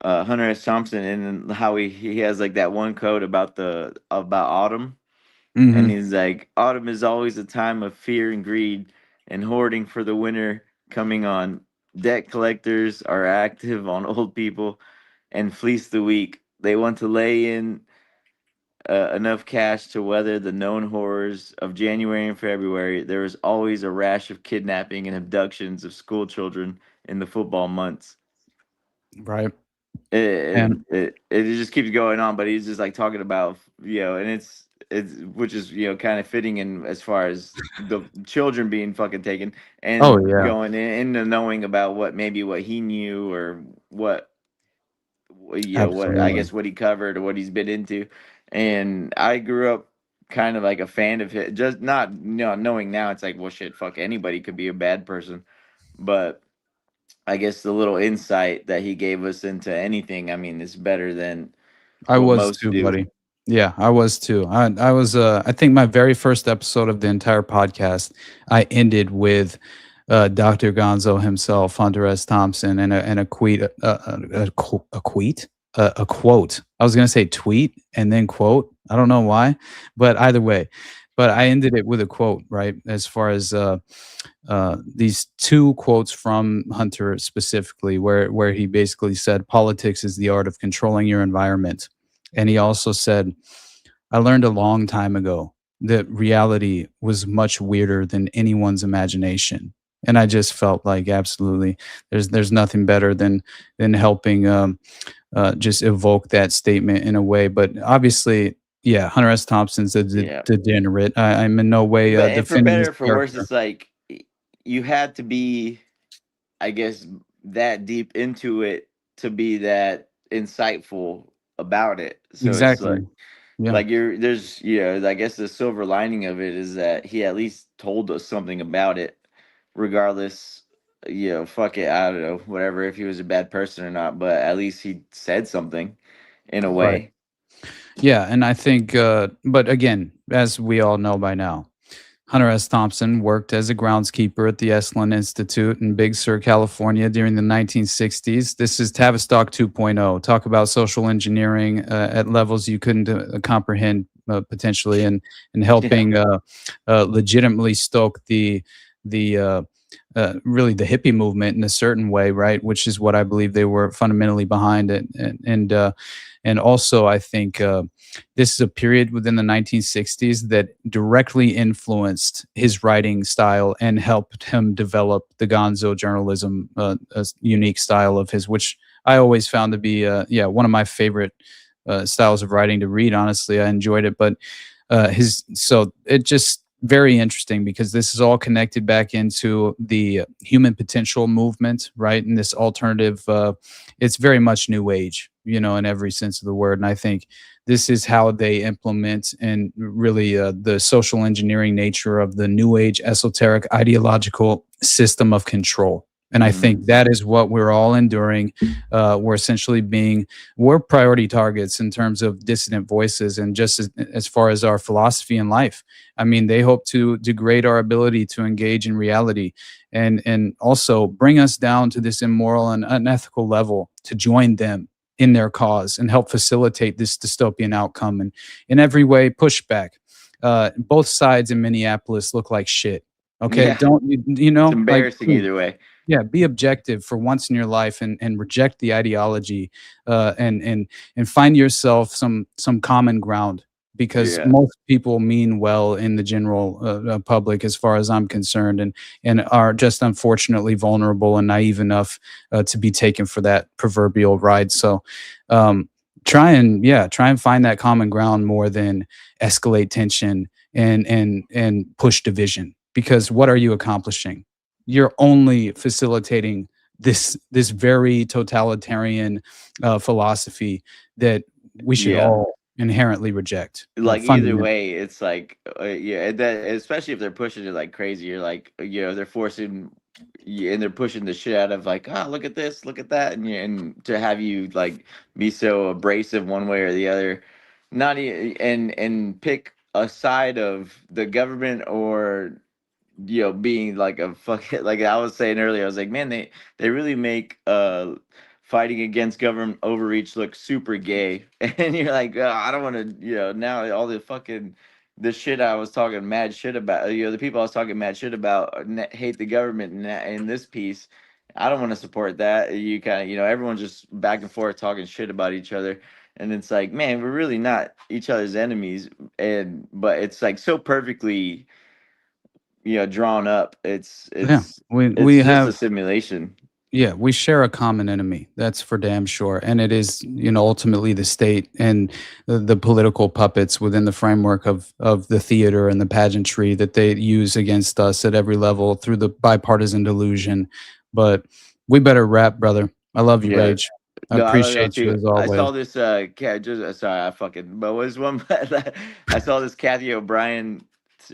Hunter S. Thompson, and then how he has like that one quote about autumn, and he's like, autumn is always a time of fear and greed and hoarding for the winter coming on. Debt collectors are active on old people and fleece the weak. They want to lay in enough cash to weather the known horrors of January and February. There is always a rash of kidnapping and abductions of school children in the football months. Right. It just keeps going on, but he's just like talking about, and it's which is kind of fitting in as far as the children being fucking taken and going into knowing about what he knew or what I guess what he covered or what he's been into. And I grew up kind of like a fan of it, just not knowing now it's like, well, shit, fuck, anybody could be a bad person, but I guess the little insight that he gave us into anything, I mean, is better than I what was most too, do. buddy. Yeah, I was too. I was I think my very first episode of the entire podcast, I ended with Dr. Gonzo himself, Hunter S. Thompson, and a quote. A quote. I was gonna say tweet and then quote. I don't know why, but either way. But I ended it with a quote, right? As far as these two quotes from Hunter specifically, where he basically said, "Politics is the art of controlling your environment," and he also said, "I learned a long time ago that reality was much weirder than anyone's imagination." And I just felt like absolutely, there's nothing better than helping just evoke that statement in a way. But obviously, yeah, Hunter S. Thompson's a degenerate. I'm in no way But and for defending better his or for worse, character. it's like you had to be, I guess, that deep into it to be that insightful about it. So Exactly. it's Yeah. like there's I guess the silver lining of it is that he at least told us something about it, regardless. Fuck it, I don't know, whatever, if he was a bad person or not, but at least he said something in a way. Right. Yeah, and I think, but again, as we all know by now, Hunter S. Thompson worked as a groundskeeper at the Esalen Institute in Big Sur, California during the 1960s. This is Tavistock 2.0. Talk about social engineering at levels you couldn't comprehend potentially, and helping legitimately stoke the really the hippie movement in a certain way, right? Which is what I believe they were fundamentally behind it, and also I think this is a period within the 1960s that directly influenced his writing style and helped him develop the gonzo journalism, a unique style of his, which I always found to be one of my favorite styles of writing to read. Honestly, I enjoyed it, but so it just very interesting because this is all connected back into the human potential movement, right? And this alternative, it's very much new age, in every sense of the word. And I think this is how they implement and really the social engineering nature of the new age esoteric ideological system of control. And I think that is what we're all enduring. We're essentially we're priority targets in terms of dissident voices, and just as far as our philosophy in life. I mean, they hope to degrade our ability to engage in reality and also bring us down to this immoral and unethical level to join them in their cause and help facilitate this dystopian outcome, and in every way push back. Both sides in Minneapolis look like shit. Okay. Yeah. Don't It's embarrassing either way. Yeah, be objective for once in your life and reject the ideology, and find yourself some common ground, because most people mean well in the general public, as far as I'm concerned, and are just unfortunately vulnerable and naive enough to be taken for that proverbial ride. So try and find that common ground more than escalate tension and push division, because what are you accomplishing? You're only facilitating this very totalitarian philosophy that we should all inherently reject. Like either way, it's like yeah, that especially if they're pushing it like crazy. You're like, they're forcing and they're pushing the shit out of like, look at this, look at that, and to have you like be so abrasive one way or the other, not and pick a side of the government or being like a fucking like I was saying earlier. I was like, man, they really make fighting against government overreach look super gay, and you're like, I don't want to, now all the shit I was talking mad shit about, the people I was talking mad shit about hate the government in this piece. I don't want to support that. You kind of, everyone's just back and forth talking shit about each other. And it's like, man, we're really not each other's enemies. But it's like so perfectly, drawn up. It's we just have a simulation. Yeah, we share a common enemy. That's for damn sure. And it is, ultimately the state and the political puppets within the framework of the theater and the pageantry that they use against us at every level through the bipartisan delusion. But we better wrap, brother. I love you, Rage. I appreciate you as always. I saw this sorry, I fucking but was one I saw this Kathy O'Brien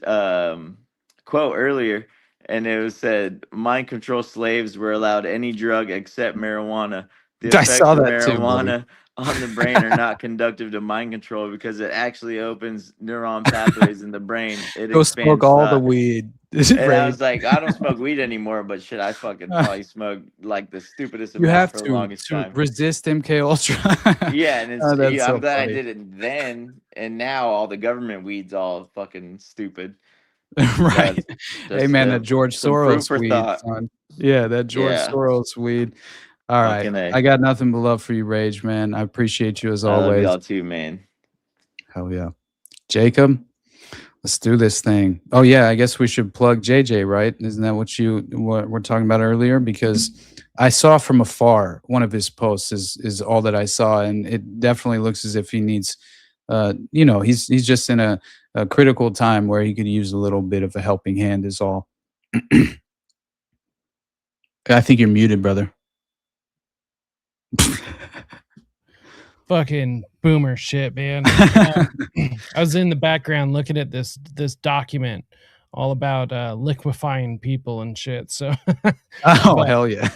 quote earlier, and it said, mind control slaves were allowed any drug except marijuana. The I effects saw of that marijuana too, on the brain are not conductive to mind control because it actually opens neuron pathways in the brain. It Go expands smoke all the thought. weed. And I Rage. was like, I don't smoke weed anymore, but shit, I fucking probably smoked like the stupidest You amount have for the to longest time. resist MK Ultra. Yeah, and Oh, that's I'm so glad I funny. did it then, and now all the government weed's all fucking stupid. Right. Hey man, that George some food Soros for weed, thought. son. Yeah, that George Yeah. Soros weed. All right. Fucking A. I got nothing but love for you, Rage, man. I appreciate you as I love always. y'all too, man. Hell yeah. Jacob, let's do this thing. Oh yeah, I guess we should plug JJ, right? Isn't that what we're talking about earlier? Because I saw from afar one of his posts is all that I saw, and it definitely looks as if he needs he's just in a critical time where he could use a little bit of a helping hand is all. I think you're muted, brother. Fucking boomer shit, man. I was in the background looking at this document all about liquefying people and shit. So oh hell yeah.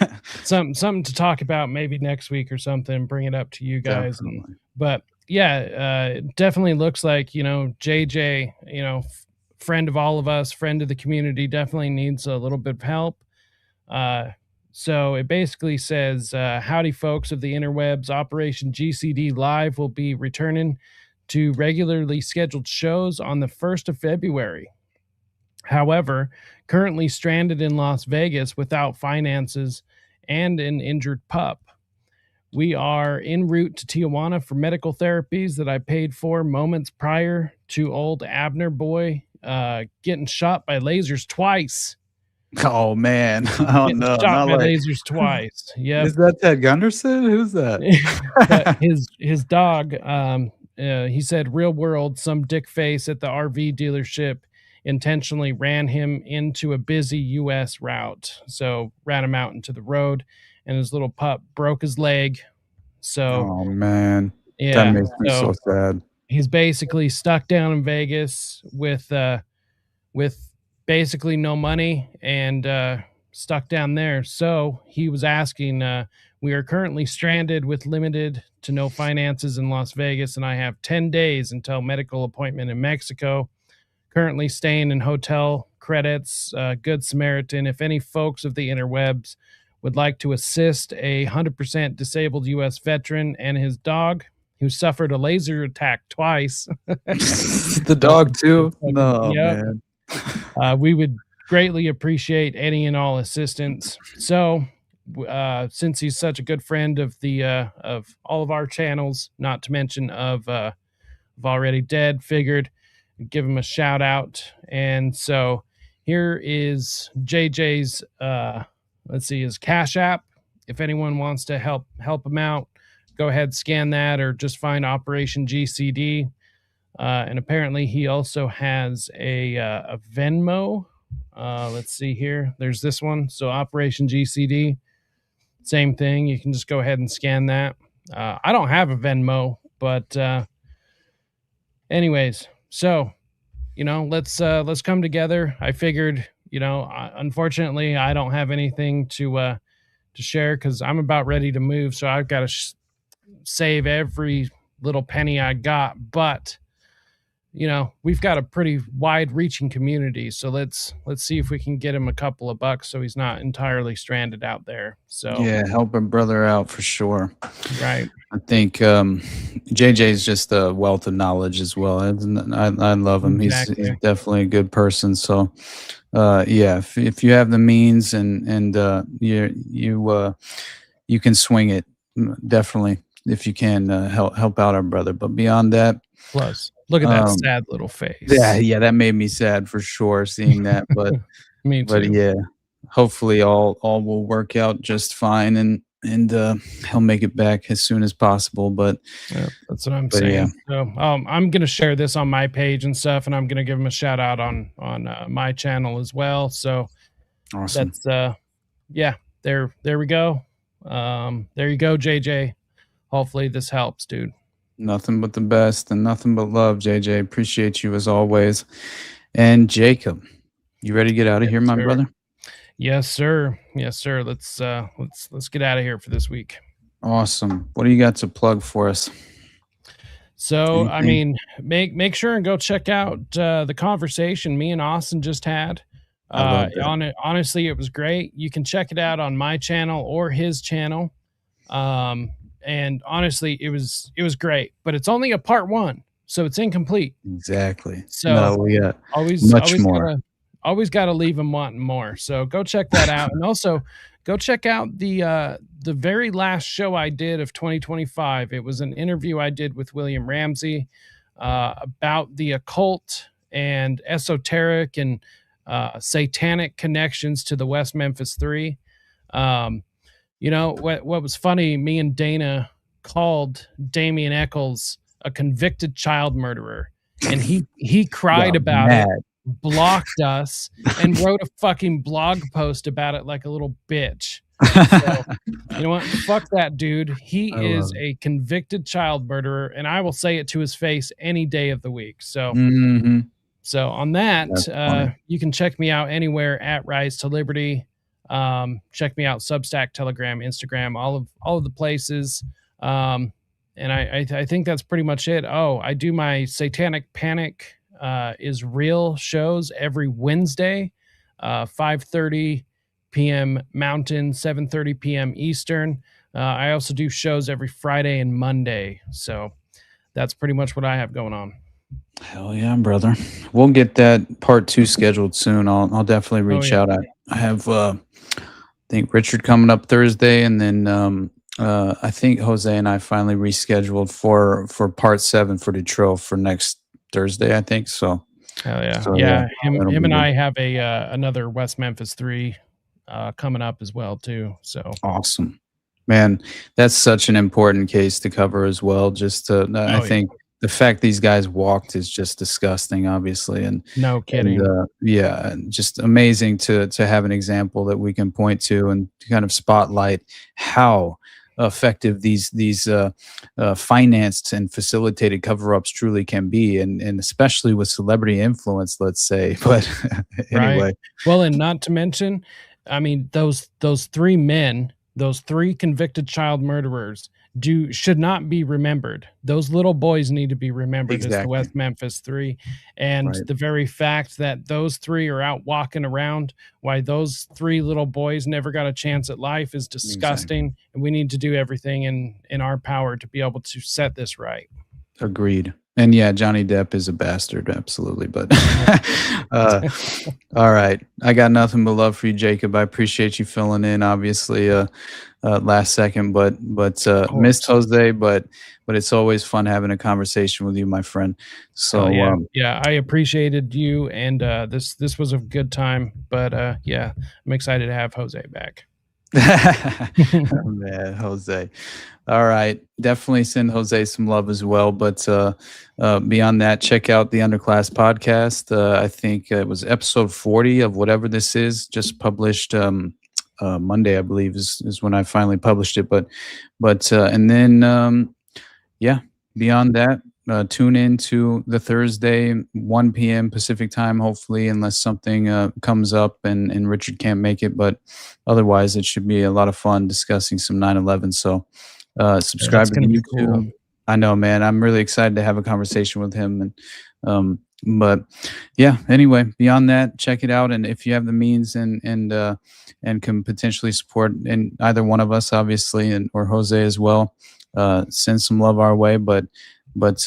something to talk about maybe next week or something, bring it up to you guys. But yeah, it definitely looks like, JJ, friend of all of us, friend of the community, definitely needs a little bit of help. So it basically says, howdy folks of the interwebs, Operation GCD Live will be returning to regularly scheduled shows on the 1st of February. However, currently stranded in Las Vegas without finances and an injured pup. We are en route to Tijuana for medical therapies that I paid for moments prior to old Abner boy getting shot by lasers twice. Oh man! Oh no! Shot by lasers twice. Yeah. Is that Ted Gunderson? Who's that? But his dog. He said, real world. Some dick face at the RV dealership intentionally ran him into a busy U.S. route. So ran him out into the road, and his little pup broke his leg. So. Oh man! Yeah. That makes me so sad. He's basically stuck down in Vegas with basically no money and stuck down there. So he was asking, we are currently stranded with limited to no finances in Las Vegas, and I have 10 days until medical appointment in Mexico. Currently staying in hotel credits, Good Samaritan. If any folks of the interwebs would like to assist a 100% disabled U.S. veteran and his dog, who suffered a laser attack twice. The dog too? No, man. We would greatly appreciate any and all assistance. So, since he's such a good friend of the of all of our channels, not to mention of Already Dead, figured I'd give him a shout out. And so here is JJ's his Cash App. If anyone wants to help him out, go ahead, scan that, or just find Operation GCD. And apparently he also has a Venmo. Let's see here. There's this one. So Operation GCD, same thing. You can just go ahead and scan that. I don't have a Venmo, but if anyone wants to help him out, go ahead, scan that, or just find Operation GCD. And apparently he also has a Venmo. Let's see here. There's this one. So Operation GCD. Same thing. You can just go ahead and scan that. I don't have a Venmo, but if anyways, so let's come together. I figured, unfortunately, I don't have anything to share because I'm about ready to move, so I've got to save every little penny I got. But we've got a pretty wide-reaching community, so let's see if we can get him a couple of bucks so he's not entirely stranded out there. So yeah, help a brother out for sure. Right. I think JJ is just a wealth of knowledge as well. I love him. Exactly. He's definitely a good person. So yeah, if you have the means and you can swing it, definitely, if you can help out our brother. But beyond that, plus look at that sad little face. Yeah, that made me sad for sure seeing that. But me too. But yeah, hopefully all will work out just fine, and he'll make it back as soon as possible. But yeah, that's what I'm saying. Yeah. So I'm gonna share this on my page and stuff, and I'm gonna give him a shout out on my channel as well. So awesome. That's yeah. There we go. There you go, JJ. Hopefully this helps, dude. Nothing but the best and nothing but love, JJ. Appreciate you as always. And Jacob, you ready to get out of here, my brother? Yes, sir. Yes, sir. Let's get out of here for this week. Awesome. What do you got to plug for us? So, Anything? I mean, make sure and go check out the conversation me and Austin just had. I love that. Honestly, it was great. You can check it out on my channel or his channel. And honestly, it was great, but it's only a part 1, so it's incomplete. Exactly. So no, we got always more. Always got to leave them wanting more. So go check that out, and also go check out the very last show I did of 2025. It was an interview I did with William Ramsey about the occult and esoteric and satanic connections to the West Memphis 3. What was funny, me and Dana called Damian Eccles a convicted child murderer, and he cried about it, blocked us, and wrote a fucking blog post about it like a little bitch. So, you know what? Fuck that dude. He is a convicted child murderer, and I will say it to his face any day of the week. So so on that, you can check me out anywhere at Rise to Liberty. Check me out, Substack, Telegram, Instagram, all of the places. And I think that's pretty much it. Oh, I do my Satanic Panic is Real shows every Wednesday, 5:30 p.m. Mountain, 7:30 p.m. Eastern. I also do shows every Friday and Monday. So that's pretty much what I have going on. Hell yeah, brother. We'll get that part 2 scheduled soon. I'll definitely reach out. I have I think Richard coming up Thursday, and then I think Jose and I finally rescheduled for part 7 for Detroit for next Thursday, I think. So hell yeah. So, yeah, him that'll and be I have another West Memphis 3 coming up as well too. So awesome. Man, that's such an important case to cover as well. Just to I think the fact these guys walked is just disgusting, obviously. And no kidding. And, yeah, just amazing to have an example that we can point to and kind of spotlight how effective these financed and facilitated cover-ups truly can be, and especially with celebrity influence, let's say. But anyway. Right. Well, and not to mention, I mean, those 3 men, those 3 convicted child murderers should not be remembered. Those little boys need to be remembered as the West Memphis 3. And the very fact that those 3 are out walking around, why those 3 little boys never got a chance at life, is disgusting. And we need to do everything in our power to be able to set this right. Agreed. And yeah, Johnny Depp is a bastard, absolutely. But all right, I got nothing but love for you, Jacob. I appreciate you filling in, obviously, last second, but missed Jose, but it's always fun having a conversation with you, my friend. So yeah, I appreciated you, and this was a good time. But yeah, I'm excited to have Jose back. Man, Jose. All right, definitely send Jose some love as well. But beyond that, check out the Underclass podcast. I think it was episode 40 of whatever this is, just published Monday, I believe, is when I finally published it. But and then yeah, beyond that, tune in to the Thursday 1 p.m. Pacific time, hopefully, unless something comes up and Richard can't make it. But otherwise, it should be a lot of fun discussing some 9/11. So subscribe to the YouTube. Cool. I know, man. I'm really excited to have a conversation with him. And but yeah, anyway, beyond that, check it out. And if you have the means and can potentially support in either one of us, obviously, or Jose as well, send some love our way. But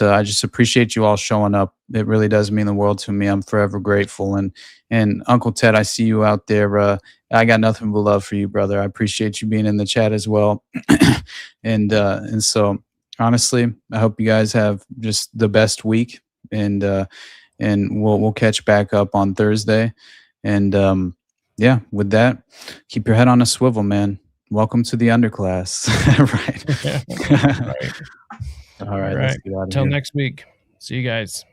I just appreciate you all showing up. It really does mean the world to me. I'm forever grateful. And Uncle Ted, I see you out there. I got nothing but love for you, brother. I appreciate you being in the chat as well. and so honestly, I hope you guys have just the best week. And we'll catch back up on Thursday. And yeah, with that, keep your head on a swivel, man. Welcome to the underclass. Right. Right. All right. Let's get out of Till here. next week. See you guys.